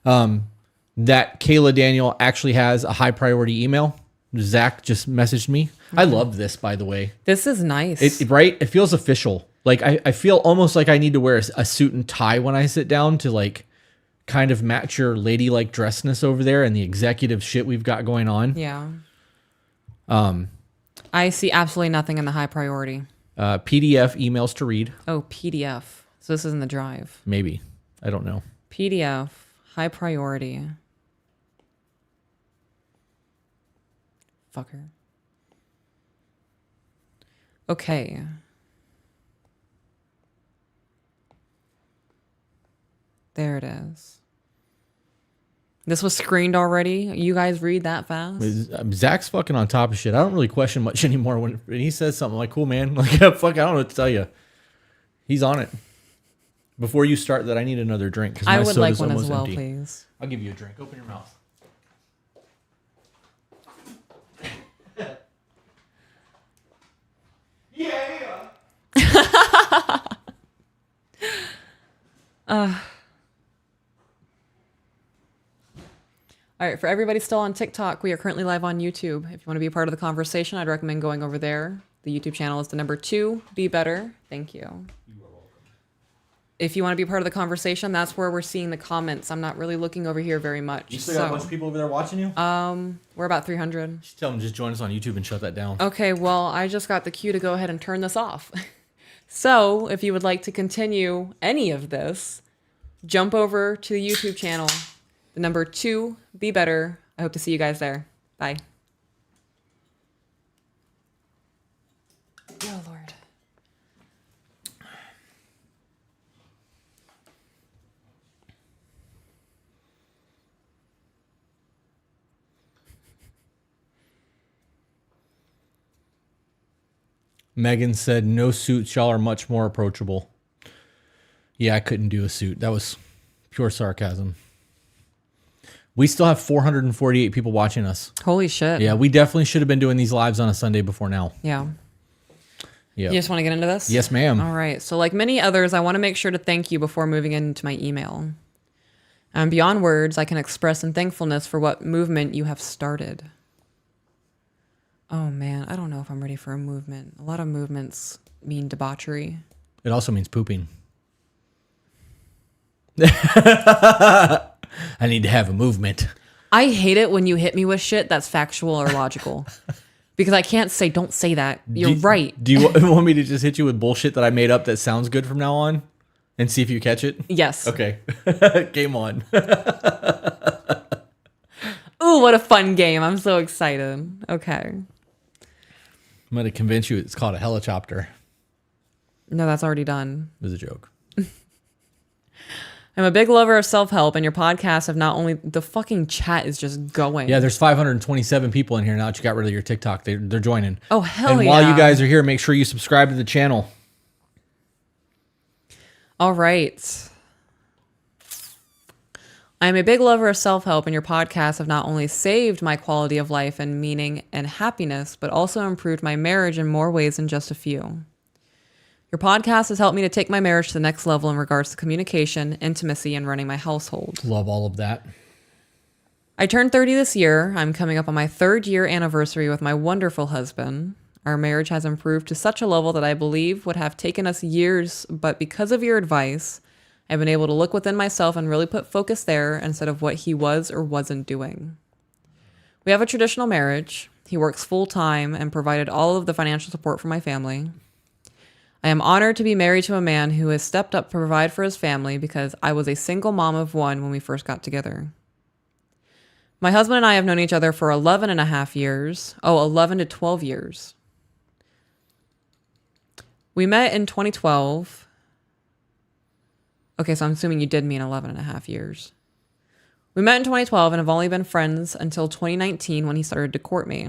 That Kayla Daniel actually has a high priority email. Zach just messaged me. I love this, by the way. This is nice. Right? It feels official. Like I feel almost like I need to wear a suit and tie when I sit down to like kind of match your ladylike dressness over there and the executive shit we've got going on. Yeah. I see absolutely nothing in the high priority. PDF emails to read. Oh, PDF. So this is in the drive. Maybe. I don't know. PDF, high priority. Fucker. Okay. There it is. This was screened already. You guys read that fast? Zach's fucking on top of shit. I don't really question much anymore when he says something like, cool, man. Like, fuck, I don't know what to tell you. He's on it. Before you start that, I need another drink. 'Cause I my would like soda's one as almost well, empty. please. I'll give you a drink. Open your mouth. Yeah. All right, for everybody still on TikTok, we are currently live on YouTube. If you want to be a part of the conversation, I'd recommend going over there. The YouTube channel is the number 2, Be Better. Thank you. You are welcome. If you want to be a part of the conversation, that's where we're seeing the comments. I'm not really looking over here very much. You still got a bunch of people over there watching you? We're about 300. Just tell them just join us on YouTube and shut that down. Okay, well, I just got the cue to go ahead and turn this off. So, if you would like to continue any of this, jump over to the YouTube channel. The number 2, Be Better. I hope to see you guys there. Bye. Oh, Lord. Megan said, no suits. Y'all are much more approachable. Yeah, I couldn't do a suit. That was pure sarcasm. We still have 448 people watching us. Holy shit. Yeah, we definitely should have been doing these lives on a Sunday before now. Yeah. Yeah. You just want to get into this? Yes, ma'am. All right. So like many others, I want to make sure to thank you before moving into my email. And beyond words, I can express in thankfulness for what movement you have started. Oh man, I don't know if I'm ready for a movement. A lot of movements mean debauchery. It also means pooping. I need to have a movement. I hate it when you hit me with shit that's factual or logical. Because I can't say, don't say that. You're right. Do you want me to just hit you with bullshit that I made up that sounds good from now on? And see if you catch it? Yes. Okay. Game on. Ooh, what a fun game. I'm so excited. Okay. I'm going to convince you it's called a helicopter. No, that's already done. It was a joke. I'm a big lover of self-help, and your podcasts have not only... The fucking chat is just going. Yeah, there's 527 people in here now that you got rid of your TikTok. They're joining. Oh, hell yeah. And while you guys are here, make sure you subscribe to the channel. All right. I am a big lover of self-help, and your podcasts have not only saved my quality of life and meaning and happiness, but also improved my marriage in more ways than just a few. Your podcast has helped me to take my marriage to the next level in regards to communication, intimacy, and running my household. Love all of that. I turned 30 this year. I'm coming up on my 3rd year anniversary with my wonderful husband. Our marriage has improved to such a level that I believe would have taken us years, but because of your advice, I've been able to look within myself and really put focus there instead of what he was or wasn't doing. We have a traditional marriage. He works full-time and provided all of the financial support for my family. I am honored to be married to a man who has stepped up to provide for his family because I was a single mom of one when we first got together. My husband and I have known each other for 11 and a half years. 11 to 12 years. We met in 2012. Okay, so I'm assuming you did mean 11 and a half years. We met in 2012 and have only been friends until 2019 when he started to court me.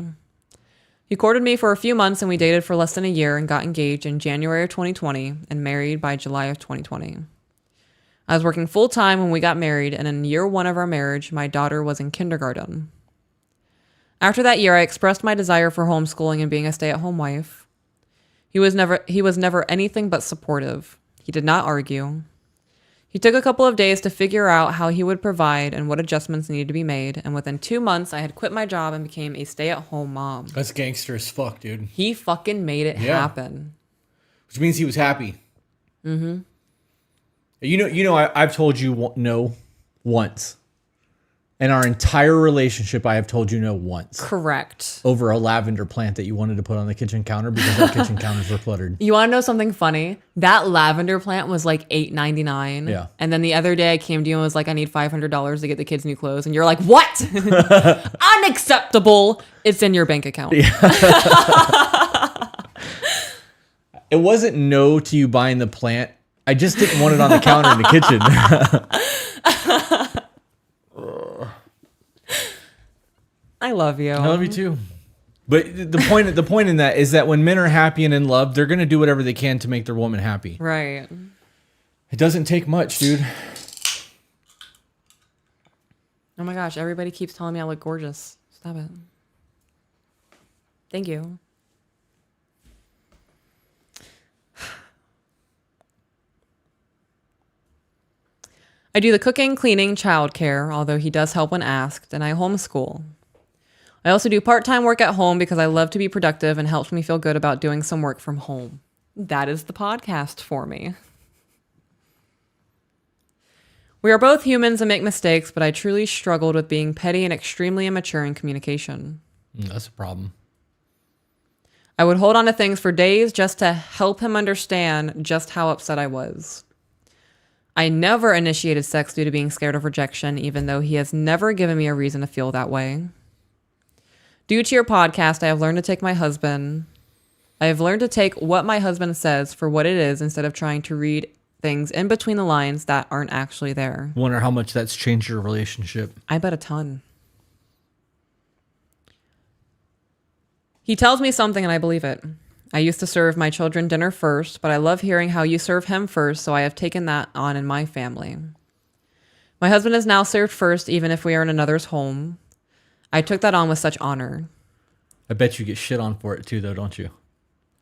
He courted me for a few months and we dated for less than a year and got engaged in January of 2020 and married by July of 2020. I was working full time when we got married, and in year 1 of our marriage, my daughter was in kindergarten. After that year, I expressed my desire for homeschooling and being a stay-at-home wife. He was never anything but supportive. He did not argue. He took a couple of days to figure out how he would provide and what adjustments needed to be made, and within 2 months, I had quit my job and became a stay-at-home mom. That's gangster as fuck, dude. He fucking made it happen. Which means he was happy. Mm-hmm. I've told you no once. In our entire relationship, I have told you no once. Correct. Over a lavender plant that you wanted to put on the kitchen counter because our kitchen counters were cluttered. You want to know something funny? That lavender plant was like $8.99. Yeah. And then the other day I came to you and was like, I need $500 to get the kids new clothes. And you're like, what? Unacceptable. It's in your bank account. Yeah. It wasn't no to you buying the plant. I just didn't want it on the counter in the kitchen. I love you. I love you too. But the point in that is that when men are happy and in love, they're going to do whatever they can to make their woman happy. Right. It doesn't take much, dude. Oh my gosh, everybody keeps telling me I look gorgeous. Stop it. Thank you. I do the cooking, cleaning, childcare, although he does help when asked, and I homeschool. I also do part-time work at home because I love to be productive and helps me feel good about doing some work from home. That is the podcast for me. We are both humans and make mistakes, but I truly struggled with being petty and extremely immature in communication. That's a problem. I would hold on to things for days just to help him understand just how upset I was. I never initiated sex due to being scared of rejection, even though he has never given me a reason to feel that way. Due to your podcast, I have learned to take what my husband says for what it is instead of trying to read things in between the lines that aren't actually there. Wonder how much that's changed your relationship. I bet a ton. He tells me something and I believe it. I used to serve my children dinner first, but I love hearing how you serve him first, so I have taken that on in my family. My husband is now served first, even if we are in another's home. I took that on with such honor. I bet you get shit on for it too, though, don't you?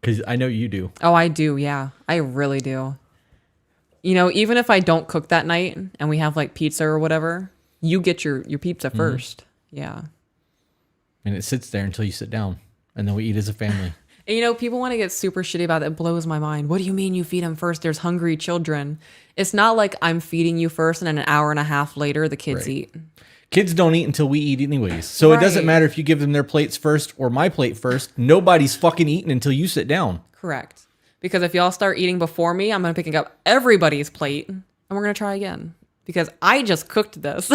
Because I know you do. Oh, I do, yeah. I really do. You know, even if I don't cook that night and we have like pizza or whatever, you get your pizza first. Yeah. And it sits there until you sit down, and then we eat as a family. And, you know, people want to get super shitty about it. It blows my mind. What do you mean you feed them first? There's hungry children. It's not like I'm feeding you first and then an hour and a half later the kids eat. Kids don't eat until we eat anyways. So It doesn't matter if you give them their plates first or my plate first. Nobody's fucking eating until you sit down. Correct. Because if y'all start eating before me, I'm going to pick up everybody's plate and we're going to try again. Because I just cooked this.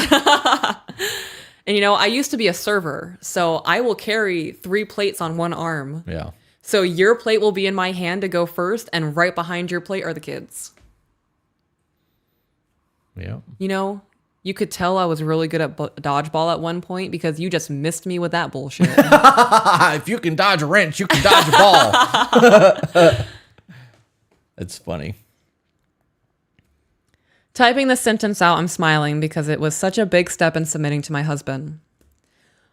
And, you know, I used to be a server. So I will carry 3 plates on one arm. Yeah. So your plate will be in my hand to go first, and right behind your plate are the kids. Yeah. You know, you could tell I was really good at dodgeball at one point because you just missed me with that bullshit. If you can dodge a wrench, you can dodge a ball. That's funny. Typing this sentence out, I'm smiling because it was such a big step in submitting to my husband.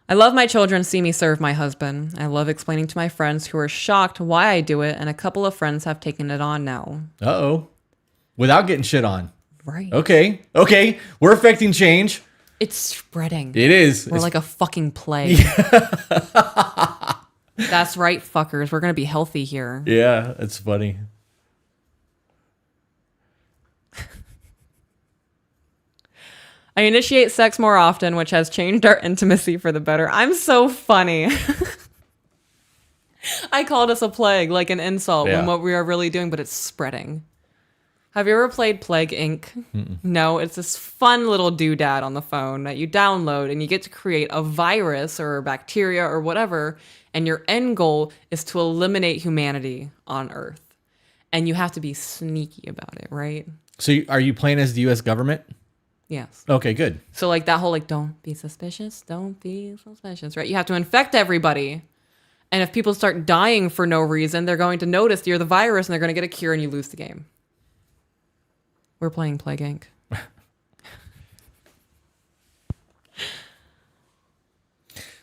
I love my children see me serve my husband. I love explaining to my friends who are shocked why I do it, and a couple of friends have taken it on now. Uh-oh. Without getting shit on. Right. Okay. We're affecting change. It's spreading. It is. We're like a fucking plague. That's right, fuckers. We're going to be healthy here. Yeah, it's funny. I initiate sex more often, which has changed our intimacy for the better. I'm so funny. I called us a plague, like an insult, when what we are really doing, but it's spreading. Have you ever played Plague Inc? No, it's this fun little doodad on the phone that you download, and you get to create a virus or a bacteria or whatever, and your end goal is to eliminate humanity on Earth. And you have to be sneaky about it, right? So are you playing as the U.S. government? Yes. Okay, good. So like that whole don't be suspicious, right? You have to infect everybody. And if people start dying for no reason, they're going to notice you're the virus and they're going to get a cure and you lose the game. We're playing Plague Inc.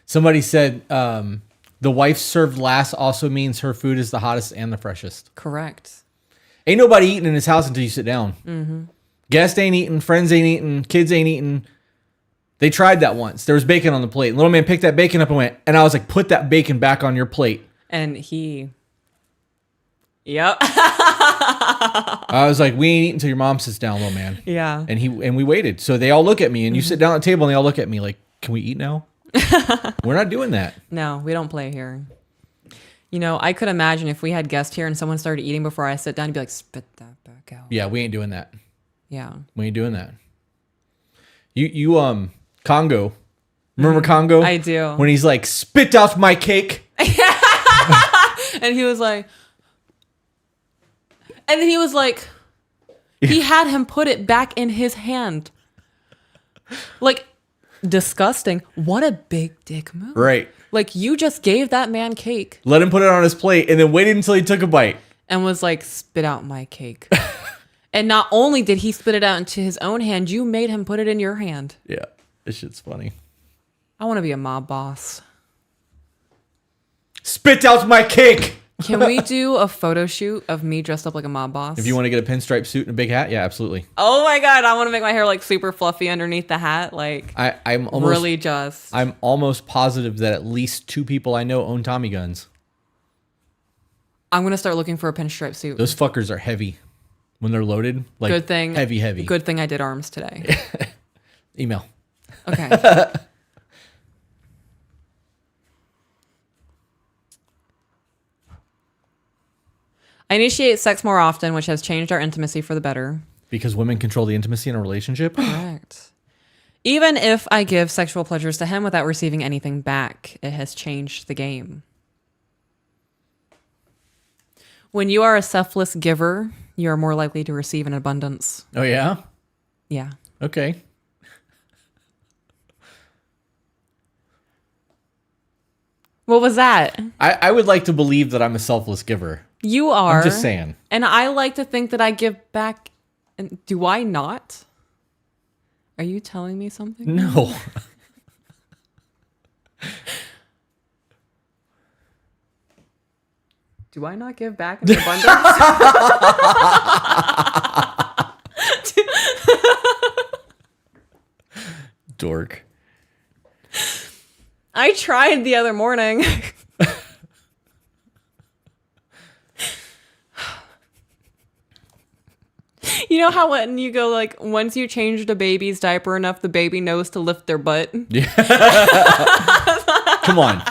Somebody said the wife served last also means her food is the hottest and the freshest. Correct. Ain't nobody eating in his house until you sit down. Mm-hmm. Guests ain't eating, friends ain't eating, kids ain't eating. They tried that once. There was bacon on the plate. Little man picked that bacon up and went, and I was like, put that bacon back on your plate. And he... Yep. I was like, we ain't eating until your mom sits down, little man. Yeah. And we waited. So they all look at me, and you sit down at the table, and they all look at me like, can we eat now? We're not doing that. No, we don't play here. You know, I could imagine if we had guests here and someone started eating before I sit down, you'd be like, spit that back out. Yeah, we ain't doing that. Yeah. We ain't doing that. You Congo. Remember Congo? I do. When he's like, spit out my cake. And he was like... And then he was like... He had him put it back in his hand. Like, disgusting. What a big dick move. Right. Like, you just gave that man cake. Let him put it on his plate and then waited until he took a bite. And was like, spit out my cake. And not only did he spit it out into his own hand, you made him put it in your hand. Yeah, this shit's funny. I want to be a mob boss. Spit out my cake! Can we do a photo shoot of me dressed up like a mob boss? If you want to get a pinstripe suit and a big hat, yeah, absolutely. Oh my God, I want to make my hair like super fluffy underneath the hat. Like, I'm almost, really just. I'm almost positive that at least 2 people I know own Tommy guns. I'm going to start looking for a pinstripe suit. Those fuckers are heavy when they're loaded. Like, good thing. Heavy. Good thing I did arms today. Email. Okay. I initiate sex more often, which has changed our intimacy for the better. Because women control the intimacy in a relationship? Correct. Even if I give sexual pleasures to him without receiving anything back, it has changed the game. When you are a selfless giver, you are more likely to receive in abundance. Oh, yeah? Yeah. Okay. What was that? I would like to believe that I'm a selfless giver. You are. I'm just saying. And I like to think that I give back. And do I not? Are you telling me something? No. Do I not give back in abundance? Dork. I tried the other morning. You know how when you go like, once you changed a baby's diaper enough, the baby knows to lift their butt? Yeah. Come on.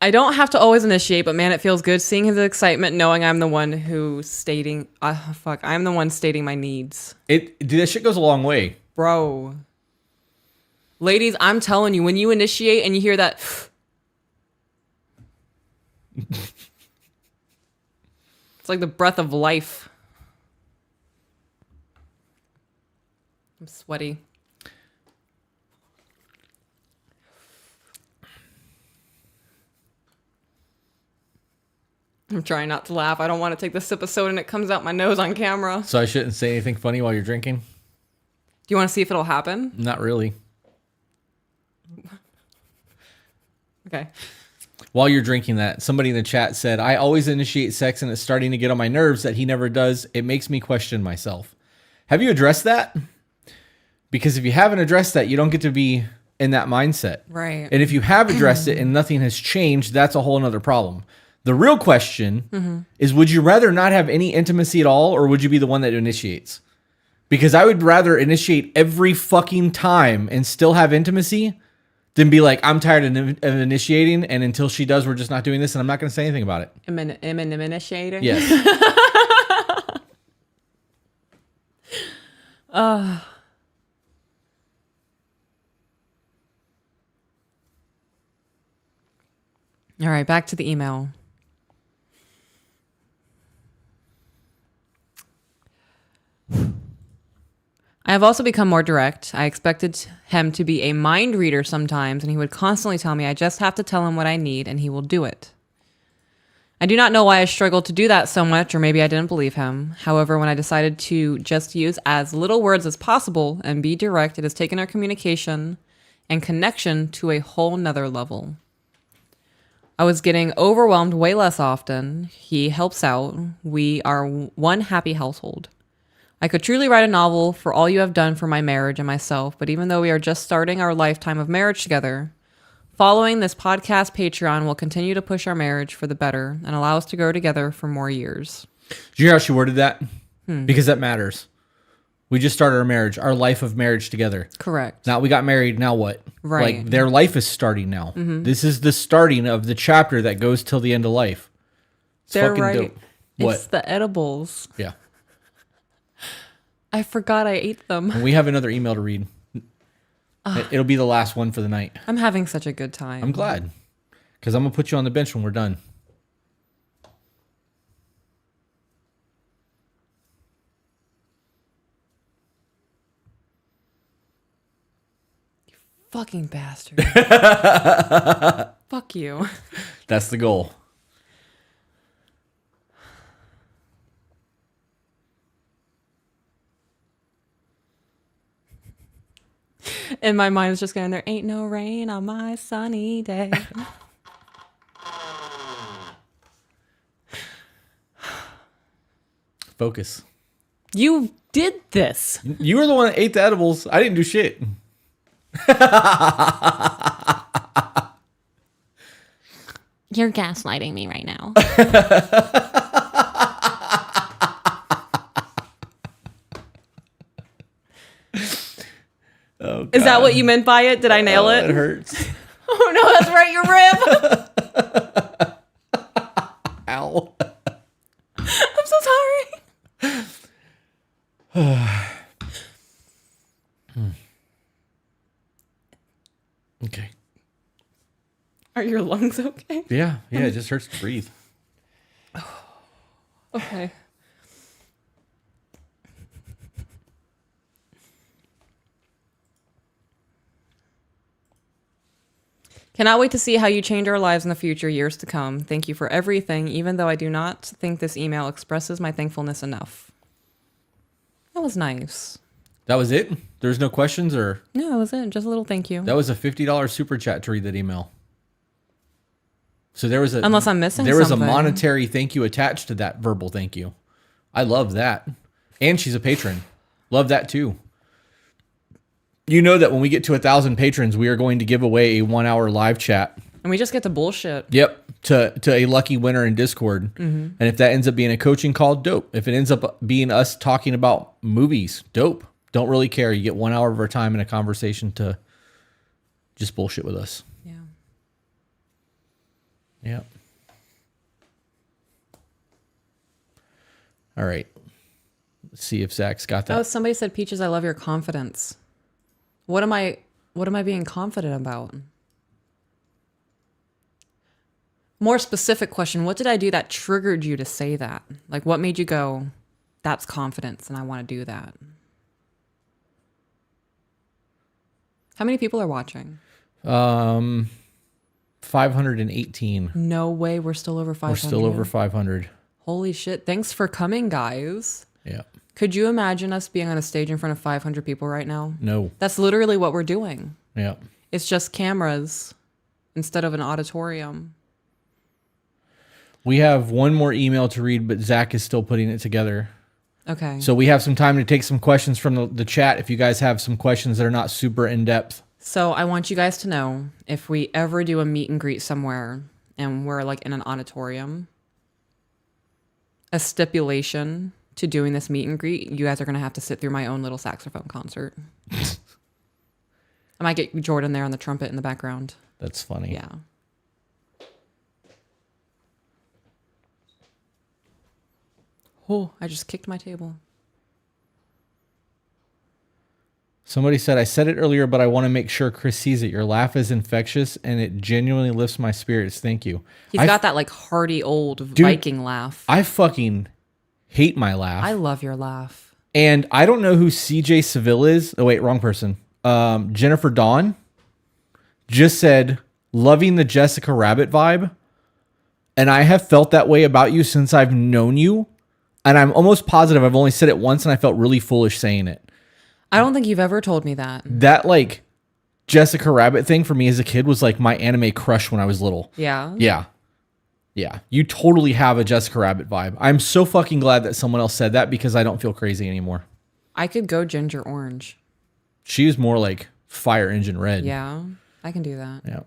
I don't have to always initiate, but man, it feels good seeing his excitement, knowing I'm the one who's stating, I'm the one stating my needs. Dude, that shit goes a long way. It's like the breath of life. I'm sweaty. I'm trying not to laugh. I don't want to take the sip of soda and it comes out my nose on camera. So I shouldn't say anything funny while you're drinking? Do you want to see if it'll happen? Not really. Okay. While you're drinking that, somebody in the chat said, I always initiate sex and it's starting to get on my nerves that he never does. It makes me question myself. Have you addressed that? Because if you haven't addressed that, you don't get to be in that mindset. Right. And if you have addressed it and nothing has changed, that's a whole nother problem. The real question is, would you rather not have any intimacy at all, or would you be the one that initiates? Because I would rather initiate every fucking time and still have intimacy than be like, I'm tired of initiating, and until she does, we're just not doing this, and I'm not going to say anything about it. Initiator? Yes. All right, back to the email. I have also become more direct. I expected him to be a mind reader sometimes, and he would constantly tell me I just have to tell him what I need, and he will do it. I do not know why I struggled to do that so much, or maybe I didn't believe him. However, when I decided to just use as little words as possible and be direct, it has taken our communication and connection to a whole nother level. I was getting overwhelmed way less often. He helps out. We are one happy household. I could truly write a novel for all you have done for my marriage and myself, but even though we are just starting our lifetime of marriage together, following this podcast Patreon will continue to push our marriage for the better and allow us to grow together for more years. Did you hear how she worded that? Because that matters. We just started our marriage, our life of marriage together. Correct. Now we got married, now what? Right. Like, their life is starting now. This is the starting of the chapter that goes till the end of life. It's They're fucking right. dope. What? It's the edibles. Yeah. I forgot I ate them. And we have another email to read. It'll be the last one for the night. I'm having such a good time. I'm glad. Because I'm going to put you on the bench when we're done. Fucking bastard. Fuck you. That's the goal. And my mind is just going, there ain't no rain on my sunny day. Focus. You did this. You were the one that ate the edibles. I didn't do shit. You're gaslighting me right now. Oh, Is that what you meant by it? Did I nail it? It hurts. Oh no, that's right, your rib. Ow. I'm so sorry. Okay. Are your lungs okay? Yeah, it just hurts to breathe. Okay. Cannot wait to see how you change our lives in the future, years to come. Thank you for everything, even though I do not think this email expresses my thankfulness enough. That was nice. That was it? There's no questions, or? No, that was it. Just a little thank you. That was a $50 super chat to read that email. So there was a... Unless I'm missing There was something. a monetary thank you attached to that verbal thank you. I love that. And she's a patron. Love that too. You know that when we get to 1,000 patrons, we are going to give away a 1-hour live chat. And we just get to bullshit. Yep. To a lucky winner in Discord. And if that ends up being a coaching call, dope. If it ends up being us talking about movies, dope. Don't really care. You get 1 hour of our time in a conversation to just bullshit with us. Yeah. Yep. All right. Let's see if Zach's got that. Oh, somebody said, Peaches, I love your confidence. What am I being confident about? More specific question. What did I do that triggered you to say that? Like, what made you go, that's confidence and I want to do that? How many people are watching? 518. No way. We're still over 500. We're still over 500. Holy shit. Thanks for coming, guys. Yeah. Could you imagine us being on a stage in front of 500 people right now? No. That's literally what we're doing. Yeah. It's just cameras instead of an auditorium. We have one more email to read, but Zach is still putting it together. Okay. So we have some time to take some questions from the chat if you guys have some questions that are not super in-depth. So I want you guys to know, if we ever do a meet and greet somewhere and we're like in an auditorium, a stipulation to doing this meet and greet, you guys are going to have to sit through my own little saxophone concert. I might get Jordan there on the trumpet in the background. That's funny. Yeah. Oh, I just kicked my table. Somebody said, I said it earlier, but I want to make sure Chris sees it. Your laugh is infectious and it genuinely lifts my spirits. Thank you. He's got that like hearty old Viking laugh. I fucking hate my laugh. I love your laugh. And I don't know who CJ Seville is. Oh, wait, wrong person. Jennifer Dawn just said, loving the Jessica Rabbit vibe. And I have felt that way about you since I've known you. And I'm almost positive I've only said it once and I felt really foolish saying it. I don't think you've ever told me that. That like Jessica Rabbit thing for me as a kid was like my anime crush when I was little. Yeah? Yeah. Yeah. You totally have a Jessica Rabbit vibe. I'm so fucking glad that someone else said that because I don't feel crazy anymore. I could go ginger orange. She was more like fire engine red. Yeah, I can do that. Yeah.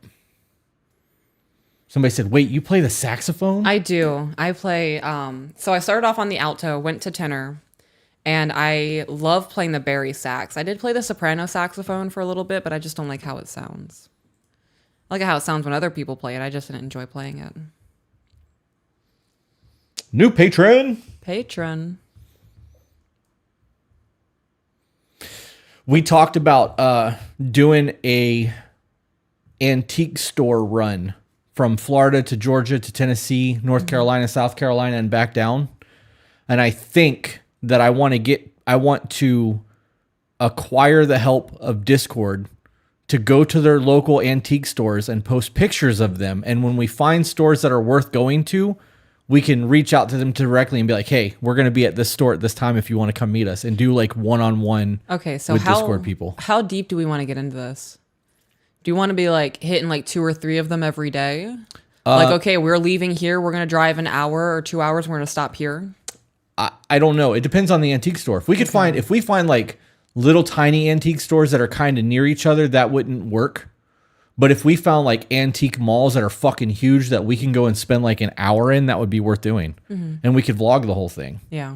Somebody said, wait, you play the saxophone? I do. I play, so I started off on the alto, went to tenor, and I love playing the bari sax. I did play the soprano saxophone for a little bit, but I just don't like how it sounds. I like how it sounds when other people play it. I just didn't enjoy playing it. New patron. Patron. We talked about doing a antique store run from Florida to Georgia to Tennessee, North Carolina, South Carolina, and back down. And I think that I want to acquire the help of Discord to go to their local antique stores and post pictures of them. And when we find stores that are worth going to, we can reach out to them directly and be like, hey, we're going to be at this store at this time if you want to come meet us, and do like one-on-one Okay, so with Discord people. How deep do we want to get into this? Do you want to be like hitting like 2 or 3 of them every day? Like, okay, we're leaving here. We're going to drive an hour or 2 hours. We're going to stop here. I don't know. It depends on the antique store. If we find like little tiny antique stores that are kind of near each other, that wouldn't work. But if we found like antique malls that are fucking huge that we can go and spend like an hour in, that would be worth doing. Mm-hmm. And we could vlog the whole thing. Yeah.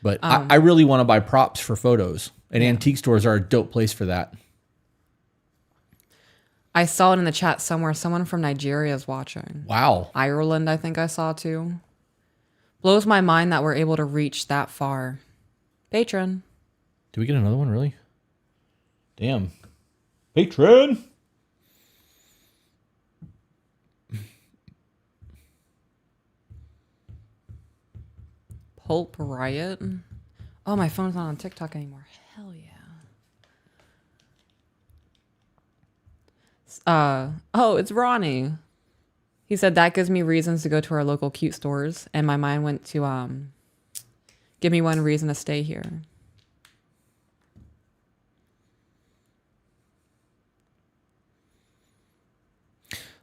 But I really want to buy props for photos. And antique stores are a dope place for that. I saw it in the chat somewhere. Someone from Nigeria is watching. Wow. Ireland, I think I saw too. Blows my mind that we're able to reach that far. Patron. Do we get another one, really? Damn. Patron! Pulp Riot. Oh, my phone's not on TikTok anymore. Hell yeah. Oh, it's Ronnie. He said that gives me reasons to go to our local cute stores, and my mind went to give me one reason to stay here.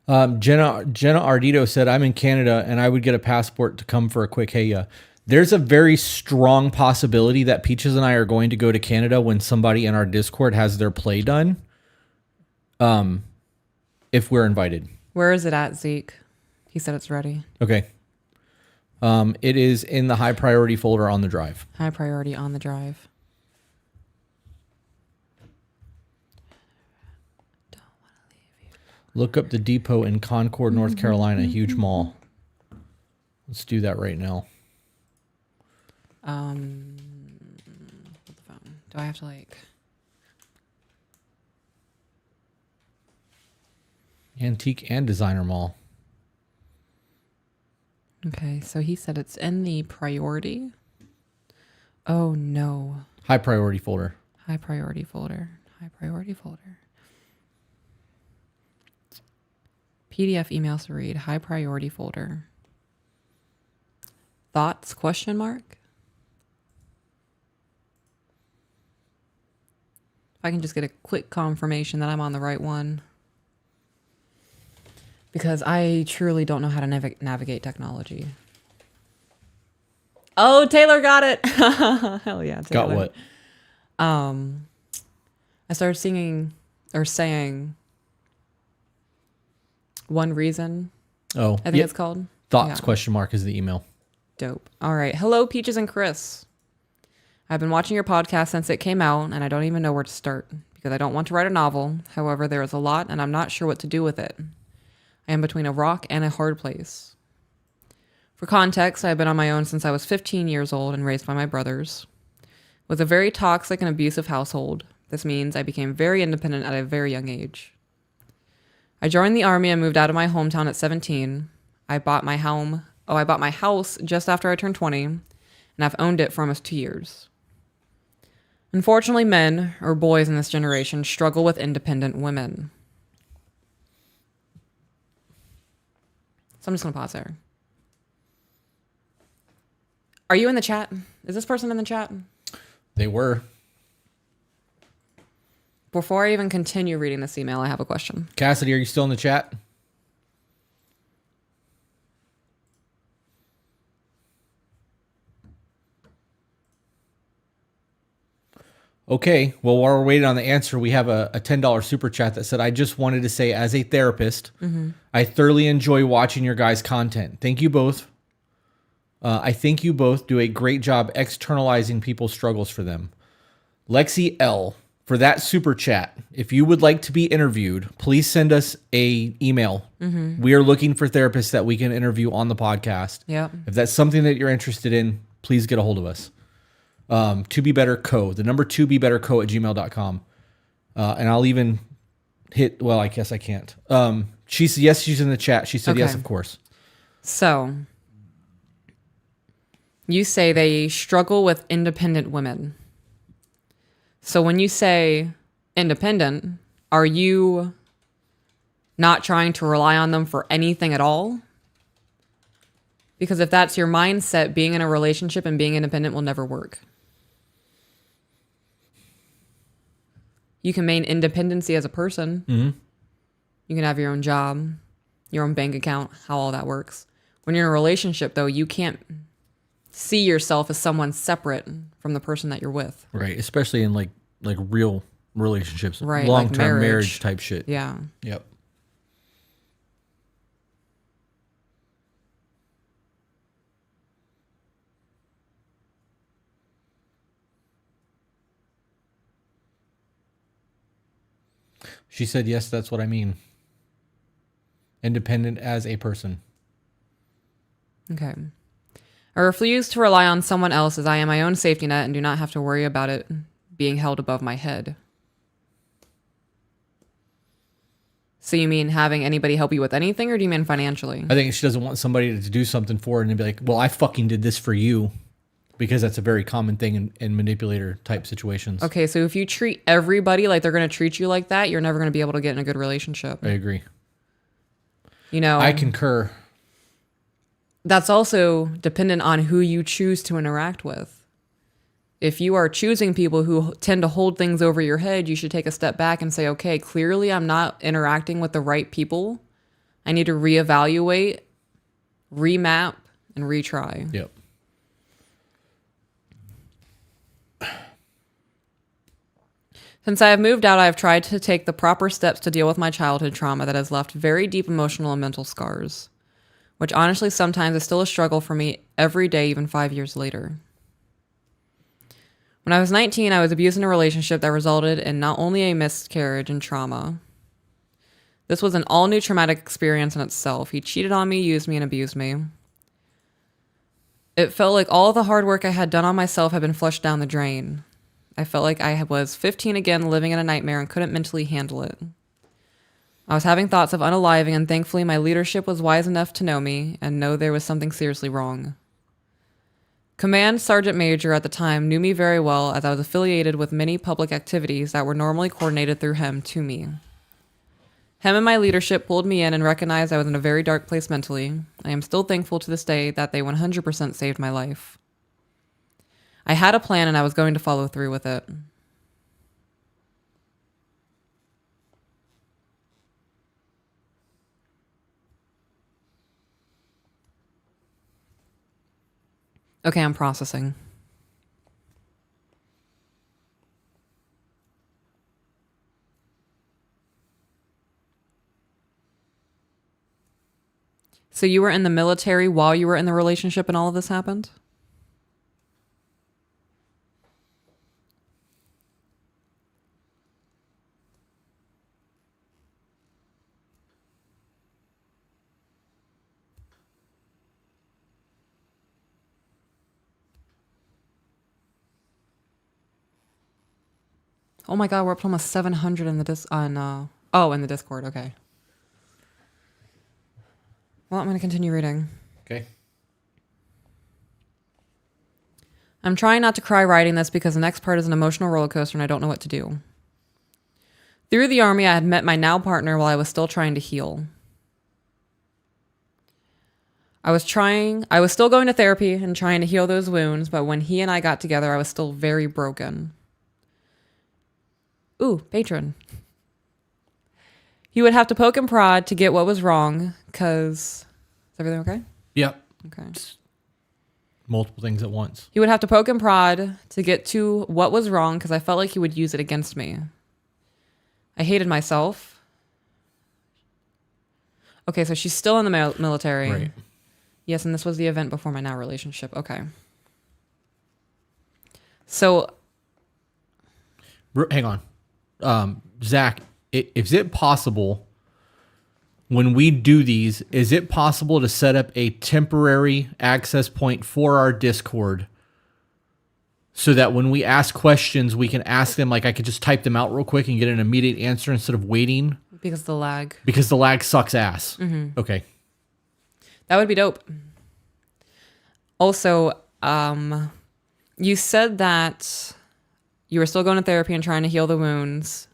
Jenna Ardito said, I'm in Canada and I would get a passport to come for a quick hey ya. There's a very strong possibility that Peaches and I are going to go to Canada when somebody in our Discord has their play done. If we're invited. Where is it at, Zeke? He said it's ready. Okay. It is in the high priority folder on the drive. High priority on the drive. Don't want to leave you. Look up the depot in Concord, North Carolina, huge mall. Let's do that right now. Hold the phone. Do I have to like... Antique and designer mall. Okay, so he said it's in the priority. Oh no. High priority folder. High priority folder. High priority folder. PDF emails to read. High priority folder. Thoughts? Question mark. If I can just get a quick confirmation that I'm on the right one. Because I truly don't know how to navigate technology. Oh, Taylor got it. Hell yeah, Taylor. Got what? I started singing or saying One Reason. Oh, I think it's called. Thoughts? Yeah. Question mark is the email. Dope. All right. Hello, Peaches and Chris. I've been watching your podcast since it came out, and I don't even know where to start because I don't want to write a novel. However, there is a lot, and I'm not sure what to do with it. I am between a rock and a hard place. For context, I've been on my own since I was 15 years old and raised by my brothers. With a very toxic and abusive household, this means I became very independent at a very young age. I joined the army and moved out of my hometown at 17. I bought my house just after I turned 20, and I've owned it for almost 2 years. Unfortunately, men, or boys in this generation, struggle with independent women. So I'm just going to pause there. Are you in the chat? Is this person in the chat? They were. Before I even continue reading this email, I have a question. Cassidy, are you still in the chat? Okay, well, while we're waiting on the answer, we have a $10 super chat that said, I just wanted to say, as a therapist, I thoroughly enjoy watching your guys' content. Thank you both. I think you both do a great job externalizing people's struggles for them. Lexi L, for that super chat, if you would like to be interviewed, please send us a email. We are looking for therapists that we can interview on the podcast. Yep. If that's something that you're interested in, please get a hold of us. To be better co, the number 2BeBetterCo at gmail.com. And I'll even hit, well, I guess I can't. She said, yes, she's in the chat. She said, yes, Okay. of course. So, you say they struggle with independent women. So when you say independent, are you not trying to rely on them for anything at all? Because if that's your mindset, being in a relationship and being independent will never work. You can maintain independency as a person. Mm-hmm. You can have your own job, your own bank account, how all that works. When you're in a relationship, though, you can't see yourself as someone separate from the person that you're with. Right. Especially in like real relationships, Right, long-term like marriage type shit. Yeah. Yep. She said, yes, that's what I mean. Independent as a person. Okay. I refuse to rely on someone else as I am my own safety net and do not have to worry about it being held above my head. So you mean having anybody help you with anything, or do you mean financially? I think she doesn't want somebody to do something for her and then be like, well, I fucking did this for you. Because that's a very common thing in manipulator type situations. Okay, so if you treat everybody like they're going to treat you like that, you're never going to be able to get in a good relationship. I agree. You know, I concur. That's also dependent on who you choose to interact with. If you are choosing people who tend to hold things over your head, you should take a step back and say, okay, clearly I'm not interacting with the right people. I need to reevaluate, remap, and retry. Yep. Since I have moved out, I have tried to take the proper steps to deal with my childhood trauma that has left very deep emotional and mental scars, which honestly sometimes is still a struggle for me every day, even 5 years later. When I was 19, I was abused in a relationship that resulted in not only a miscarriage and trauma. This was an all-new traumatic experience in itself. He cheated on me, used me, and abused me. It felt like all the hard work I had done on myself had been flushed down the drain. I felt like I was 15 again, living in a nightmare and couldn't mentally handle it. I was having thoughts of unaliving, and thankfully my leadership was wise enough to know me and know there was something seriously wrong. Command Sergeant Major at the time knew me very well, as I was affiliated with many public activities that were normally coordinated through him to me. Him and my leadership pulled me in and recognized I was in a very dark place mentally. I am still thankful to this day that they 100% saved my life. I had a plan and I was going to follow through with it. Okay, I'm processing. So you were in the military while you were in the relationship and all of this happened? Oh my god, we're up to almost 700 in the in the Discord, okay. Well, I'm going to continue reading. Okay. I'm trying not to cry writing this because the next part is an emotional roller coaster and I don't know what to do. Through the army, I had met my now partner while I was still trying to heal. I was still going to therapy and trying to heal those wounds, but when he and I got together, I was still very broken. Ooh, patron. He would have to poke and prod to get what was wrong, because... Is everything okay? Yep. Okay. Multiple things at once. He would have to poke and prod to get to what was wrong, because I felt like he would use it against me. I hated myself. Okay, so she's still in the military. Right. Yes, and this was the event before my now relationship. Okay. So... Hang on. Zach, is it possible when we do these, is it possible to set up a temporary access point for our Discord so that when we ask questions, we can ask them, like I could just type them out real quick and get an immediate answer instead of waiting? Because of the lag. Because the lag sucks ass. Mm-hmm. Okay. That would be dope. Also, you said that you were still going to therapy and trying to heal the wounds.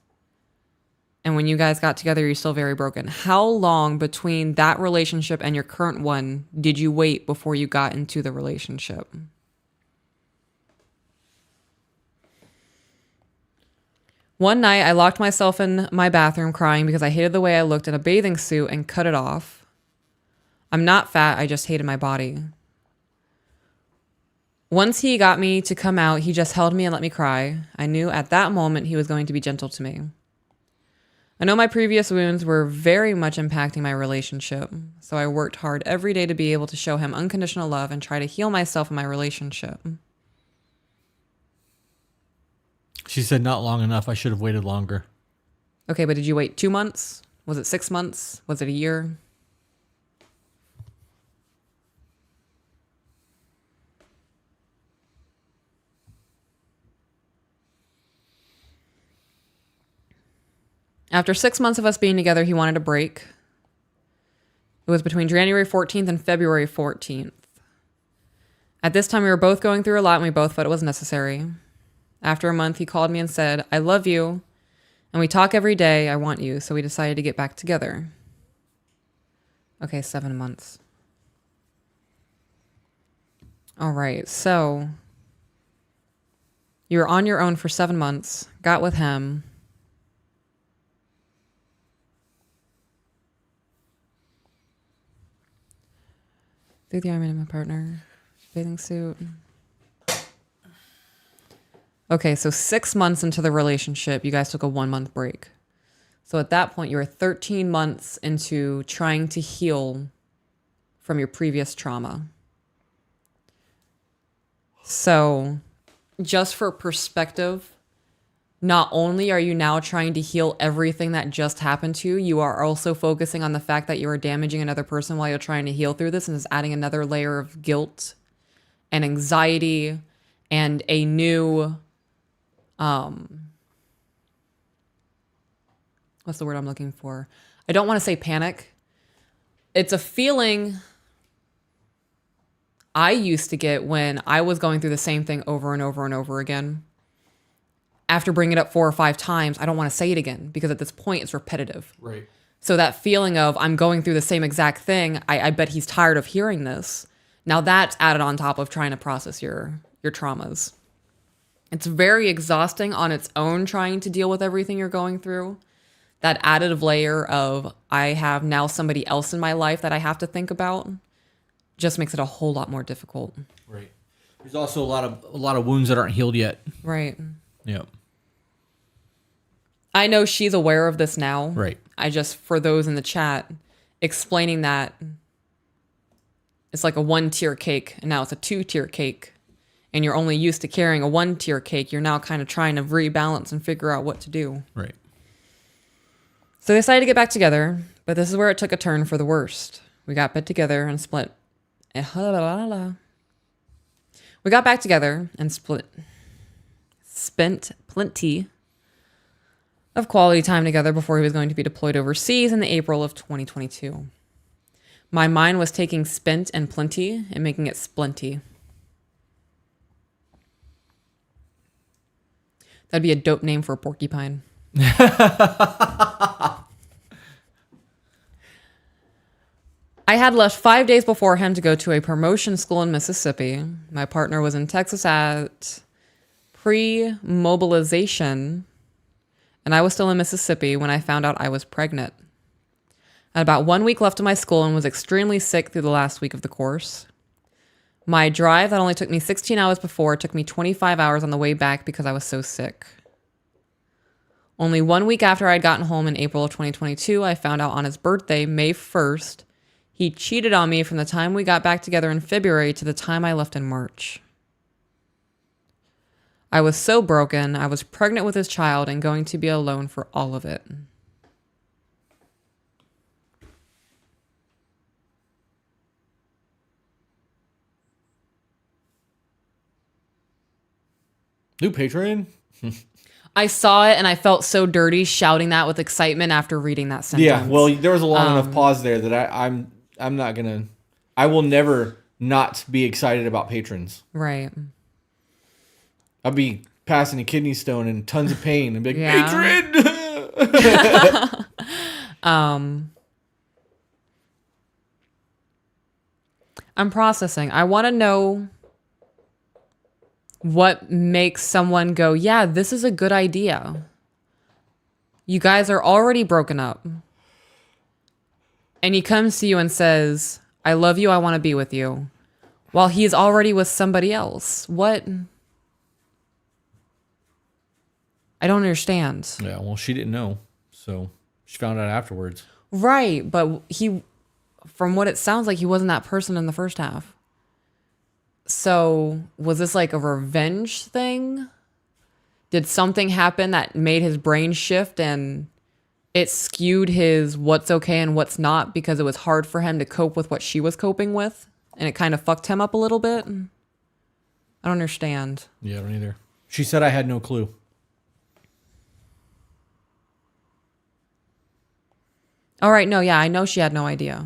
And when you guys got together, you're still very broken. How long between that relationship and your current one did you wait before you got into the relationship? One night, I locked myself in my bathroom crying because I hated the way I looked in a bathing suit and cut it off. I'm not fat, I just hated my body. Once he got me to come out, he just held me and let me cry. I knew at that moment he was going to be gentle to me. I know my previous wounds were very much impacting my relationship, so I worked hard every day to be able to show him unconditional love and try to heal myself in my relationship. She said not long enough. I should have waited longer. Okay, but did you wait 2 months? Was it 6 months? Was it a year? After 6 months of us being together, he wanted a break. It was between January 14th and February 14th. At this time, we were both going through a lot and we both felt it was necessary. After a month, he called me and said, I love you, and we talk every day, I want you, so we decided to get back together. Okay, 7 months. All right, so you were on your own for 7 months, got with him. Through the army of my partner, bathing suit. Okay, so 6 months into the relationship, you guys took a 1 month break. So at that point, you were 13 months into trying to heal from your previous trauma. So just for perspective, not only are you now trying to heal everything that just happened to you, you are also focusing on the fact that you are damaging another person while you're trying to heal through this, and is adding another layer of guilt and anxiety and a new, what's the word I'm looking for? I don't want to say panic. It's a feeling I used to get when I was going through the same thing over and over and over again. After bringing it up 4 or 5 times, I don't want to say it again because at this point it's repetitive. Right. So that feeling of I'm going through the same exact thing, I bet he's tired of hearing this. Now that's added on top of trying to process your traumas. It's very exhausting on its own trying to deal with everything you're going through. That additive layer of I have now somebody else in my life that I have to think about just makes it a whole lot more difficult. Right. There's also a lot of wounds that aren't healed yet. Right. Yep. I know she's aware of this now. Right. I just, for those in the chat, explaining that it's like a 1-tier cake and now it's a 2-tier cake. And you're only used to carrying a 1-tier cake. You're now kind of trying to rebalance and figure out what to do. Right. So they decided to get back together, but this is where it took a turn for the worst. We got back together and split. We got back together and spent plenty of quality time together before he was going to be deployed overseas in the April of 2022. My mind was taking spent and plenty and making it splinty. That'd be a dope name for a porcupine. I had left 5 days before him to go to a promotion school in Mississippi. My partner was in Texas at pre-mobilization, and I was still in Mississippi when I found out I was pregnant. I had about 1 week left of my school and was extremely sick through the last week of the course. My drive that only took me 16 hours before took me 25 hours on the way back because I was so sick. Only 1 week after I'd gotten home in April of 2022, I found out on his birthday, May 1st, he cheated on me from the time we got back together in February to the time I left in March. I was so broken, I was pregnant with his child and going to be alone for all of it. New patron. I saw it and I felt so dirty shouting that with excitement after reading that sentence. Yeah, well, there was a long enough pause there that I'm not gonna. I will never not be excited about patrons. Right. I'll be passing a kidney stone and tons of pain and be like, Yeah. patron. I'm processing. I want to know what makes someone go, yeah, this is a good idea. You guys are already broken up. And he comes to you and says, I love you, I want to be with you. While he's already with somebody else. What? I don't understand. Yeah, well, she didn't know, so she found out afterwards. Right, but from what it sounds like, he wasn't that person in the first half. So was this like a revenge thing? Did something happen that made his brain shift and it skewed his what's okay and what's not because it was hard for him to cope with what she was coping with? And it kind of fucked him up a little bit? I don't understand. Yeah, I don't either. She said I had no clue. All right, no, yeah, I know she had no idea.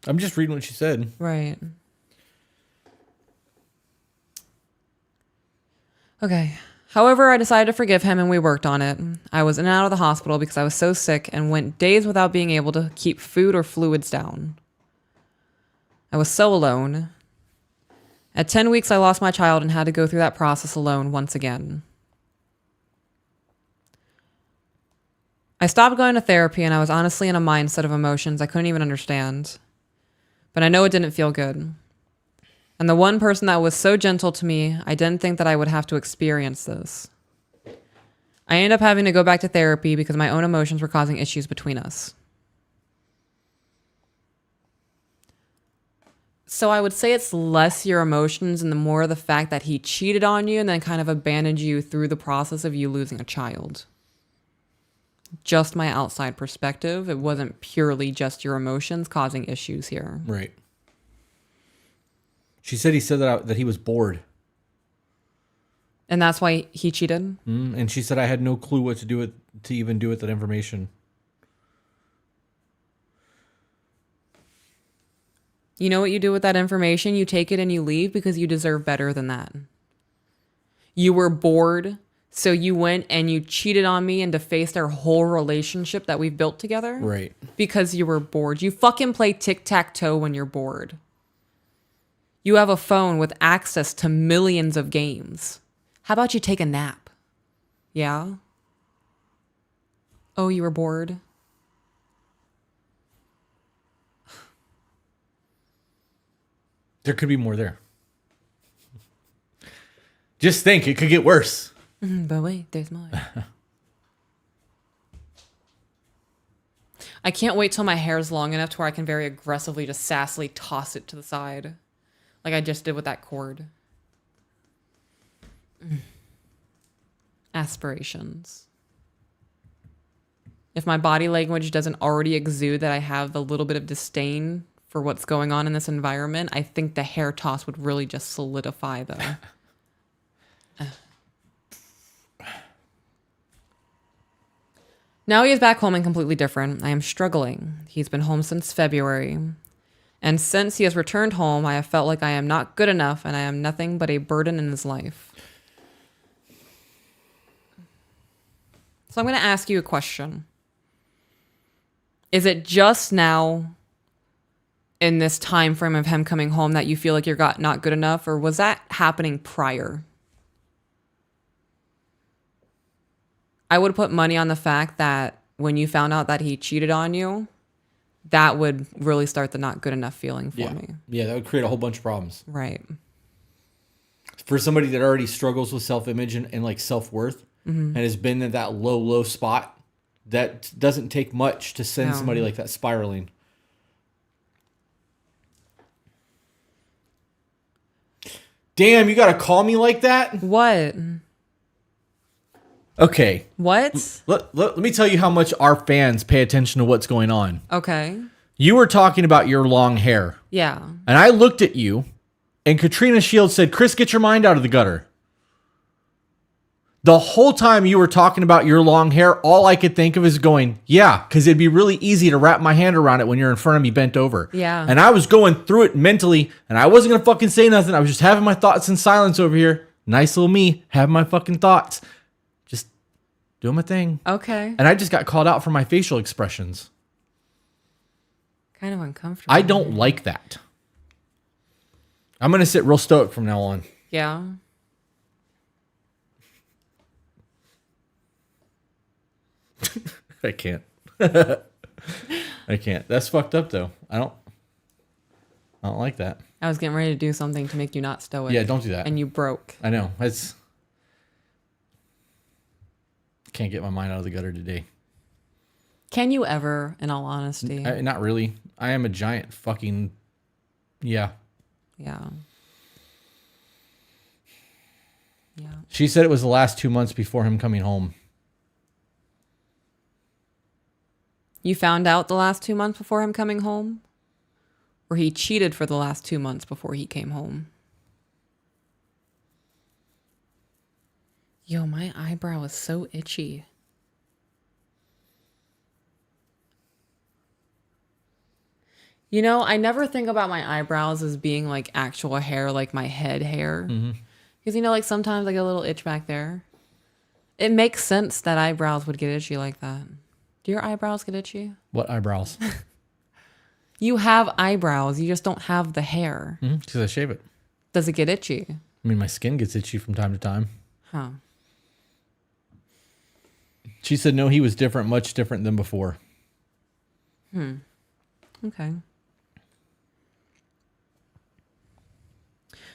I'm just reading what she said. Right. Okay. However, I decided to forgive him and we worked on it. I was in and out of the hospital because I was so sick and went days without being able to keep food or fluids down. I was so alone. At 10 weeks, I lost my child and had to go through that process alone once again. I stopped going to therapy and I was honestly in a mindset of emotions I couldn't even understand. But I know it didn't feel good. And the one person that was so gentle to me, I didn't think that I would have to experience this. I ended up having to go back to therapy because my own emotions were causing issues between us. So I would say it's less your emotions and the more the fact that he cheated on you and then kind of abandoned you through the process of you losing a child. Just my outside perspective. It wasn't purely just your emotions causing issues here. Right. She said he said that he was bored. And that's why he cheated? And she said I had no clue what to do with that information. You know what you do with that information? You take it and you leave because you deserve better than that. You were bored, so you went and you cheated on me and defaced our whole relationship that we've built together. Right. Because you were bored. You fucking play tic-tac-toe when you're bored. You have a phone with access to millions of games. How about you take a nap? Yeah? Oh, you were bored? There could be more there. Just think, it could get worse. But wait, there's more. I can't wait till my hair's long enough to where I can very aggressively just sassily toss it to the side. Like I just did with that cord. Aspirations. If my body language doesn't already exude that I have a little bit of disdain for what's going on in this environment, I think the hair toss would really just solidify the... Now he is back home and completely different. I am struggling. He's been home since February. And since he has returned home, I have felt like I am not good enough and I am nothing but a burden in his life. So I'm going to ask you a question. Is it just now in this time frame of him coming home that you feel like you're not good enough, or was that happening prior? I would put money on the fact that when you found out that he cheated on you, that would really start the not good enough feeling for me. Yeah, that would create a whole bunch of problems. Right. For somebody that already struggles with self-image and like self-worth and has been in that low spot, that doesn't take much to send somebody like that spiraling. Damn, you got to call me like that? What? Okay. What? Let me tell you how much our fans pay attention to what's going on. Okay. You were talking about your long hair. Yeah. And I looked at you, and Katrina Shields said, Chris, get your mind out of the gutter. The whole time you were talking about your long hair, all I could think of is going, yeah, because it'd be really easy to wrap my hand around it when you're in front of me bent over. Yeah. And I was going through it mentally, and I wasn't going to fucking say nothing. I was just having my thoughts in silence over here. Nice little me, having my fucking thoughts. Just doing my thing. Okay. And I just got called out for my facial expressions. Kind of uncomfortable. I don't like that. I'm going to sit real stoic from now on. Yeah. I can't. I can't. That's fucked up though. I don't like that. I was getting ready to do something to make you not stoic. Yeah, don't do that. And you broke. I know. Can't get my mind out of the gutter today. Can you ever, in all honesty? Not really. I am a giant fucking... Yeah. Yeah. Yeah. She said it was the last 2 months before him coming home. You found out the last 2 months before him coming home? Or he cheated for the last 2 months before he came home? Yo, my eyebrow is so itchy. You know, I never think about my eyebrows as being like actual hair, like my head hair. Because, you know, like sometimes I get a little itch back there. It makes sense that eyebrows would get itchy like that. Do your eyebrows get itchy? What eyebrows? You have eyebrows. You just don't have the hair. Because I shave it. Does it get itchy? I mean, my skin gets itchy from time to time. Huh. She said, no, he was different, much different than before. Okay.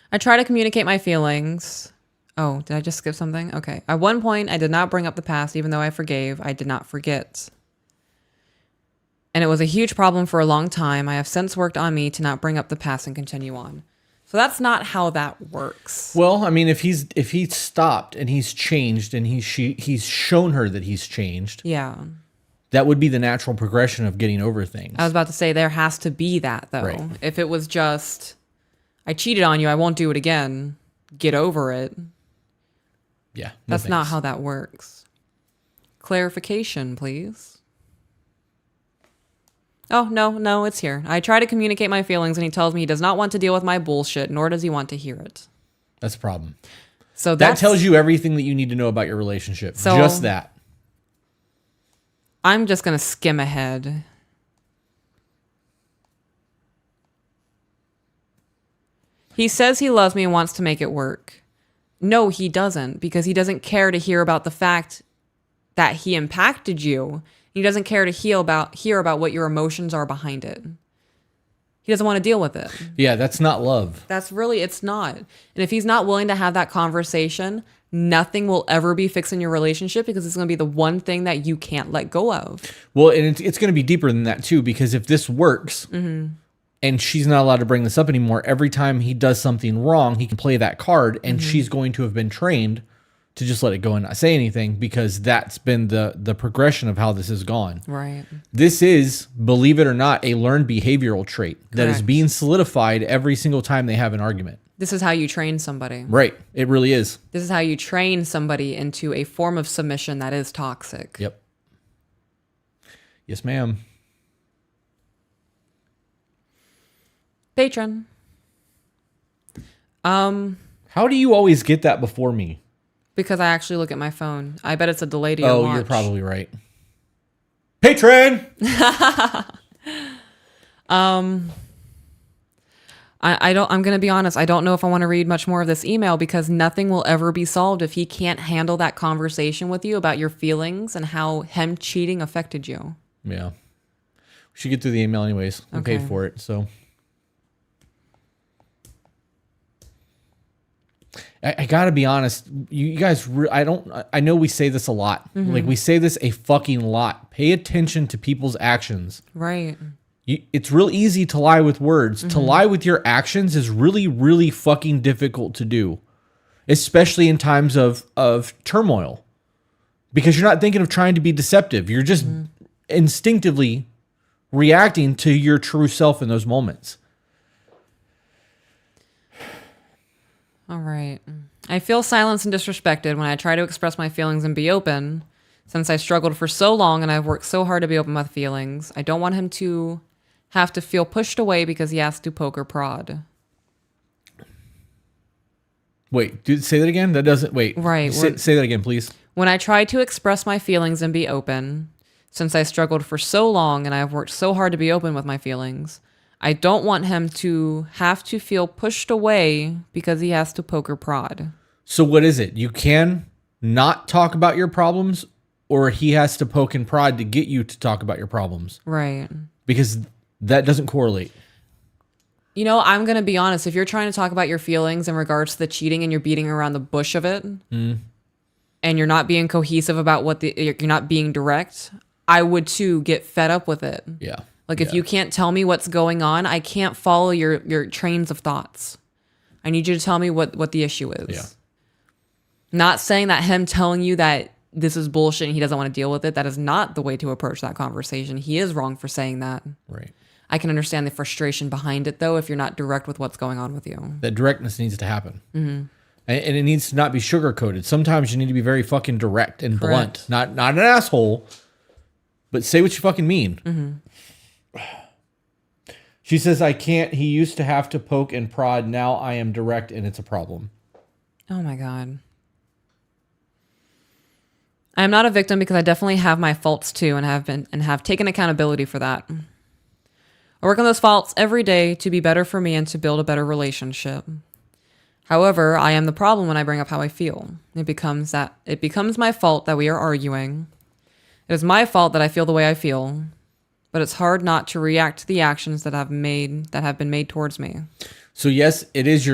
I try to communicate my feelings. Oh, did I just skip something? Okay. At one point, I did not bring up the past, even though I forgave. I did not forget. And it was a huge problem for a long time. I have since worked on me to not bring up the past and continue on. So that's not how that works. Well, I mean, if he's stopped and he's changed and he's shown her that he's changed, Yeah. that would be the natural progression of getting over things. I was about to say there has to be that, though. Right. If it was just, I cheated on you, I won't do it again, get over it. Yeah. no That's not thanks. how that works. Clarification, please. Oh, no, it's here. I try to communicate my feelings and he tells me he does not want to deal with my bullshit, nor does he want to hear it. That's a problem. So That tells you everything that you need to know about your relationship. So- Just that. I'm just going to skim ahead. He says he loves me and wants to make it work. No, he doesn't, because he doesn't care to hear about the fact that he impacted you. He doesn't care to hear about what your emotions are behind it. He doesn't want to deal with it. Yeah, that's not love. It's not. And if he's not willing to have that conversation, nothing will ever be fixed in your relationship because it's going to be the one thing that you can't let go of. Well, and it's going to be deeper than that too, because if this works and she's not allowed to bring this up anymore, every time he does something wrong, he can play that card and she's going to have been trained to just let it go and not say anything because that's been the progression of how this has gone. Right. This is, believe it or not, a learned behavioral trait that is Correct. being solidified every single time they have an argument. This is how you train somebody. Right. It really is. This is how you train somebody into a form of submission that is toxic. Yep. Yes, ma'am. Patron. How do you always get that before me? Because I actually look at my phone. I bet it's a delay to your Oh, watch. you're probably right. Patron! I'm going to be honest. I don't know if I want to read much more of this email because nothing will ever be solved if he can't handle that conversation with you about your feelings and how him cheating affected you. Yeah. We should get through the email anyways. We paid Okay. for it, so. I gotta be honest. You guys, I know we say this a lot. Like we say this a fucking lot. Pay attention to people's actions. Right. It's real easy to lie with words. To lie with your actions is really, really fucking difficult to do. Especially in times of turmoil. Because you're not thinking of trying to be deceptive. You're just instinctively reacting to your true self in those moments. All right. I feel silenced and disrespected when I try to express my feelings and be open. Since I struggled for so long and I've worked so hard to be open with feelings, I don't want him to have to feel pushed away because he has to poke or prod. Wait, say that again? That doesn't... Wait. Right. Say that again, please. When I try to express my feelings and be open, since I struggled for so long and I have worked so hard to be open with my feelings, I don't want him to have to feel pushed away because he has to poke or prod. So what is it? You can not talk about your problems, or he has to poke and prod to get you to talk about your problems? Right. Because that doesn't correlate. You know, I'm going to be honest. If you're trying to talk about your feelings in regards to the cheating and you're beating around the bush of it, and you're not being cohesive about you're not being direct, I would too get fed up with it. Yeah. Like if you can't tell me what's going on, I can't follow your trains of thoughts. I need you to tell me what the issue is. Yeah. Not saying that him telling you that this is bullshit and he doesn't want to deal with it, that is not the way to approach that conversation. He is wrong for saying that. Right. I can understand the frustration behind it though if you're not direct with what's going on with you. That directness needs to happen. And it needs to not be sugar-coated. Sometimes you need to be very fucking direct and blunt. Not an asshole, but say what you fucking mean. She says, I can't. He used to have to poke and prod. Now I am direct and it's a problem. Oh my God. I am not a victim because I definitely have my faults too and have taken accountability for that. I work on those faults every day to be better for me and to build a better relationship. However, I am the problem when I bring up how I feel. It becomes my fault that we are arguing. It is my fault that I feel the way I feel. But it's hard not to react to the actions that have been made towards me. So yes, it is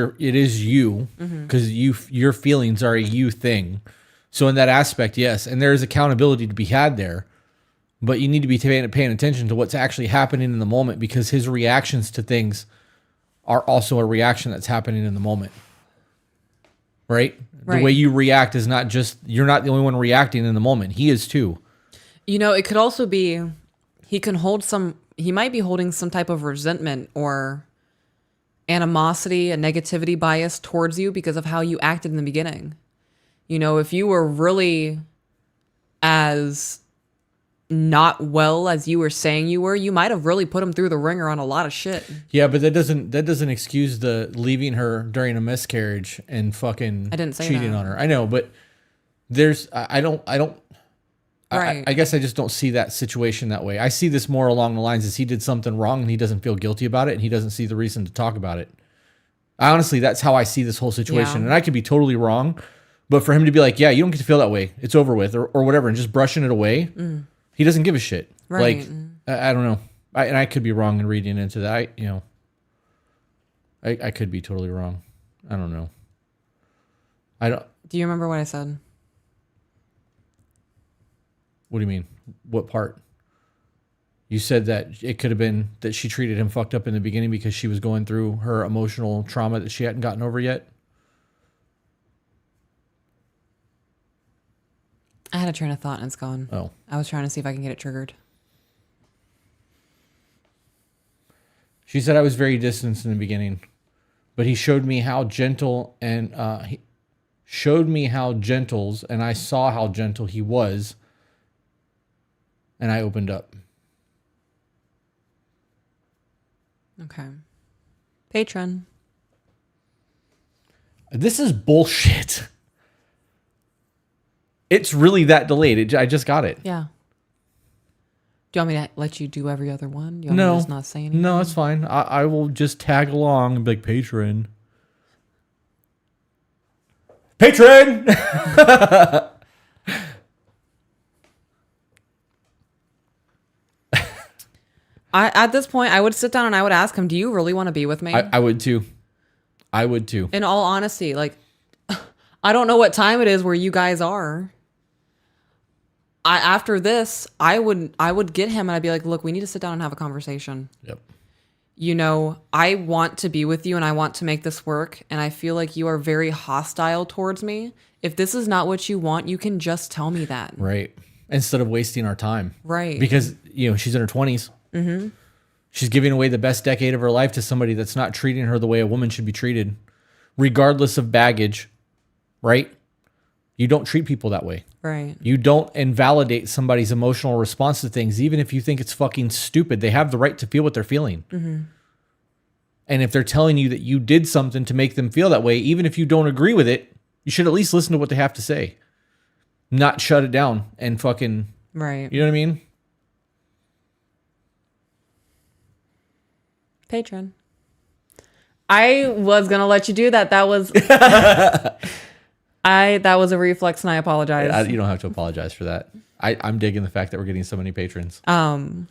you, because your feelings are a you thing. So in that aspect, yes, and there is accountability to be had there, but you need to be paying attention to what's actually happening in the moment, because his reactions to things are also a reaction that's happening in the moment. Right? The way you react is not just, you're not the only one reacting in the moment. He is too. You know, it could also be, he might be holding some type of resentment or animosity, a negativity bias towards you because of how you acted in the beginning. You know, if you were really as not well as you were saying you were, you might have really put him through the ringer on a lot of shit. Yeah, but that doesn't excuse the leaving her during a miscarriage and fucking I didn't say cheating that. on her. I know, but there's I don't Right. I guess I just don't see that situation that way. I see this more along the lines as he did something wrong and he doesn't feel guilty about it and he doesn't see the reason to talk about it. Honestly, that's how I see this whole situation. Yeah. And I could be totally wrong, but for him to be like, yeah, you don't get to feel that way. It's over with or whatever, and just brushing it away, he doesn't give a shit. Right. Like, I don't know. And I could be wrong in reading into that. I could be totally wrong. I don't know. Do you remember what I said? What do you mean? What part? You said that it could have been that she treated him fucked up in the beginning because she was going through her emotional trauma that she hadn't gotten over yet. I had a train of thought and it's gone. Oh. I was trying to see if I can get it triggered. She said I was very distant in the beginning, but he showed me how gentle and he showed me how gentles, and I saw how gentle he was, and I opened up. Okay. Patron. This is bullshit. It's really that delayed. I just got it. Yeah. Do you want me to let you do every other one? Do you want me to just not say anything? No, it's fine. I will just tag along and be like, patron. Patron! At this point, I would sit down and I would ask him, do you really want to be with me? I would too. I would too. In all honesty, like, I don't know what time it is where you guys are. After this, I would get him and I'd be like, look, we need to sit down and have a conversation. Yep. I want to be with you and I want to make this work. And I feel like you are very hostile towards me. If this is not what you want, you can just tell me that. Right. Instead of wasting our time. Right. Because, she's in her 20s. Mm-hmm. She's giving away the best decade of her life to somebody that's not treating her the way a woman should be treated, regardless of baggage. Right? You don't treat people that way. Right. You don't invalidate somebody's emotional response to things, even if you think it's fucking stupid. They have the right to feel what they're feeling. Mm-hmm. And if they're telling you that you did something to make them feel that way, even if you don't agree with it, you should at least listen to what they have to say. Not shut it down and fucking... Right. You know what I mean? Patron. I was going to let you do that. That was... that was a reflex and I apologize. You don't have to apologize for that. I'm digging the fact that we're getting so many patrons. I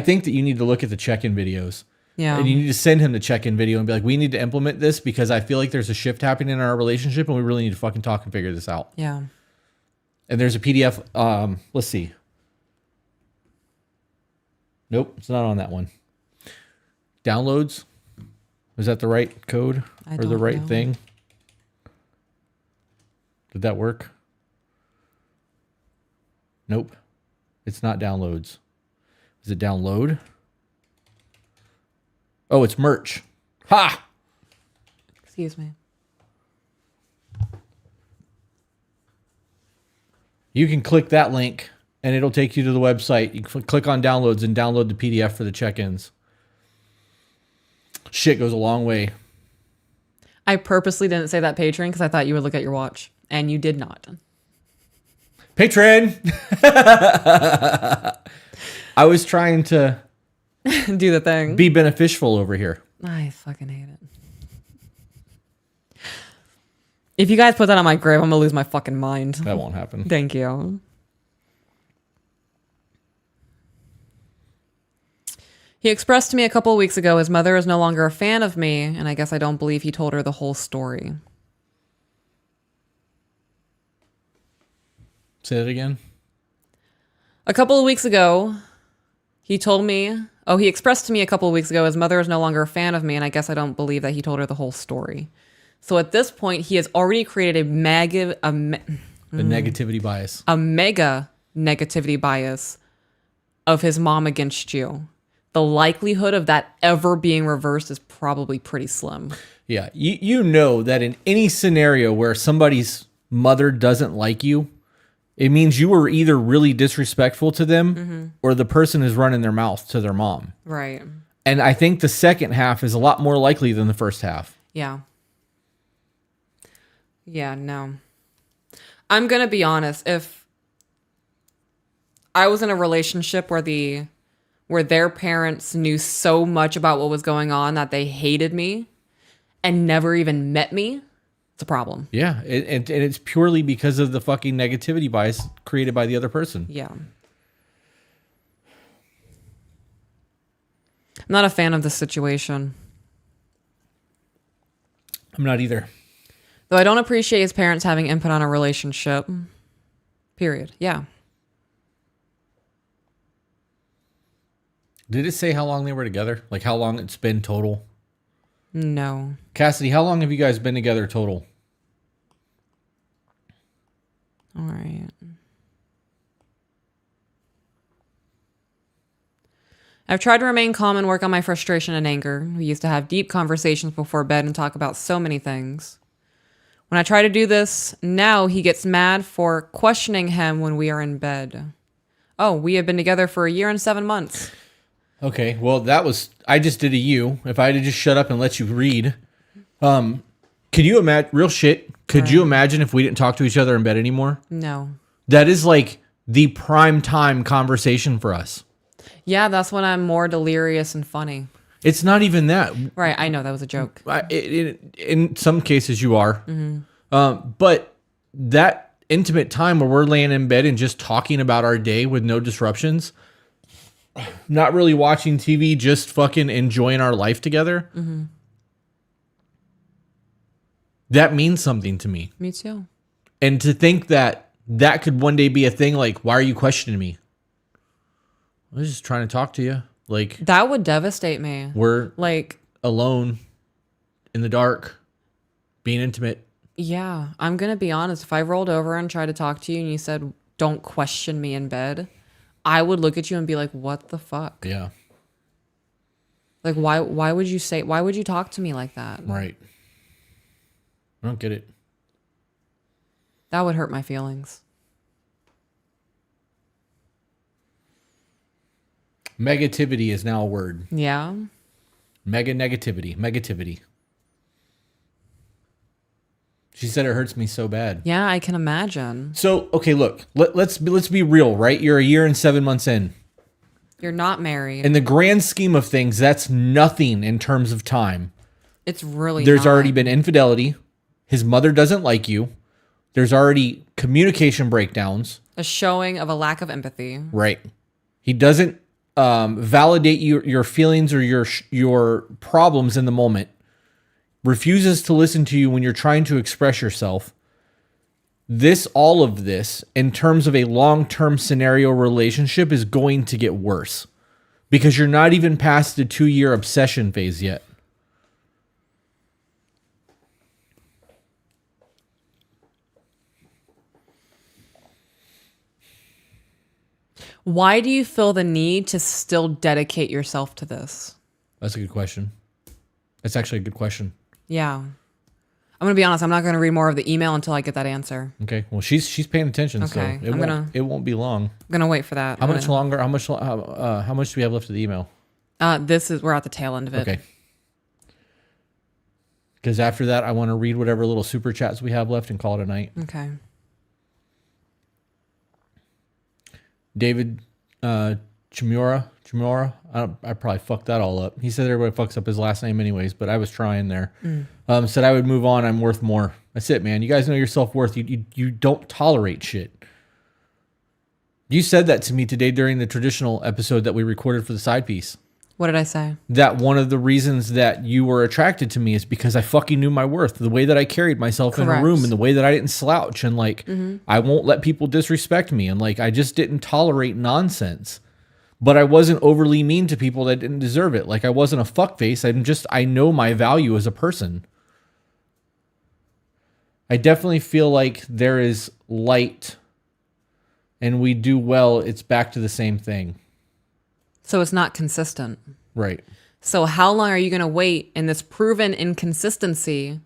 think that you need to look at the check-in videos. Yeah. And you need to send him the check-in video and be like, we need to implement this because I feel like there's a shift happening in our relationship and we really need to fucking talk and figure this out. Yeah. And there's a PDF. Let's see. Nope, it's not on that one. Downloads. Was that the right code or the right thing? Did that work? Nope. It's not downloads. Is it download? Oh, it's merch. Ha! Excuse me. You can click that link and it'll take you to the website. You can click on downloads and download the PDF for the check-ins. Shit goes a long way. I purposely didn't say that patron because I thought you would look at your watch, and you did not. Patron! I was trying to do the thing. be beneficial over here. I fucking hate it. If you guys put that on my grave, I'm gonna lose my fucking mind. That won't happen. Thank you. He expressed to me a couple of weeks ago his mother is no longer a fan of me, and I guess I don't believe he told her the whole story. Say that again. A couple of weeks ago, he expressed to me a couple of weeks ago his mother is no longer a fan of me, and I guess I don't believe that he told her the whole story. So at this point, he has already created a mega negativity bias. A mega negativity bias of his mom against you. The likelihood of that ever being reversed is probably pretty slim. Yeah. You know that in any scenario where somebody's mother doesn't like you, It means you were either really disrespectful to them or the person is running their mouth to their mom. Right. And I think the second half is a lot more likely than the first half. Yeah. Yeah, no. I'm going to be honest. If I was in a relationship where their parents knew so much about what was going on that they hated me and never even met me, it's a problem. Yeah. And it's purely because of the fucking negativity bias created by the other person. Yeah. I'm not a fan of this situation. I'm not either. Though I don't appreciate his parents having input on a relationship. Period. Yeah. Did it say how long they were together? Like how long it's been total? No. Cassidy, how long have you guys been together total? All right. I've tried to remain calm and work on my frustration and anger. We used to have deep conversations before bed and talk about so many things. When I try to do this, now he gets mad for questioning him when we are in bed. Oh, we have been together for 1 year and 7 months. Okay, well, I just did a you. If I had to just shut up and let you read. Could you imagine, real shit, could you imagine if we didn't talk to each other in bed anymore? No. That is like the prime time conversation for us. Yeah, that's when I'm more delirious and funny. It's not even that. Right, I know that was a joke. In some cases, you are. But that intimate time where we're laying in bed and just talking about our day with no disruptions, not really watching TV, just fucking enjoying our life together, that means something to me. Me too. And to think that that could one day be a thing, like, why are you questioning me? I was just trying to talk to you. Like, That would devastate me. we're Like, alone in the dark, being intimate. yeah, I'm going to be honest. If I rolled over and tried to talk to you and you said, don't question me in bed, I would look at you and be like, what the fuck? Yeah, Like, why would you talk to me like that? right. I don't get it. That would hurt my feelings. Negativity is now a word. Yeah. Negativity. She said it hurts me so bad. Yeah, I can imagine. So, okay, look, let's be real, right? You're 1 year and 7 months in. You're not married. In the grand scheme of things, that's nothing in terms of time. It's really There's not. already been infidelity. His mother doesn't like you. There's already communication breakdowns. a showing of a lack of empathy. Right. He doesn't validate your feelings or your problems in the moment. Refuses to listen to you when you're trying to express yourself. All of this, in terms of a long-term scenario relationship, is going to get worse. Because you're not even past the 2-year obsession phase yet. Why do you feel the need to still dedicate yourself to this? That's a good question. That's actually a good question. Yeah. I'm going to be honest. I'm not going to read more of the email until I get that answer. Okay. Well, she's paying attention, Okay, so it won't be long. I'm going to wait for that. How much longer? How much do we have left of the email? We're at the tail end of it. Okay. Because after that, I want to read whatever little super chats we have left and call it a night. Okay. David Chimura. I probably fucked that all up. He said everybody fucks up his last name anyways, but I was trying there. Said I would move on. I'm worth more. That's it, man. You guys know your self-worth. You don't tolerate shit. You said that to me today during the traditional episode that we recorded for the side piece. What did I say? That one of the reasons that you were attracted to me is because I fucking knew my worth. The way that I carried myself in a Correct. room and the way that I didn't slouch and I won't let people disrespect me. And I just didn't tolerate nonsense. But I wasn't overly mean to people that didn't deserve it. I wasn't a fuckface. I know my value as a person. I definitely feel like there is light and we do well. It's back to the same thing. So it's not consistent. Right. So how long are you going to wait in this proven inconsistency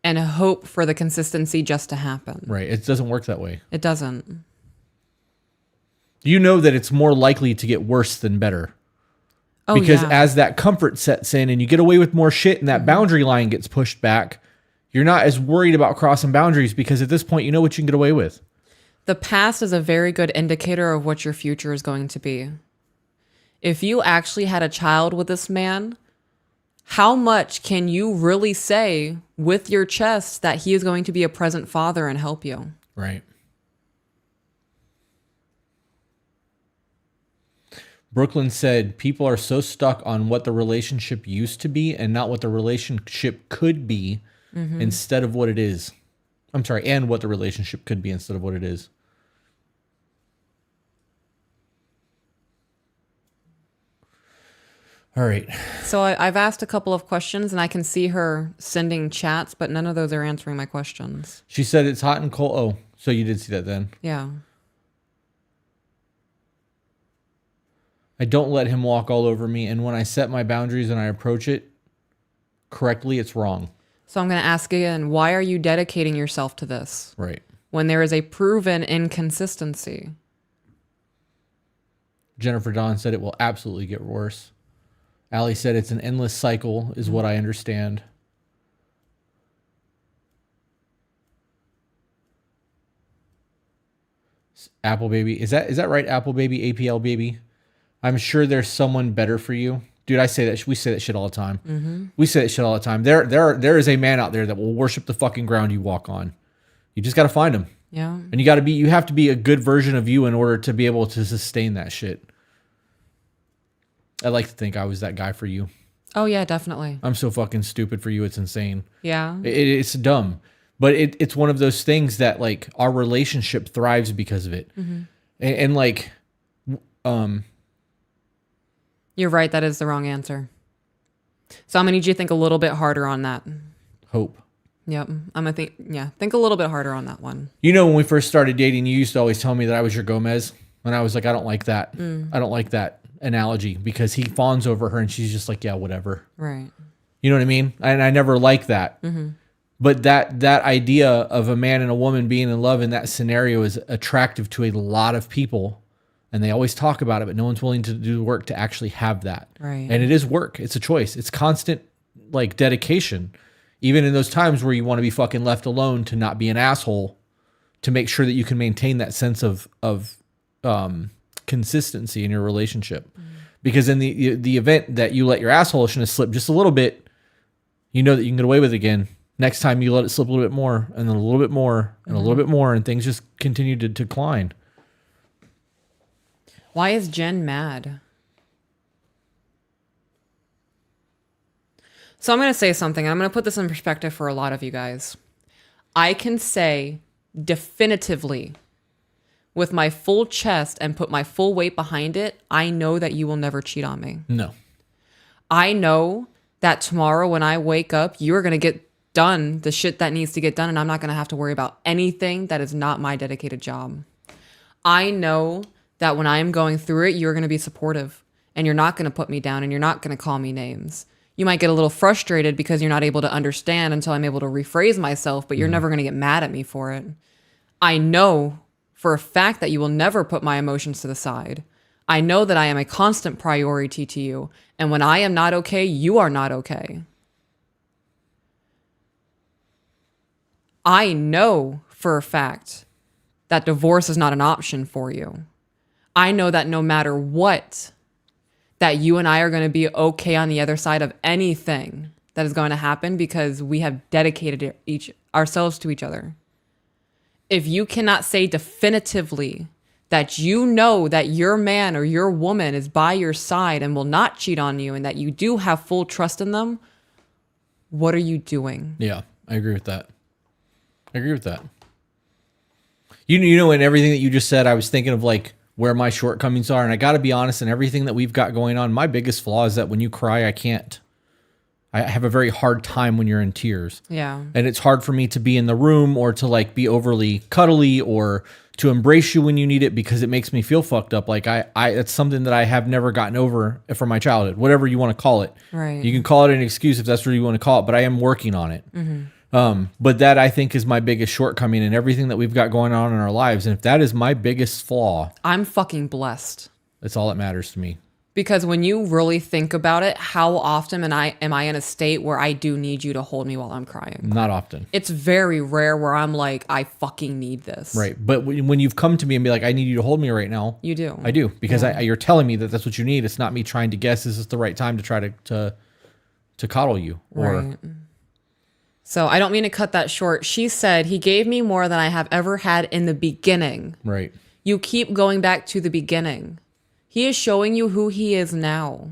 and hope for the consistency just to happen. Right. It doesn't work that way. It doesn't. You know that it's more likely to get worse than better. Oh, because yeah. as that comfort sets in and you get away with more shit and that boundary line gets pushed back, you're not as worried about crossing boundaries because at this point you know what you can get away with. The past is a very good indicator of what your future is going to be. If you actually had a child with this man, how much can you really say with your chest that he is going to be a present father and help you? Right. Brooklyn said, people are so stuck on what the relationship used to be and not what the relationship could be instead of what it is. I'm sorry, and what the relationship could be instead of what it is. All right. So I've asked a couple of questions and I can see her sending chats, but none of those are answering my questions. She said it's hot and cold. Oh, so you did see that then. Yeah. I don't let him walk all over me. And when I set my boundaries and I approach it correctly, it's wrong. So I'm going to ask again, why are you dedicating yourself to this Right. when there is a proven inconsistency? Jennifer Dawn said it will absolutely get worse. Allie said it's an endless cycle is what I understand. Apple Baby. Is that right? Apple Baby, APL Baby. I'm sure there's someone better for you. Dude, I say that. We say that shit all the time. We say that shit all the time. There is a man out there that will worship the fucking ground you walk on. You just got to find him. Yeah. And you have to be a good version of you in order to be able to sustain that shit. I like to think I was that guy for you. Oh, yeah, definitely. I'm so fucking stupid for you. It's insane. Yeah. It's dumb. But it's one of those things that like our relationship thrives because of it. And like, You're right. That is the wrong answer. So I'm going to need you to think a little bit harder on that. hope. Yep. I'm going to think a little bit harder on that one. You know, when we first started dating, you used to always tell me that I was your Gomez. And I was like, I don't like that. I don't like that analogy because he fawns over her and she's just like, yeah, whatever. Right. You know what I mean? And I never liked that. But that idea of a man and a woman being in love in that scenario is attractive to a lot of people. And they always talk about it, but no one's willing to do the work to actually have that. Right. And it is work. It's a choice. It's constant like dedication. Even in those times where you want to be fucking left alone to not be an asshole, to make sure that you can maintain that sense of consistency in your relationship. Because in the event that you let your assholishness slip just a little bit, you know that you can get away with it again. Next time you let it slip a little bit more, and then a little bit more, and a little bit more, and things just continue to decline. Why is Jen mad? So I'm going to say something. I'm going to put this in perspective for a lot of you guys. I can say definitively with my full chest and put my full weight behind it, I know that you will never cheat on me. No. I know that tomorrow when I wake up, you're going to get done the shit that needs to get done, and I'm not going to have to worry about anything that is not my dedicated job. I know that when I am going through it, you're going to be supportive, and you're not going to put me down, and you're not going to call me names. You might get a little frustrated because you're not able to understand until I'm able to rephrase myself, but you're never going to get mad at me for it. I know for a fact that you will never put my emotions to the side. I know that I am a constant priority to you, and when I am not okay, you are not okay. I know for a fact that divorce is not an option for you. I know that no matter what, that you and I are going to be okay on the other side of anything that is going to happen because we have dedicated ourselves to each other. If you cannot say definitively that you know that your man or your woman is by your side and will not cheat on you and that you do have full trust in them, what are you doing? Yeah, I agree with that. You know, in everything that you just said, I was thinking of like where my shortcomings are. And I got to be honest, in everything that we've got going on, my biggest flaw is that when you cry, I have a very hard time when you're in tears. Yeah. And it's hard for me to be in the room or to like be overly cuddly or to embrace you when you need it because it makes me feel fucked up. Like it's something that I have never gotten over from my childhood, whatever you want to call it. Right. You can call it an excuse if that's what you want to call it, but I am working on it. But that I think is my biggest shortcoming in everything that we've got going on in our lives. And if that is my biggest flaw, I'm fucking blessed. that's all that matters to me. Because when you really think about it, how often am I in a state where I do need you to hold me while I'm crying? Not often. It's very rare where I'm like, I fucking need this. Right. But when you've come to me and be like, I need you to hold me right now. You do. I do. Because you're telling me that that's what you need. It's not me trying to guess is this the right time to try to coddle you. Right. So I don't mean to cut that short. She said, he gave me more than I have ever had in the beginning. Right. You keep going back to the beginning. He is showing you who he is now.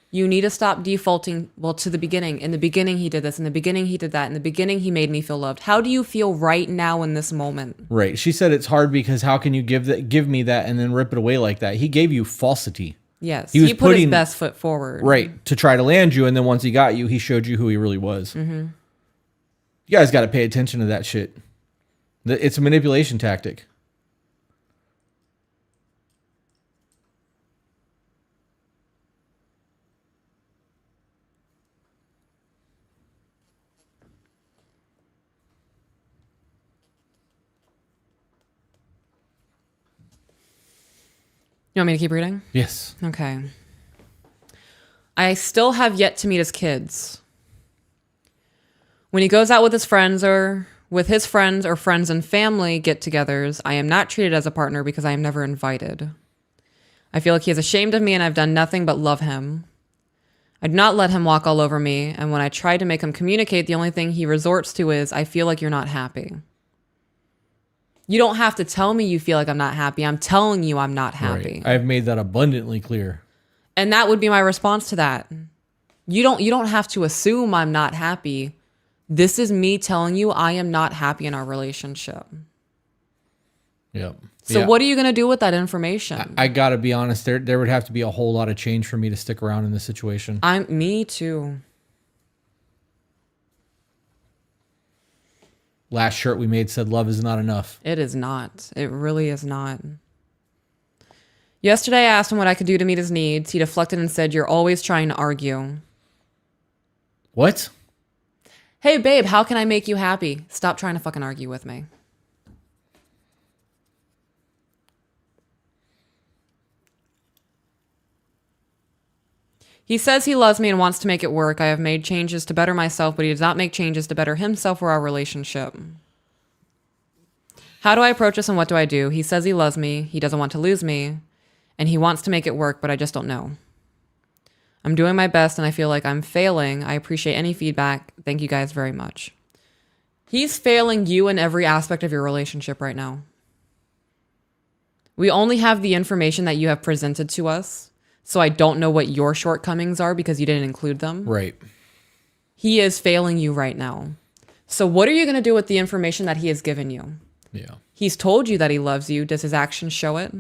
You need to stop defaulting, to the beginning. In the beginning, he did this. In the beginning, he did that. In the beginning, he made me feel loved. How do you feel right now in this moment? Right. She said it's hard because how can you give me that and then rip it away like that? He gave you falsity. Yes. He was He put his putting- best foot forward. Right. To try to land you. And then once he got you, he showed you who he really was. Mm-hmm. You guys got to pay attention to that shit. It's a manipulation tactic. You want me to keep reading? Yes. Okay. I still have yet to meet his kids. When he goes out with his friends or friends and family get-togethers, I am not treated as a partner because I am never invited. I feel like he is ashamed of me and I've done nothing but love him. I do not let him walk all over me, and when I try to make him communicate, the only thing he resorts to is, I feel like you're not happy. You don't have to tell me you feel like I'm not happy. I'm telling you I'm not happy. Right. I've made that abundantly clear. And that would be my response to that. You don't have to assume I'm not happy. This is me telling you I am not happy in our relationship. Yep. So what are you going to do with that information? I got to be honest, there would have to be a whole lot of change for me to stick around in this situation. Me too. Last shirt we made said love is not enough. It is not. It really is not. Yesterday, I asked him what I could do to meet his needs. He deflected and said, you're always trying to argue. What? Hey, babe, how can I make you happy? Stop trying to fucking argue with me. He says he loves me and wants to make it work. I have made changes to better myself, but he does not make changes to better himself or our relationship. How do I approach this and what do I do? He says he loves me. He doesn't want to lose me. And he wants to make it work, but I just don't know. I'm doing my best and I feel like I'm failing. I appreciate any feedback. Thank you guys very much. He's failing you in every aspect of your relationship right now. We only have the information that you have presented to us. So I don't know what your shortcomings are because you didn't include them. Right. He is failing you right now. So what are you going to do with the information that he has given you? Yeah. He's told you that he loves you. Does his actions show it?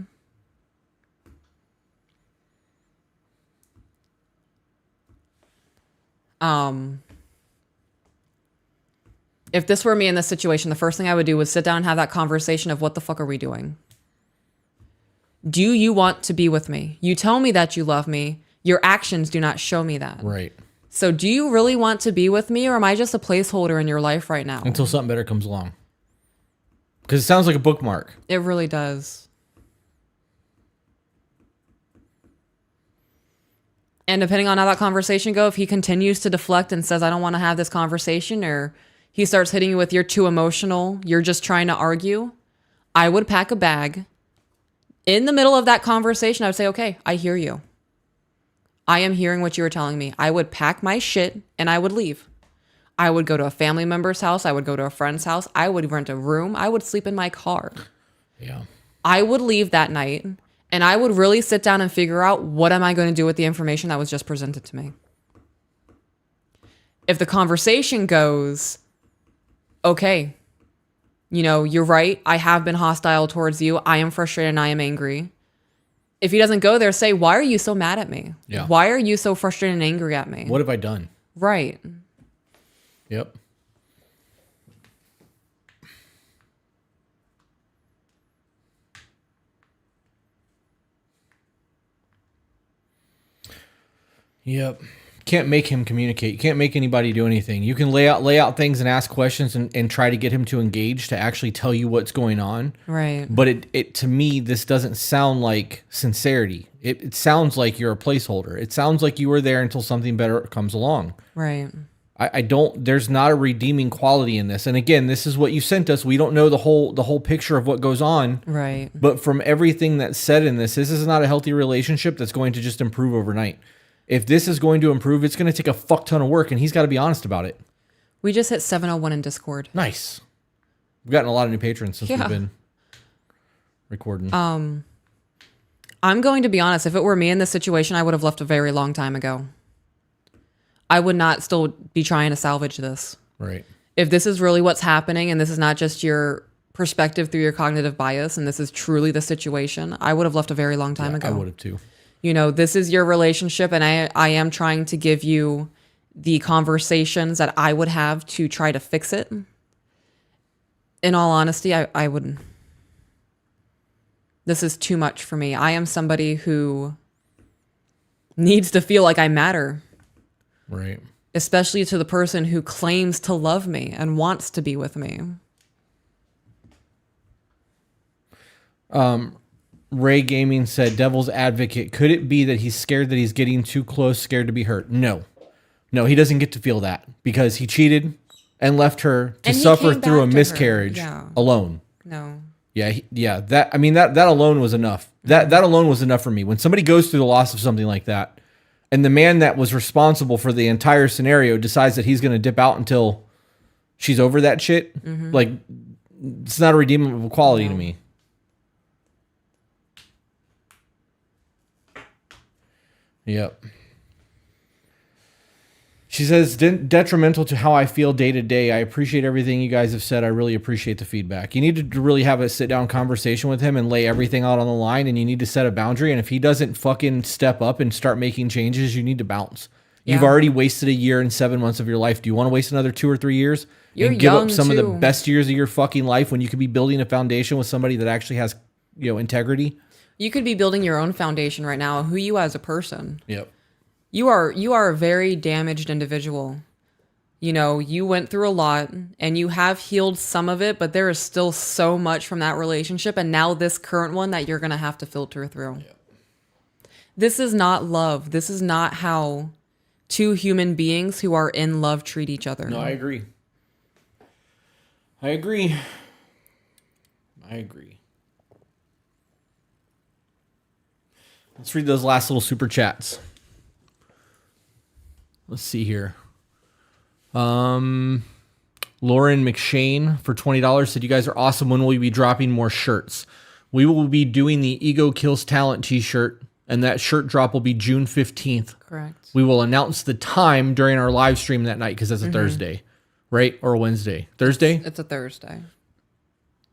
If this were me in this situation, the first thing I would do was sit down and have that conversation of what the fuck are we doing? Do you want to be with me? You tell me that you love me. Your actions do not show me that. Right. So do you really want to be with me or am I just a placeholder in your life right now? Until something better comes along. Because it sounds like a bookmark. It really does. And depending on how that conversation goes, if he continues to deflect and says, I don't want to have this conversation, or he starts hitting you with, you're too emotional, you're just trying to argue, I would pack a bag. In the middle of that conversation, I would say, okay, I hear you. I am hearing what you were telling me. I would pack my shit and I would leave. I would go to a family member's house. I would go to a friend's house. I would rent a room. I would sleep in my car. Yeah. I would leave that night and I would really sit down and figure out what am I going to do with the information that was just presented to me. If the conversation goes, okay, you know, you're right. I have been hostile towards you. I am frustrated and I am angry. If he doesn't go there, say, why are you so mad at me? Yeah. Why are you so frustrated and angry at me? What have I done? Right. Yep. Yep. can't make him communicate. You can't make anybody do anything. You can lay out things and ask questions and try to get him to engage, to actually tell you what's going on. Right. But it to me, this doesn't sound like sincerity. It sounds like you're a placeholder. It sounds like you were there until something better comes along. Right. I don't, there's not a redeeming quality in this. And again, this is what you sent us. We don't know the whole picture of what goes on. Right. But from everything that's said in this is not a healthy relationship that's going to just improve overnight. If this is going to improve, it's going to take a fuck ton of work, and he's got to be honest about it. We just hit 701 in Discord. Nice. We've gotten a lot of new patrons since we've been recording. I'm going to be honest. If it were me in this situation, I would have left a very long time ago. I would not still be trying to salvage this. Right. If this is really what's happening and this is not just your perspective through your cognitive bias and this is truly the situation, I would have left a very long time ago. I would have too. You know, this is your relationship, and I am trying to give you the conversations that I would have to try to fix it. In all honesty, I wouldn't. This is too much for me. I am somebody who needs to feel like I matter. Right. Especially to the person who claims to love me and wants to be with me. Ray Gaming said, devil's advocate, could it be that he's scared that he's getting too close, scared to be hurt? No, he doesn't get to feel that because he cheated and left her to suffer through a miscarriage alone. No. Yeah. That alone was enough. That alone was enough for me. When somebody goes through the loss of something like that, and the man that was responsible for the entire scenario decides that he's going to dip out until she's over that shit, like, it's not a redeemable quality to me. Yep. She says, detrimental to how I feel day to day. I appreciate everything you guys have said. I really appreciate the feedback. You need to really have a sit down conversation with him and lay everything out on the line, and you need to set a boundary. And if he doesn't fucking step up and start making changes, you need to bounce. Yeah. You've already wasted 1 year and 7 months of your life. Do you want to waste another 2 or 3 years? You're and give young up some too. of the best years of your fucking life when you could be building a foundation with somebody that actually has, integrity? You could be building your own foundation right now, who you as a person. Yep. You are a very damaged individual. You know, you went through a lot and you have healed some of it, but there is still so much from that relationship and now this current one that you're going to have to filter through. Yep. This is not love. This is not how two human beings who are in love treat each other. No, I agree. I agree. Let's read those last little super chats. Let's see here. Lauren McShane for $20 said, you guys are awesome. When will we be dropping more shirts? We will be doing the Ego Kills Talent t-shirt, and that shirt drop will be June 15th. Correct. We will announce the time during our live stream that night because that's a Thursday, right? Or a Wednesday. Thursday? It's a Thursday.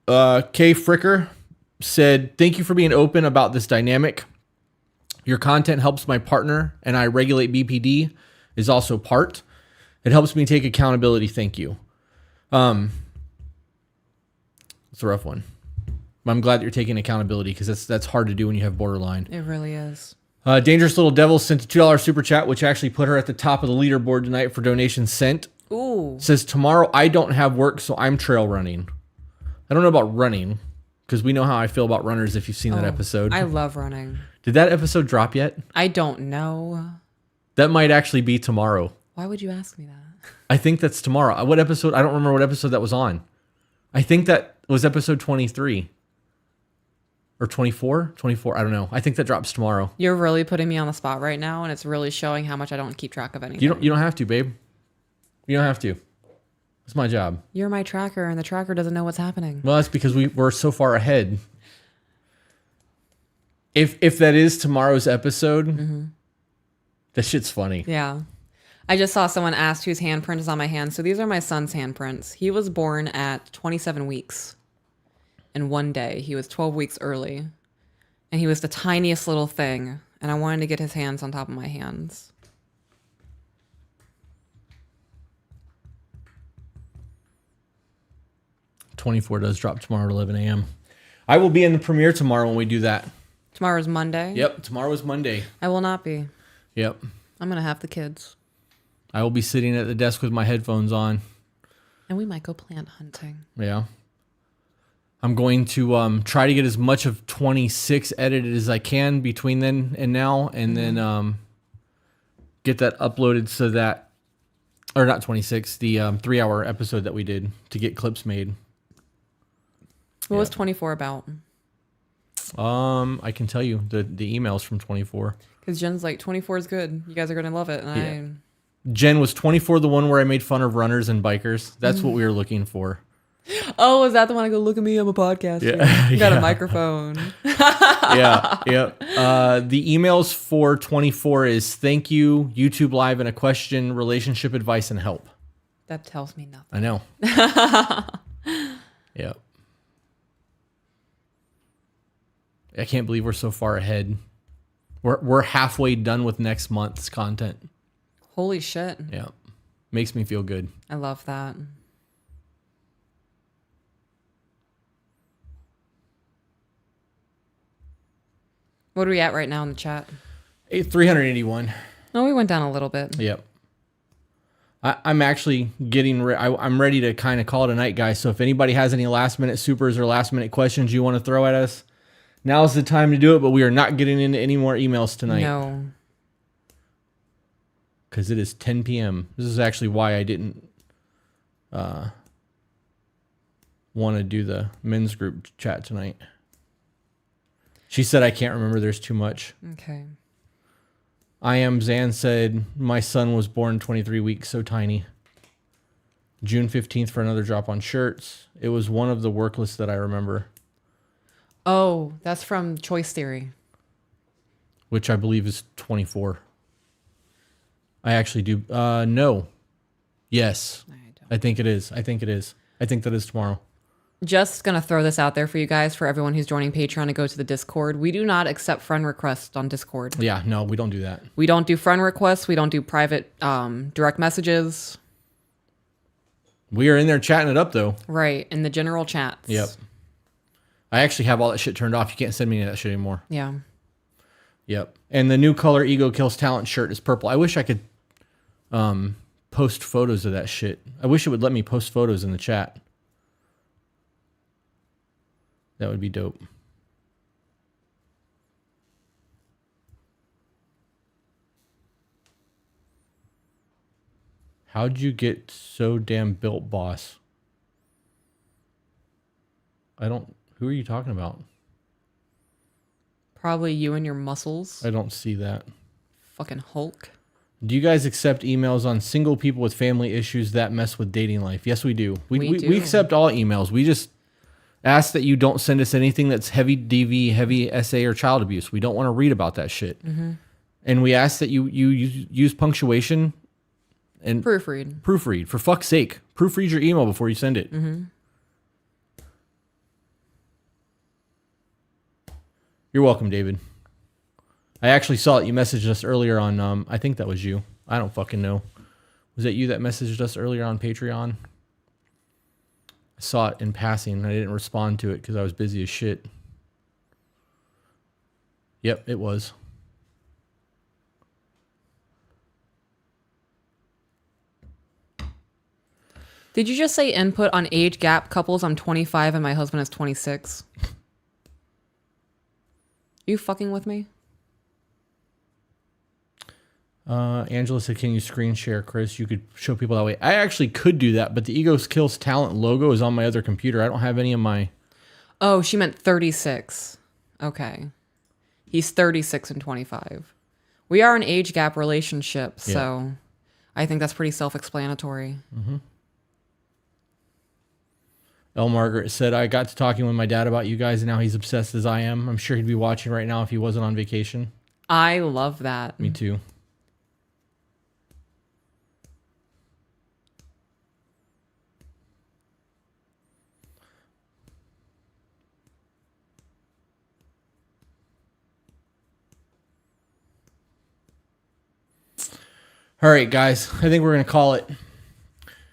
Kay Fricker said, thank you for being open about this dynamic. Your content helps my partner, and I regulate BPD. Is also part. It helps me take accountability. Thank you. It's a rough one. I'm glad that you're taking accountability because that's hard to do when you have borderline. It really is. Dangerous Little Devil sent a $2 super chat, which actually put her at the top of the leaderboard tonight for donations sent. Ooh. Says, tomorrow I don't have work, so I'm trail running. I don't know about running because we know how I feel about runners if you've seen that episode. I love running. Did that episode drop yet? I don't know. That might actually be tomorrow. Why would you ask me that? I think that's tomorrow. What episode? I don't remember what episode that was on. I think that was episode 23. Or 24? 24, I don't know. I think that drops tomorrow. You're really putting me on the spot right now, and it's really showing how much I don't keep track of anything. You don't have to, babe. You don't have to. It's my job. You're my tracker, and the tracker doesn't know what's happening. Well, that's because we're so far ahead. If that is tomorrow's episode, that shit's funny. Yeah. I just saw someone ask whose handprint is on my hand. So these are my son's handprints. He was born at 27 weeks. And one day, he was 12 weeks early. And he was the tiniest little thing. And I wanted to get his hands on top of my hands. '24 does drop tomorrow at 11 a.m. I will be in the premiere tomorrow when we do that. Tomorrow's Monday? Yep, tomorrow is Monday. I will not be. Yep. I'm going to have the kids. I will be sitting at the desk with my headphones on. And we might go plant hunting. Yeah. I'm going to try to get as much of 26 edited as I can between then and now, and then get that uploaded so that, or not 26, the 3-hour episode that we did to get clips made. What was 24 about? I can tell you the emails from 24. Because Jen's like, 24 is good. You guys are going to love it. And Jen, was 24 the one where I made fun of runners and bikers? That's what we were looking for. Oh, is that the one I go, look at me, I'm a podcaster. Yeah. You got a microphone. Yeah. The emails for 24 is thank you, YouTube Live, and a question, relationship advice, and help. That tells me nothing. I know. Yeah. I can't believe we're so far ahead. We're halfway done with next month's content. Holy shit. Yeah. Makes me feel good. I love that. What are we at right now in the chat? 381. Oh, we went down a little bit. Yep. I'm actually I'm ready to kind of call it a night, guys. So if anybody has any last minute supers or last minute questions you want to throw at us, now's the time to do it. But we are not getting into any more emails tonight. No. Because it is 10 p.m. This is actually why I didn't want to do the men's group chat tonight. She said, I can't remember. There's too much. Okay. I am Zan said, my son was born 23 weeks, so tiny. June 15th for another drop on shirts. It was one of the workless that I remember. Oh, that's from Choice Theory. Which I believe is 24. I actually do. No. Yes. I think it is. I think that is tomorrow. Just going to throw this out there for you guys, for everyone who's joining Patreon to go to the Discord. We do not accept friend requests on Discord. Yeah, no, we don't do that. We don't do friend requests. We don't do private direct messages. We are in there chatting it up, though. Right, in the general chats. Yep. I actually have all that shit turned off. You can't send me any of that shit anymore. Yeah. Yep. And the new color Ego Kills Talent shirt is purple. I wish I could post photos of that shit. I wish it would let me post photos in the chat. That would be dope. How'd you get so damn built, boss? Who are you talking about? Probably you and your muscles. I don't see that. Fucking Hulk. Do you guys accept emails on single people with family issues that mess with dating life? Yes, we do. We do. We accept all emails. We just ask that you don't send us anything that's heavy DV, heavy SA, or child abuse. We don't want to read about that shit. Mm-hmm. And we ask that you use punctuation and proofread. For fuck's sake, proofread your email before you send it. Mm-hmm. You're welcome, David. I actually saw it. You messaged us earlier on, I think that was you. I don't fucking know. Was that you that messaged us earlier on Patreon? I saw it in passing and I didn't respond to it because I was busy as shit. Yep, it was. Did you just say input on age gap couples? I'm 25 and my husband is 26. You fucking with me? Angela said, can you screen share, Chris? You could show people that way. I actually could do that, but the Ego Kills Talent logo is on my other computer. I don't have any of my... Oh, she meant 36. Okay. He's 36 and 25. We are an age gap relationship, so I think that's pretty self-explanatory. Mm-hmm. L. Margaret said, I got to talking with my dad about you guys, and now he's obsessed as I am. I'm sure he'd be watching right now if he wasn't on vacation. I love that. Me too. All right, guys. I think we're going to call it.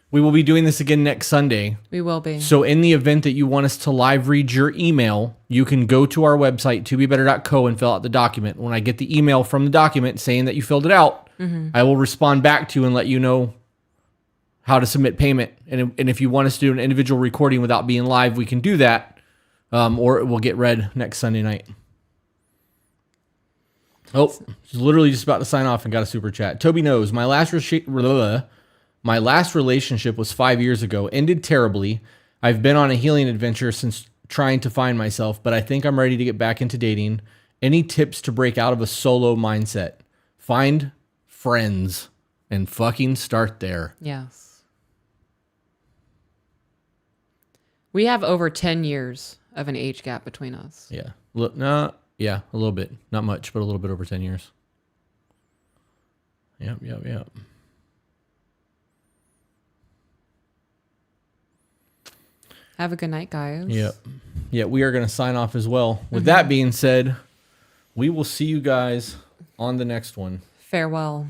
We will be doing this again next Sunday. We will be. So in the event that you want us to live read your email, you can go to our website, tobebetter.co, and fill out the document. When I get the email from the document saying that you filled it out, I will respond back to you and let you know how to submit payment. And if you want us to do an individual recording without being live, we can do that. Or it will get read next Sunday night. Oh, she's literally just about to sign off and got a super chat. Toby knows my last relationship was 5 years ago, ended terribly. I've been on a healing adventure since trying to find myself, but I think I'm ready to get back into dating. Any tips to break out of a solo mindset? Find friends and fucking start there. Yes. We have over 10 years of an age gap between us. Yeah. Look, no, yeah, a little bit. Not much, but a little bit over 10 years. Yep. Have a good night, guys. Yep. Yeah, we are going to sign off as well. With that being said, we will see you guys on the next one. Farewell.